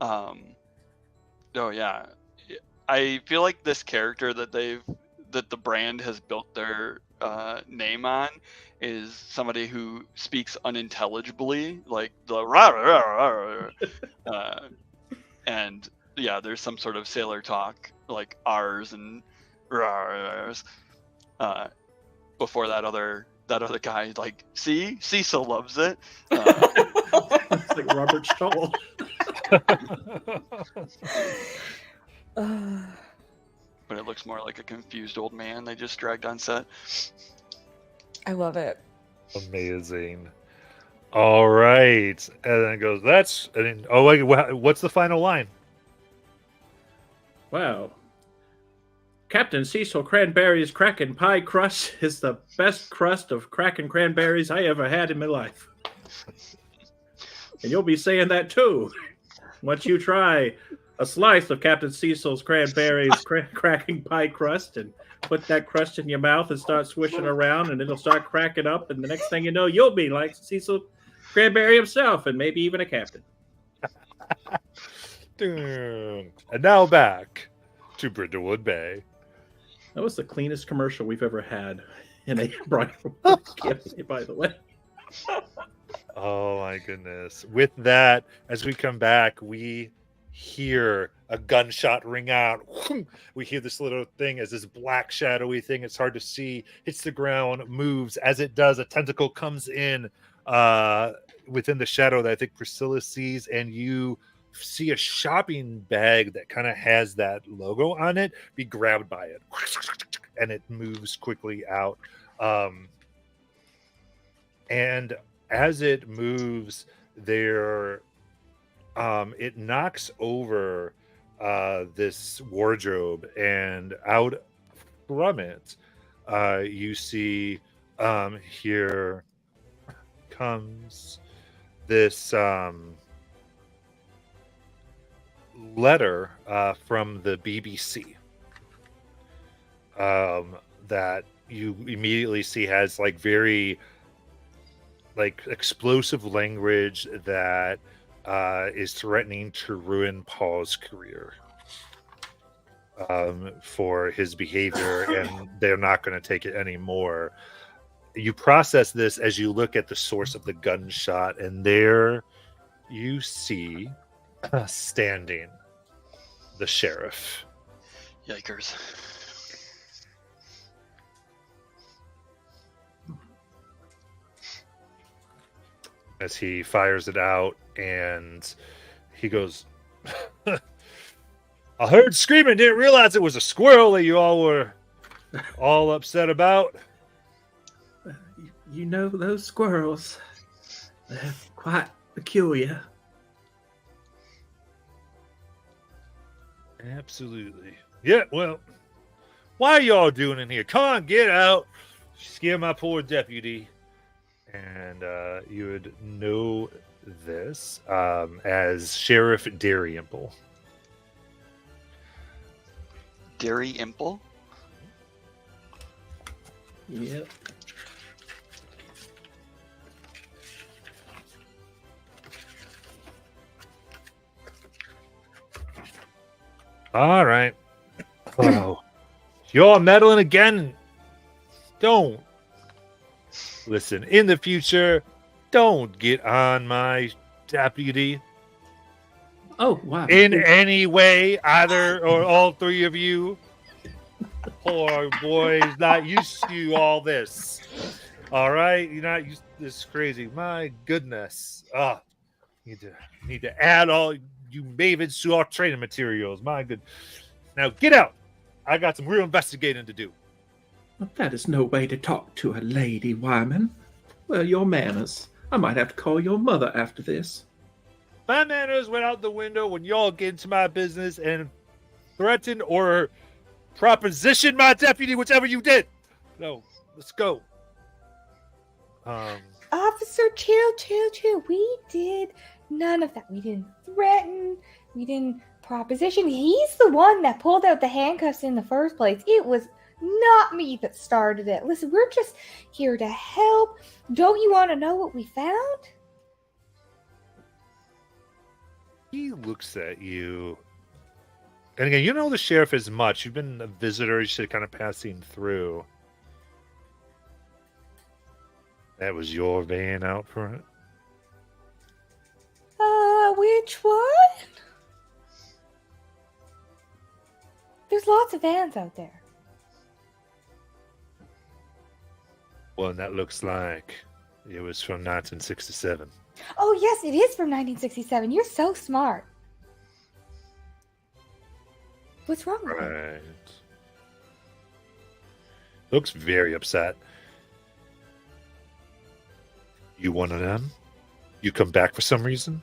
Oh yeah, I feel like this character that the brand has built their name on is somebody who speaks unintelligibly, like the rah, and yeah, there's some sort of sailor talk like R's and R's. Before that other guy, like, see, Cecil loves it. It's like Robert Stoll. But it looks more like a confused old man they just dragged on set. I love it. Amazing. All right, and then it goes. Oh wait, what's the final line? Wow. Captain Cecil Cranberry's Kraken Pie Crust is the best crust of Kraken cranberries I ever had in my life. And you'll be saying that too. Once you try a slice of Captain Cecil's Cranberry's Kraken Pie Crust and put that crust in your mouth and start swishing around, and it'll start cracking up, and the next thing you know, you'll be like Cecil Cranberry himself, and maybe even a captain. And now back to Brindlewood Bay. That was the cleanest commercial we've ever had in a Brindlewood campaign, by the way. Oh my goodness. With that, as we come back, we hear a gunshot ring out. We hear this little thing as this black shadowy thing, it's hard to see, hits the ground, moves. As it does, a tentacle comes in within the shadow that I think Priscilla sees, and you see a shopping bag that kind of has that logo on it be grabbed by it, and it moves quickly out. And as it moves there, it knocks over this wardrobe, and out from it you see here comes this letter from the BBC that you immediately see has like very like explosive language that is threatening to ruin Paul's career for his behavior, and they're not going to take it anymore. You process this as you look at the source of the gunshot, and there you see standing the sheriff. Yikers. As he fires it out, and he goes, I heard screaming, didn't realize it was a squirrel that you all were all upset about. You know those squirrels. They're quite peculiar. Absolutely. Yeah, well, why are y'all doing in here? Come on, get out. Scare my poor deputy. And you would know this as Sheriff Dalrymple. Dalrymple? Yep. All right. Oh, you're meddling again. Don't. Listen, in the future, don't get on my deputy Oh, wow. in any way, either or all three of you. Poor boy is not used to all this. All right? You're not used to this crazy. My goodness. Need to add all you mavens to our training materials. My good. Now get out. I got some real investigating to do. That is no way to talk to a lady, Wyman. Well, your manners. I might have to call your mother after this. My manners went out the window when y'all get into my business and threatened or propositioned my deputy, whichever you did. No, let's go. Officer, chill. We did none of that. We didn't threaten. We didn't proposition. He's the one that pulled out the handcuffs in the first place. It was not me that started it. Listen, we're just here to help. Don't you want to know what we found? He looks at you. And again, you know the sheriff as much. You've been a visitor, just kind of passing through. That was your van out front? Which one? There's lots of vans out there. Well, and that looks like it was from 1967. Oh, yes, it is from 1967. You're so smart. What's wrong with it? Right. Looks very upset. You one of them? You come back for some reason?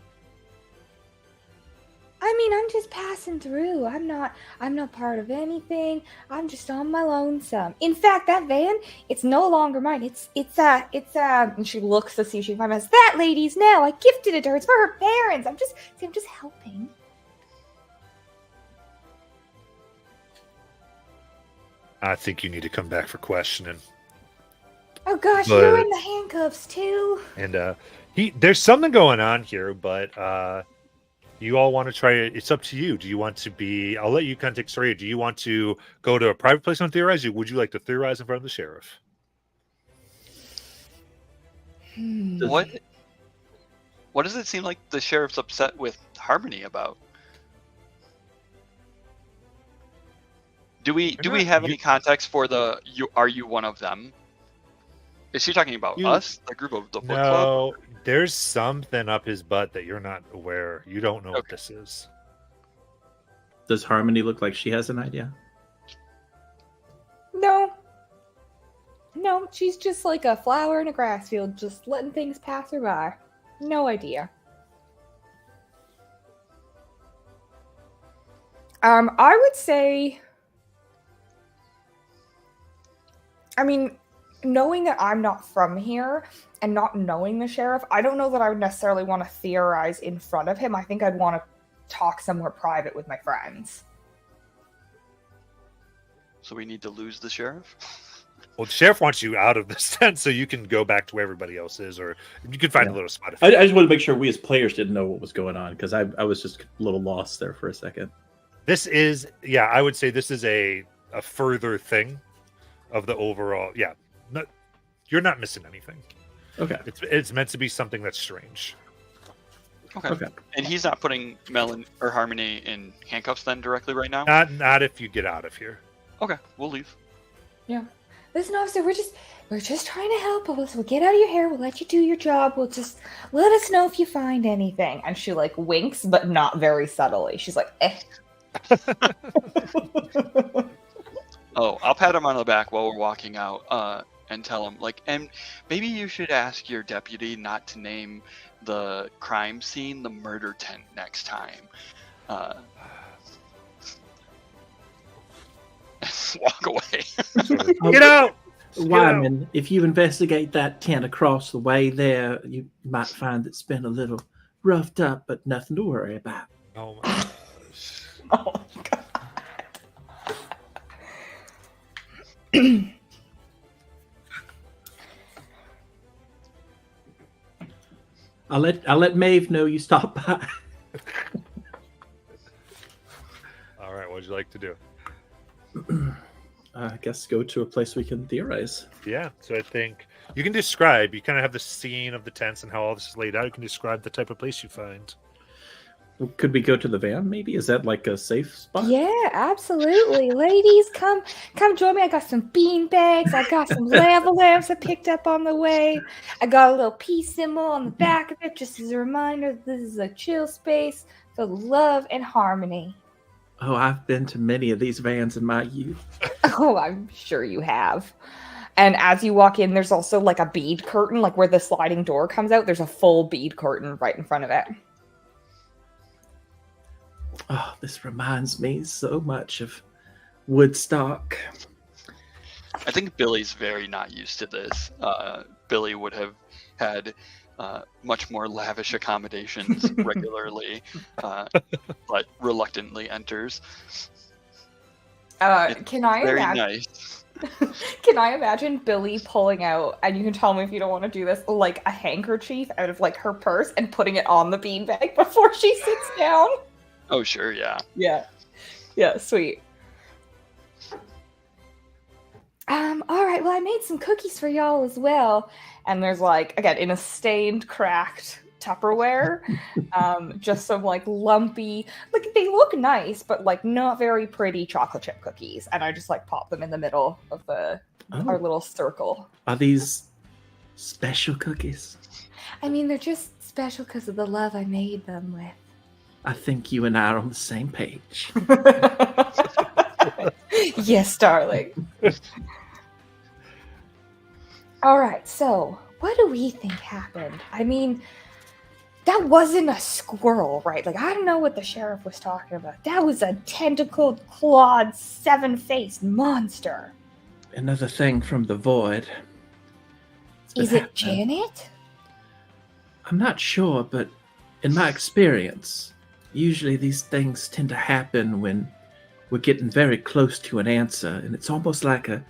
I mean, I'm just passing through. I'm not part of anything. I'm just on my lonesome. In fact, that van, it's no longer mine. It's and she looks to see if she can find us. That lady's now. I gifted it to her. It's for her parents. I'm just helping. I think you need to come back for questioning. Oh gosh, But- you're in the handcuffs too. And there's something going on here, but you all want to try it. It's up to you. Do you want to be? I'll let you kind of take story. Do you want to go to a private place and theorize? Would you like to theorize in front of the sheriff? What does it seem like the sheriff's upset with Harmony about? Do we They're not- have you- any context for the are you one of them? Is she talking about You- us, the group of the book club? No, there's something up his butt that you're not aware. You don't know what Okay. this is. Does Harmony look like she has an idea? No, she's just like a flower in a grass field, just letting things pass her by. No idea. I would say, I mean, knowing that I'm not from here and not knowing the sheriff, I don't know that I would necessarily want to theorize in front of him. I think I'd want to talk somewhere private with my friends. So we need to lose the sheriff? Well, the sheriff wants you out of this tent so you can go back to where everybody else is, or you can find a Yeah. little spot. I just want to make sure we as players didn't know what was going on because I was just a little lost there for a second. This is, yeah, I would say this is a further thing of the overall. Yeah, you're not missing anything. Okay. It's meant to be something that's strange. Okay. And he's not putting Melon or Harmony in handcuffs then directly right now? Not if you get out of here. Okay, we'll leave. Yeah. Listen, officer, we're just trying to help. We'll get out of your hair. We'll let you do your job. We'll just let us know if you find anything. And she like winks, but not very subtly. She's like, eh. Oh, I'll pat him on the back while we're walking out, and tell him, like, and maybe you should ask your deputy not to name the crime scene the murder tent next time. Walk away. Get out! Wyman, if you investigate that tent across the way there, you might find it's been a little roughed up, but nothing to worry about. Oh my gosh. Oh god. I'll let Maeve know you stopped by. All right, what'd you like to do? I guess go to a place we can theorize. Yeah, so I think you can describe. You kind of have the scene of the tents and how all this is laid out. You can describe the type of place you find. Could we go to the van? Maybe is that like a safe spot? Yeah, absolutely. Ladies, come join me. I got some bean bags. I got some lava lamps I picked up on the way. I got a little peace symbol on the back of it just as a reminder that this is a chill space for love and harmony. Oh, I've been to many of these vans in my youth. Oh, I'm sure you have. And as you walk in, there's also like a bead curtain, like where the sliding door comes out. There's a full bead curtain right in front of it. Oh, this reminds me so much of Woodstock. I think Billy's very not used to this. Billy would have had much more lavish accommodations regularly, but reluctantly enters. Can I Very imagine? nice. Can I imagine Billy pulling out, and you can tell me if you don't want to do this, like a handkerchief out of like her purse and putting it on the beanbag before she sits down? Oh, sure, yeah. Yeah, sweet. All right, well, I made some cookies for y'all as well. And there's like, again, in a stained, cracked Tupperware, just some like lumpy, like they look nice, but like not very pretty chocolate chip cookies. And I just like pop them in the middle of our little circle. Are these special cookies? I mean, they're just special because of the love I made them with. I think you and I are on the same page. Yes, darling. All right, so what do we think happened? I mean, that wasn't a squirrel, right? Like, I don't know what the sheriff was talking about. That was a tentacled, clawed, seven-faced monster. Another thing from the void. Is it Janet? I'm not sure, but in my experience, usually these things tend to happen when we're getting very close to an answer, and it's almost like a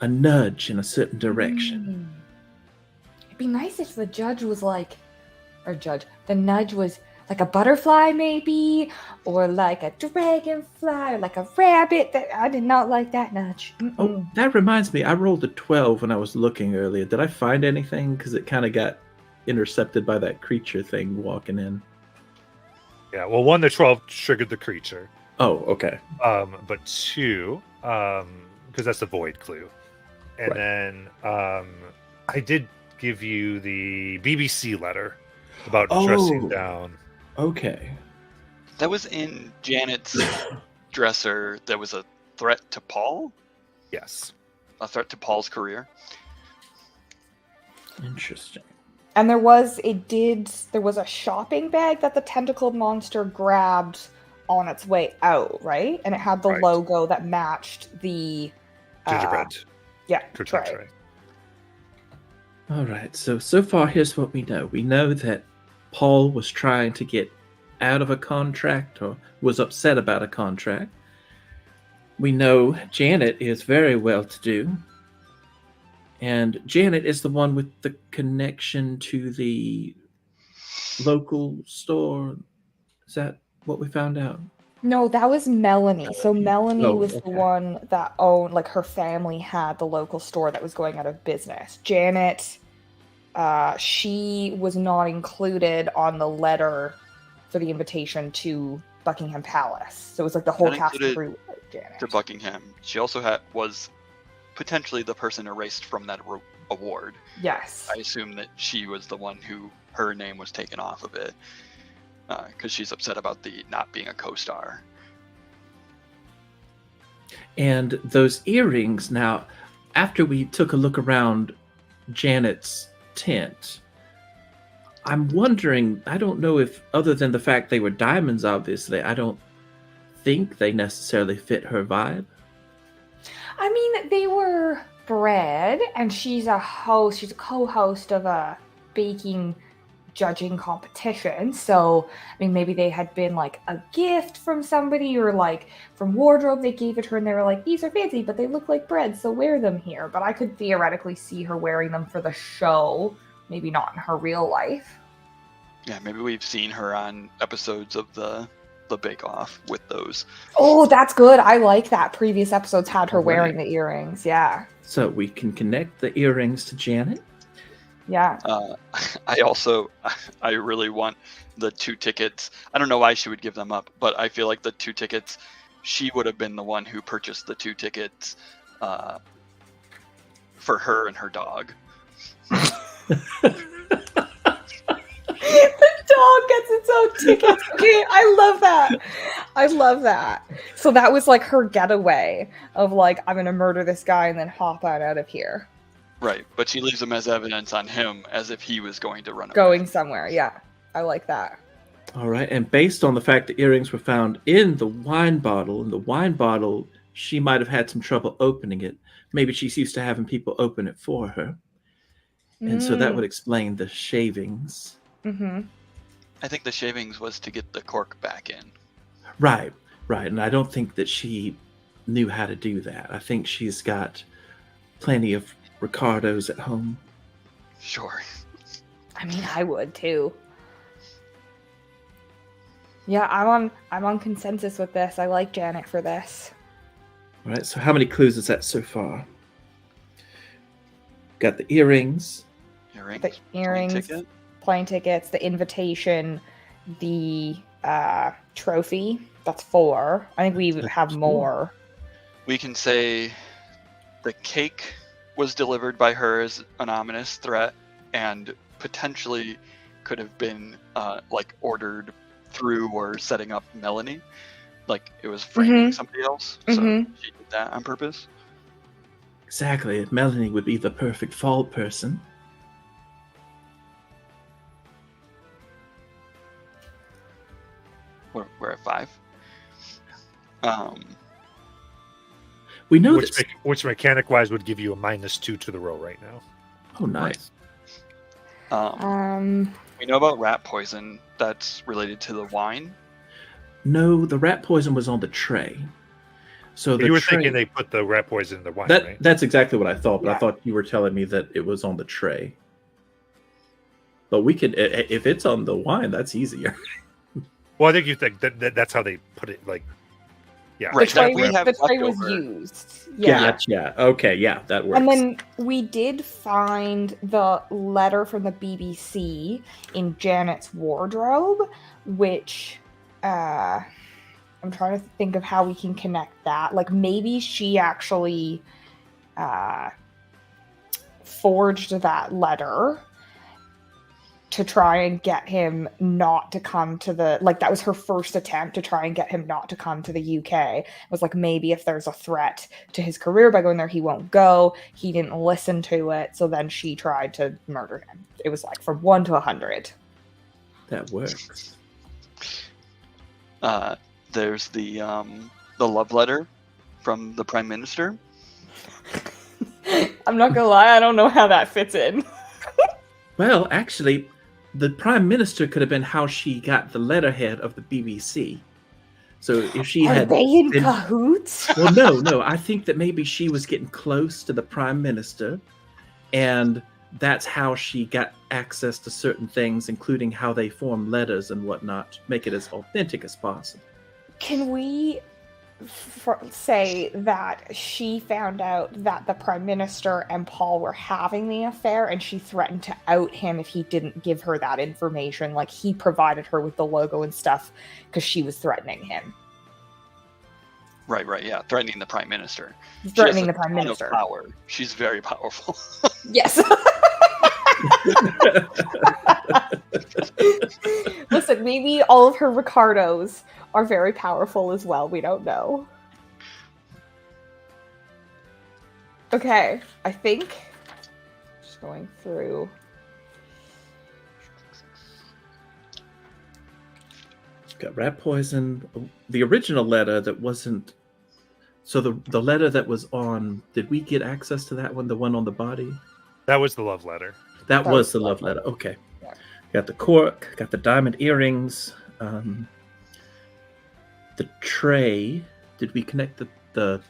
nudge in a certain direction. It'd be nice if the nudge was like a butterfly maybe, or like a dragonfly, or like a rabbit. I did not like that nudge. Oh, that reminds me, I rolled a 12 when I was looking earlier. Did I find anything? Because it kind of got intercepted by that creature thing walking in. Yeah, well, 1, the 12 triggered the creature. Oh, okay. But 2, because that's the void clue. And Right. then I did give you the BBC letter about Oh. dressing down. Okay. That was in Janet's dresser. That was a threat to Paul? Yes. A threat to Paul's career? Interesting. And there was a shopping bag that the tentacled monster grabbed on its way out, right? And it had the Right. logo that matched the Gingerbread. yeah, Cookie right. tray. All right. So far, here's what we know. We know that Paul was trying to get out of a contract or was upset about a contract. We know Janet is very well-to-do. And Janet is the one with the connection to the local store. Is that what we found out? No, that was Melanie. So Melanie Oh, was the okay. one that owned, like her family had the local store that was going out of business. Janet, she was not included on the letter for the invitation to Buckingham Palace. So it was like the whole Not cast and included crew with Janet. To Buckingham. She also was potentially the person erased from that award. Yes. I assume that she was the one who her name was taken off of it, because she's upset about the not being a co-star. And those earrings, now, after we took a look around Janet's tent, I'm wondering, I don't know if, other than the fact they were diamonds, obviously, I don't think they necessarily fit her vibe. I mean, they were bread, and she's a host, she's a co-host of a baking judging competition. So, I mean, maybe they had been like a gift from somebody, or like from wardrobe, they gave it her and they were like, these are fancy, but they look like bread, so wear them here. But I could theoretically see her wearing them for the show, maybe not in her real life. Yeah, maybe we've seen her on episodes of the Bake Off with those. Oh, that's good. I like that. Previous episodes had her All right. wearing the earrings. Yeah. So we can connect the earrings to Janet. Yeah. I really want the 2 tickets. I don't know why she would give them up, but I feel like the 2 tickets, she would have been the one who purchased the 2 tickets for her and her dog. The dog gets its own tickets. Okay, I love that. I love that. So that was like her getaway of like, I'm gonna murder this guy and then hop out of here. Right, but she leaves them as evidence on him as if he was going to run away. Going somewhere. Yeah. I like that. All right, and based on the fact the earrings were found in the wine bottle, she might have had some trouble opening it. Maybe she's used to having people open it for her. And so that would explain the shavings. Mm-hmm. I think the shavings was to get the cork back in. Right. And I don't think that she knew how to do that. I think she's got plenty of Ricardos at home. Sure. I mean, I would too. Yeah, I'm on consensus with this. I like Janet for this. All right, so how many clues is that so far? Got the earrings. The earrings, plane tickets, the invitation, the trophy. That's 4. I think we have more. We can say the cake was delivered by her as an ominous threat, and potentially could have been like ordered through or setting up Melanie. Like it was framing somebody else. So she did that on purpose. Exactly. Melanie would be the perfect fall person. We're at 5. We know which mechanic wise would give you a -2 to the roll right now. Oh, nice. We know about rat poison that's related to the wine. No, the rat poison was on the tray. So you were thinking they put the rat poison in the wine, right? That's exactly what I thought, but Yeah. I thought you were telling me that it was on the tray. But we could, if it's on the wine, that's easier. Well, I think you think that's how they put it. Like, yeah, Right. The tray, we was, have the tray was leftover. used. Yeah. Gotcha. Okay, yeah, that works. And then we did find the letter from the BBC in Janet's wardrobe, which I'm trying to think of how we can connect that. Like maybe she actually forged that letter to try and get him not to come to the, like that was her first attempt to try and get him not to come to the UK. It was like, maybe if there's a threat to his career by going there, he won't go. He didn't listen to it. So then she tried to murder him. It was like from 1 to 100. That works. There's the love letter from the Prime Minister. I'm not gonna lie, I don't know how that fits in. Well, actually, the Prime Minister could have been how she got the letterhead of the BBC. So if she Are had they in been- cahoots? Well, no. I think that maybe she was getting close to the Prime Minister, and that's how she got access to certain things, including how they form letters and whatnot, to make it as authentic as possible. Can we say that she found out that the Prime Minister and Paul were having the affair, and she threatened to out him if he didn't give her that information? Like he provided her with the logo and stuff because she was threatening him. Right, yeah. Threatening the Prime Minister. Threatening She the has a Prime ton of Minister. Power. She's very powerful. Yes. Listen, maybe all of her Ricardos are very powerful as well. We don't know. Okay, I think just going through. Got rat poison. The original letter that wasn't. So the letter that was on. Did we get access to that one? The one on the body. That was the love letter. That That was was the the love love letter. Okay. Yeah. Got the cork. Got the diamond earrings. The tray. Did we connect the?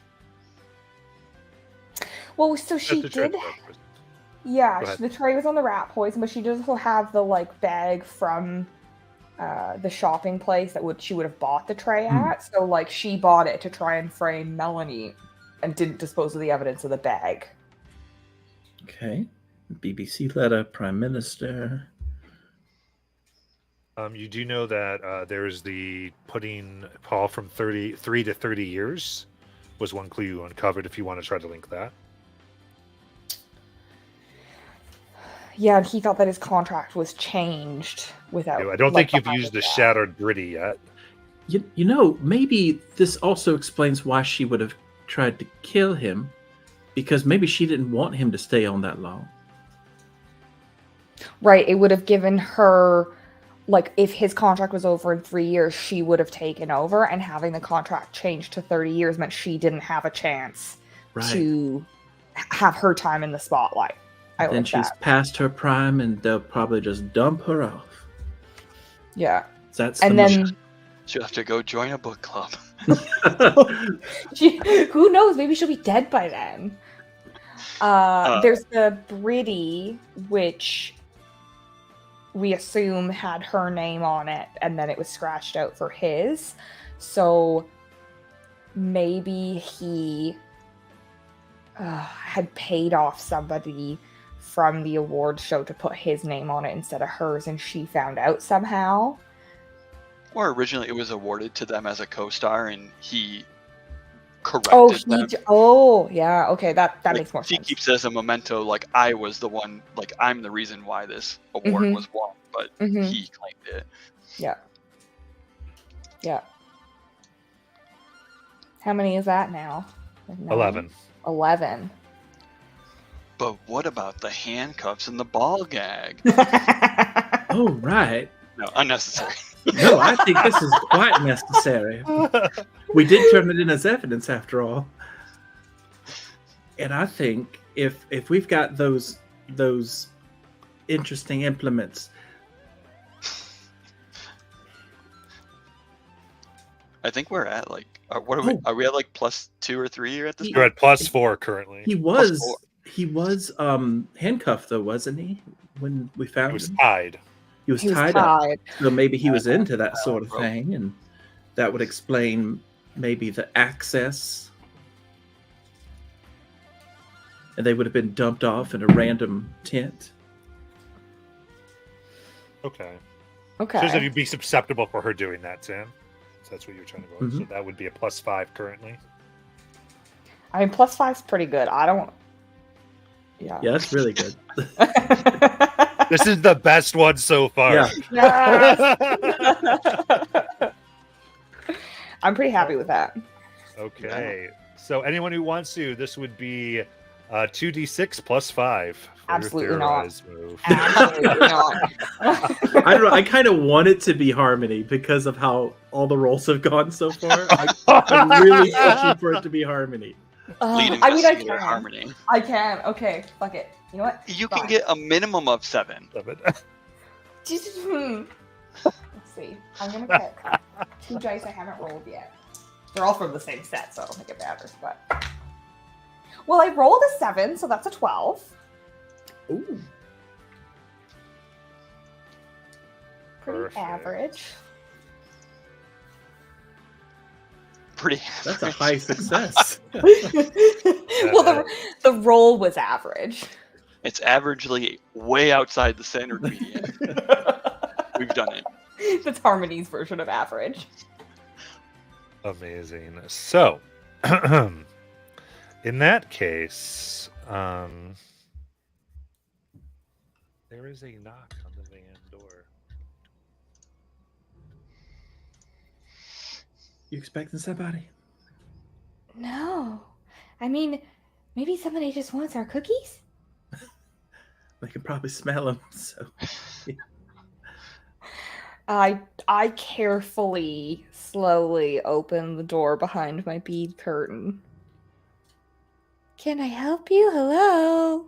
Well, so she That's the did. truth. Yeah, Go ahead. the tray was on the rat poison, but she does also have the like bag from the shopping place that she would have bought the tray at. So like she bought it to try and frame Melanie, and didn't dispose of the evidence of the bag. Okay. BBC letter. Prime Minister. You do know that there's the putting Paul from 33 to 30 years was one clue you uncovered if you want to try to link that. Yeah, and he thought that his contract was changed without. I don't like, think you've behind used the that. shattered Britty yet. You know, maybe this also explains why she would have tried to kill him, because maybe she didn't want him to stay on that long. Right, it would have given her, like, if his contract was over in 3 years, she would have taken over, and having the contract changed to 30 years meant she didn't have a chance Right. to have her time in the spotlight. I Then like she's that. past her prime, and they'll probably just dump her off. Yeah. That's And the then, She'll have to go join a book club. who knows, maybe she'll be dead by then. There's the Britty, which we assume had her name on it, and then it was scratched out for his. So maybe he had paid off somebody from the award show to put his name on it instead of hers, and she found out somehow. Or originally it was awarded to them as a co-star, and he corrected them. Yeah, okay, that Like, makes more she sense. keeps it as a memento, like I was the one, like I'm the reason why this award Mhm. was won, but Mhm. he claimed it. Yeah. How many is that now? Like 9? 11. 11. But what about the handcuffs and the ball gag? Oh, right. No, unnecessary. No, I think this is quite necessary. We did turn it in as evidence after all. And I think if we've got those interesting implements, I think we're at like, what are we? Oh. Are we at like +2 or 3 here at this He- You're point? at +4 currently. he was handcuffed though, wasn't he? When we He found was him, tied. he was He was tied up. tied. So maybe he was into that sort of rope. thing, and that would explain maybe the access. And they would have been dumped off in a random tent. Okay. Okay. So you'd be susceptible for her doing that, Sam. So that's what you're trying to go. Mhm. So that would be a +5 currently. I mean, +5's pretty good. I don't. Yeah. Yeah, that's really good. This is the best one so far. Yeah. Yes! I'm pretty happy with that. Okay. So anyone who wants to, this would be 2d6 +5. For Absolutely your not. theorize move. Absolutely not. I don't know. I kind of want it to be Harmony because of how all the rolls have gone so far. I'm really pushing for it to be Harmony. Lead I investigator can. Harmony. I can. Okay, fuck it. You know what? You can Fine. get a minimum of 7. Let's see. I'm gonna pick 2 dice I haven't rolled yet. They're all from the same set, so I don't think it matters. But well, I rolled a 7, so that's a 12. Ooh. Pretty Perfect. average. Pretty. That's a high success. Well, the roll was average. It's averagely way outside the standard median. We've done it. That's Harmony's version of average. Amazing. So, in that case, there is a knock on the van door. You expecting somebody? No. I mean, Maybe somebody just wants our cookies? They can probably smell them. So I carefully, slowly open the door behind my bead curtain. Can I help you? Hello?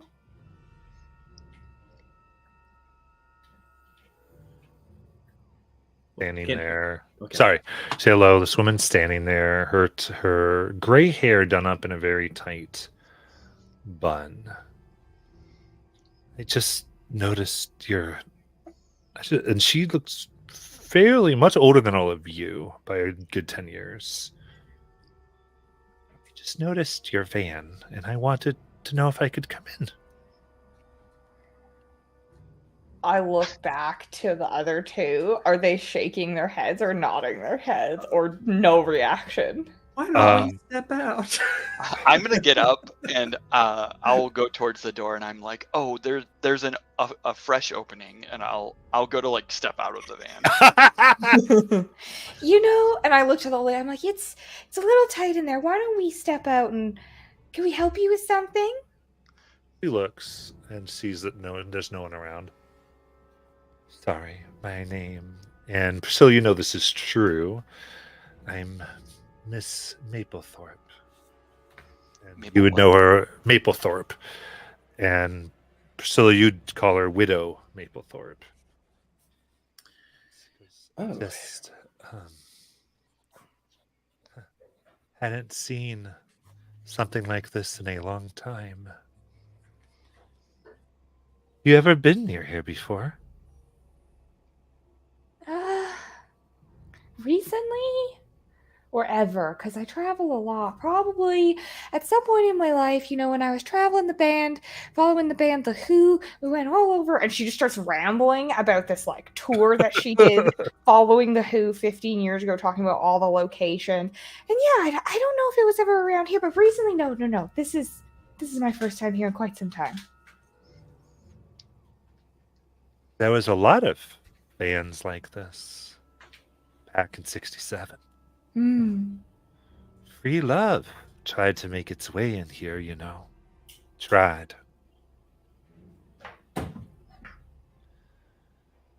Standing Can- there. okay. Sorry. Say hello. This woman's standing there. Her gray hair done up in a very tight bun. I just noticed and she looks fairly much older than all of you by a good 10 years. I just noticed your van, and I wanted to know if I could come in. I look back to the other two. Are they shaking their heads or nodding their heads or no reaction? Why not Um, step out? I'm gonna get up and I'll go towards the door and I'm like, oh, there's a fresh opening, and I'll go to like step out of the van. And I look to the lady, I'm like, it's a little tight in there. Why don't we step out and can we help you with something? She looks and sees that there's no one around. Sorry, my name. And Priscilla, you know this is true. I'm Miss Maplethorpe. And you would know her, Maplethorpe. And Priscilla, you'd call her Widow Maplethorpe. Oh. Just hadn't seen something like this in a long time. You ever been near here before? Recently? Or ever, because I travel a lot. Probably at some point in my life, when I was following the band, The Who, we went all over, and she just starts rambling about this like tour that she did following The Who 15 years ago, talking about all the location. And yeah, I don't know if it was ever around here, but recently, no. This is my first time here in quite some time. There was a lot of bands like this back in '67. Free love tried to make its way in here, Tried.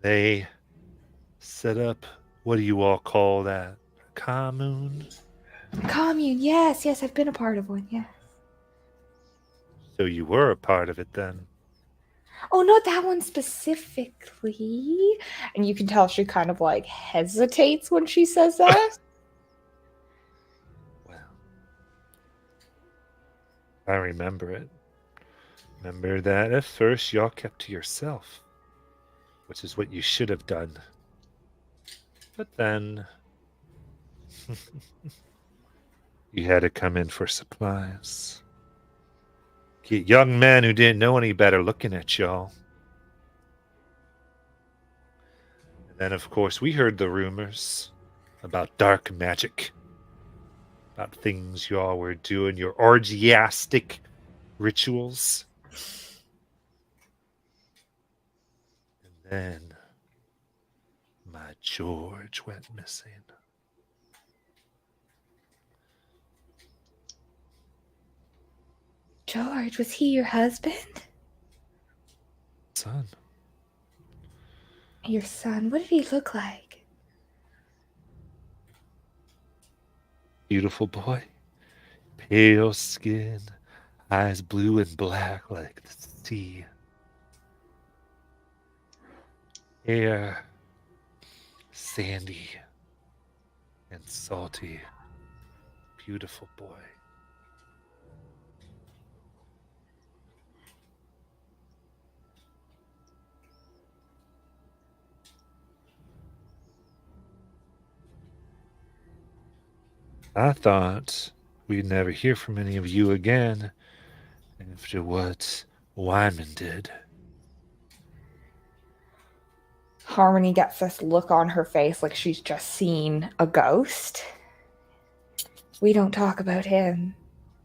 They set up, what do you all call that? Commune? Commune, yes, I've been a part of one, yes. So you were a part of it then? Oh, not that one specifically. And you can tell she kind of like hesitates when she says that. Well, I remember it. Remember that at first y'all kept to yourself, which is what you should have done. But then you had to come in for supplies. Get young men who didn't know any better looking at y'all. And then, of course, we heard the rumors about dark magic, about things y'all were doing, your orgiastic rituals. And then my George went missing. George, was he your husband? Son. Your son? What did he look like? Beautiful boy. Pale skin, eyes blue and black like the sea. Hair sandy and salty. Beautiful boy. I thought we'd never hear from any of you again after what Wyman did. Harmony gets this look on her face like she's just seen a ghost. We don't talk about him.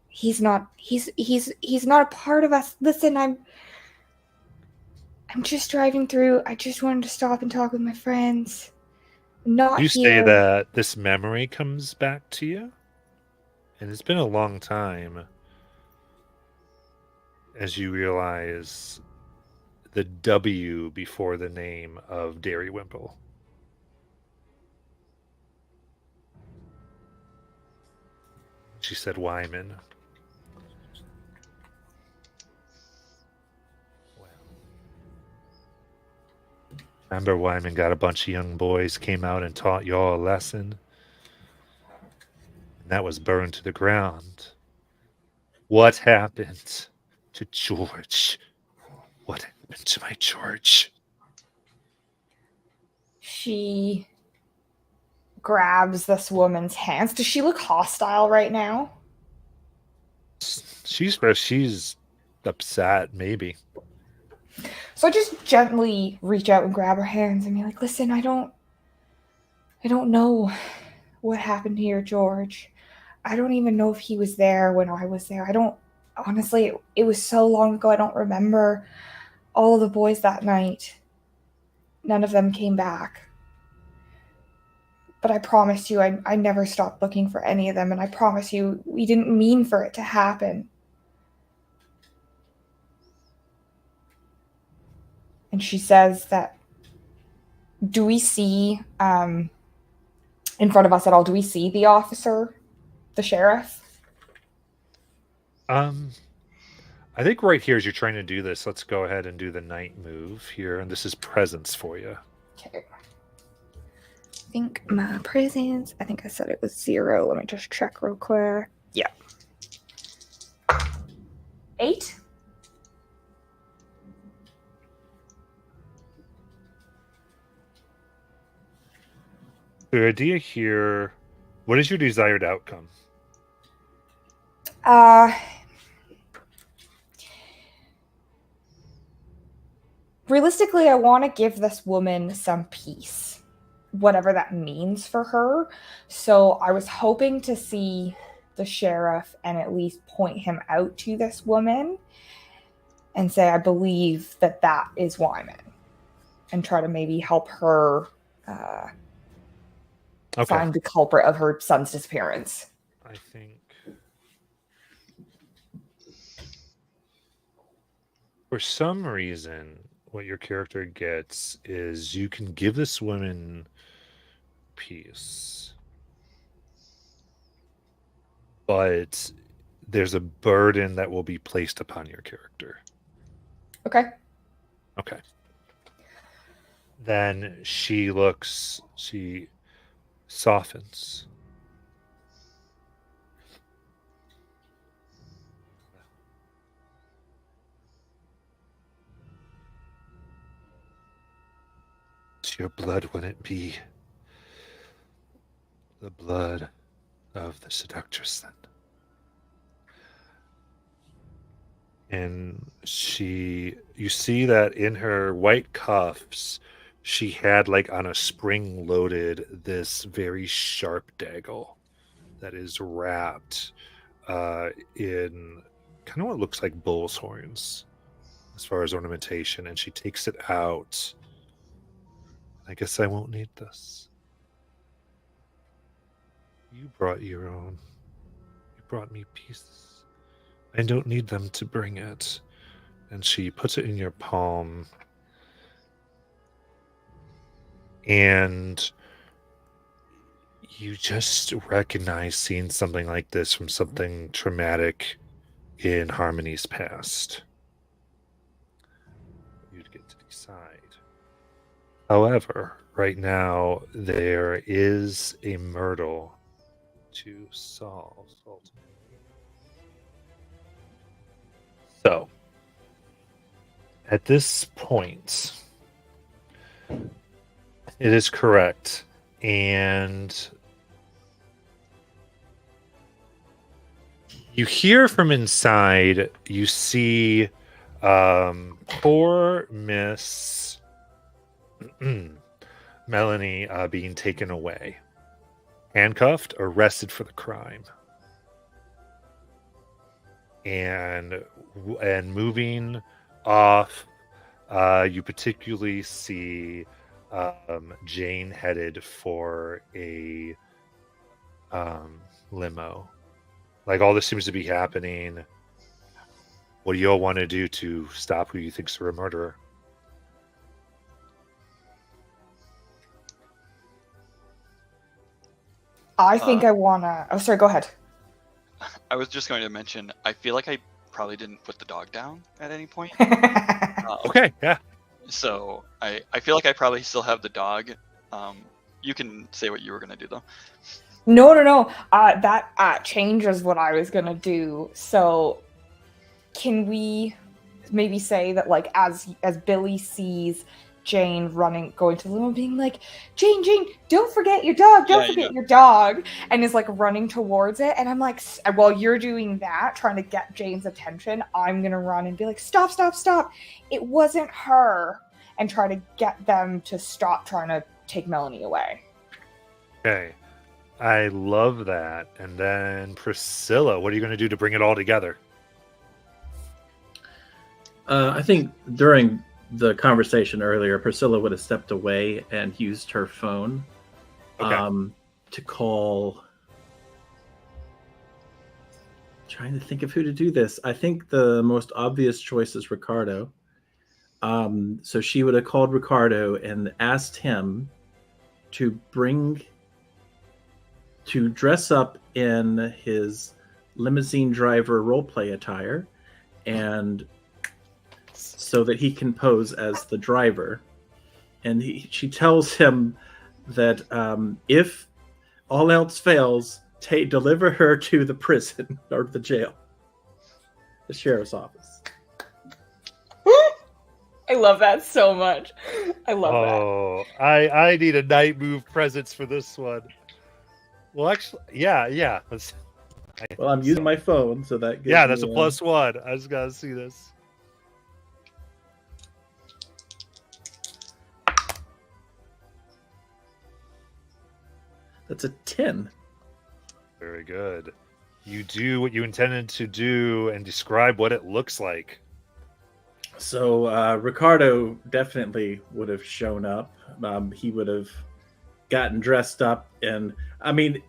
He's not a part of us. Listen, I'm just driving through. I just wanted to stop and talk with my friends. Not You here. say that this memory comes back to you? And it's been a long time. as you realize the W before the name of Dairy Wimple. She said Wyman. Remember, Wyman got a bunch of young boys, came out and taught y'all a lesson. And that was burned to the ground. What happened to George? What happened to my George? She grabs this woman's hands. Does she look hostile right now? She's upset, maybe. So I just gently reach out and grab her hands and be like, listen, I don't know what happened to your George. I don't even know if he was there when I was there. Honestly, it was so long ago, I don't remember all of the boys that night. None of them came back. But I promise you, I never stopped looking for any of them, and I promise you, we didn't mean for it to happen. And she says that, do we see, in front of us at all, do we see the officer, the sheriff? I think right here, as you're trying to do this, let's go ahead and do the night move here, and this is presence for you. Okay. I think my presence, I think I said it was 0. Let me just check real quick. Yeah. 8? The idea here, what is your desired outcome? Realistically, I want to give this woman some peace, whatever that means for her. So I was hoping to see the sheriff and at least point him out to this woman and say, I believe that is Wyman, and try to maybe help her find the culprit of her son's disappearance. I think for some reason, what your character gets is you can give this woman peace, but there's a burden that will be placed upon your character. Okay. Then she softens. Your blood wouldn't be the blood of the seductress then. And you see that in her white cuffs, she had like on a spring loaded this very sharp dagger that is wrapped in kind of what looks like bull's horns as far as ornamentation, and she takes it out. I guess I won't need this. You brought your own. You brought me pieces. I don't need them to bring it. And she puts it in your palm. And you just recognize seeing something like this from something traumatic in Harmony's past. You'd get to decide. However, right now, there is a myrtle to solve, ultimately. So, at this point, it is correct. And you hear from inside, you see poor Miss Melanie being taken away, handcuffed, arrested for the crime, and moving off. You particularly see Jane headed for a limo. Like all this seems to be happening What do you all want to do to stop who you think's a murderer? I think I wanna. Oh, sorry. Go ahead. I was just going to mention, I feel like I probably didn't put the dog down at any point. Okay, yeah. So I feel like I probably still have the dog. You can say what you were going to do, though. No. That changes what I was gonna do. So, can we maybe say that, like, as Billy sees Jane going to the limo, being like, Jane, don't forget your dog, your dog, and is like running towards it, and I'm like, while you're doing that, trying to get Jane's attention, I'm gonna run and be like, stop, it wasn't her, and try to get them to stop trying to take Melanie away. Okay. I love that. And then Priscilla, what are you going to do to bring it all together? I think during the conversation earlier, Priscilla would have stepped away and used her phone to call. Trying to think of who to do this. I think the most obvious choice is Ricardo. So she would have called Ricardo and asked him to dress up in his limousine driver roleplay attire, and so that he can pose as the driver. And she tells him that if all else fails, deliver her to the prison or the jail, the sheriff's office. I love that so much. I love that. Oh, I need a night move presence for this one. Well, actually, yeah. Well, I'm using my phone, so that gives that's a +1. I just gotta see this. That's a 10. Very good. You do what you intended to do and describe what it looks like. So Ricardo definitely would have shown up. He would have gotten dressed up, and I mean,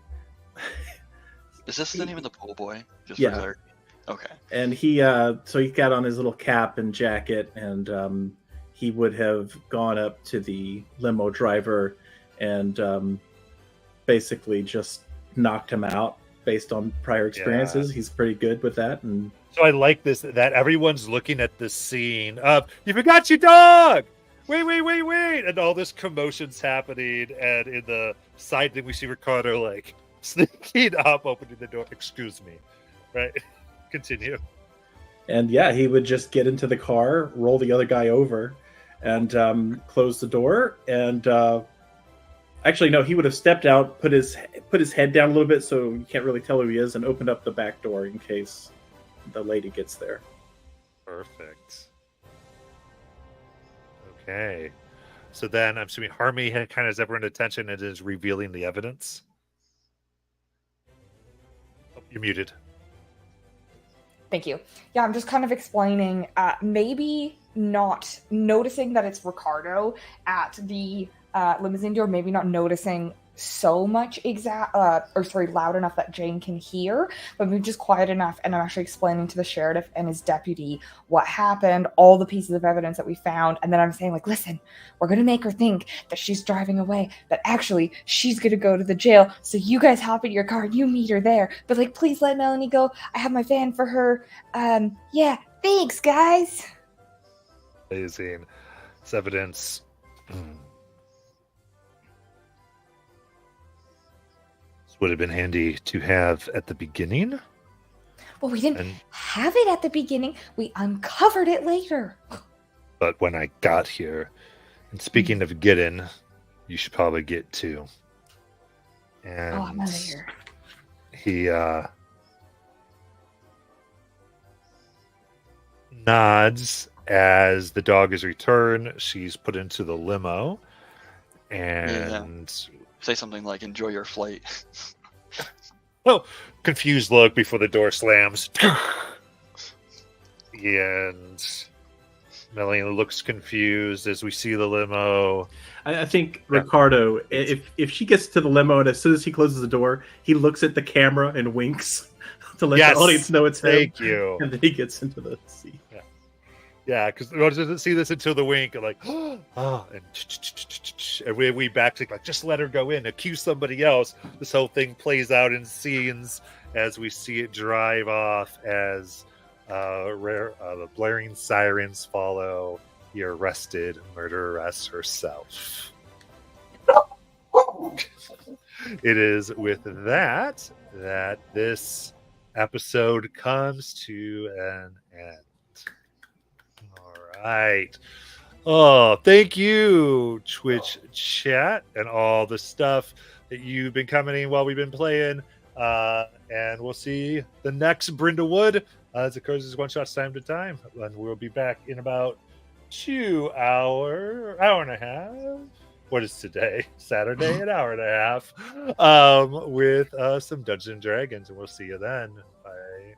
is this the name of the pool boy? Just yeah. For clarity. Okay. And he got on his little cap and jacket, and he would have gone up to the limo driver and basically just knocked him out based on prior experiences. He's pretty good with that. And so I like this, that everyone's looking at the scene of, you forgot your dog! Wait! And all this commotion's happening, and in the side thing we see Ricardo like sneaking up, opening the door. Excuse me. Right? Continue. And he would just get into the car, roll the other guy over, and close the door. And actually, no, he would have stepped out, put his head down a little bit so you can't really tell who he is, and opened up the back door in case the lady gets there. Perfect. Okay. So then I'm assuming Harmy kind of has everyone's attention and is revealing the evidence. Oh, you're muted. Thank you. Yeah, I'm just kind of explaining, maybe not noticing that it's Ricardo at the limousine door, maybe not noticing so much loud enough that Jane can hear, but maybe just quiet enough, and I'm actually explaining to the sheriff and his deputy what happened, all the pieces of evidence that we found, and then I'm saying, like, listen, we're gonna make her think that she's driving away, but actually she's gonna go to the jail, so you guys hop in your car and you meet her there, but like, please let Melanie go, I have my van for her. Thanks guys. Amazing. It's evidence. Would have been handy to have at the beginning. Well, we didn't have it at the beginning. We uncovered it later. But when I got here, and speaking of getting, you should probably get too. And I'm out of here. He nods as the dog is returned. She's put into the limo, and say something like, enjoy your flight. Oh, confused look before the door slams. And Melanie looks confused as we see the limo. I think Ricardo, if she gets to the limo and as soon as he closes the door, he looks at the camera and winks to let Yes, the audience know it's him. Thank you. And then he gets into the sea. Yeah, because no one doesn't see this until the wink, and like, and we backtick, like, just let her go in, accuse somebody else. This whole thing plays out in scenes as we see it drive off as the blaring sirens follow the arrested murderess herself. It is with that this episode comes to an end. Right. Oh, thank you, Twitch chat, and all the stuff that you've been commenting while we've been playing. And we'll see the next Brindlewood as it occurs one shots time to time. And we'll be back in about 2 hour and a half. What is today? Saturday, an hour and a half. With some Dungeons and Dragons, and we'll see you then. Bye.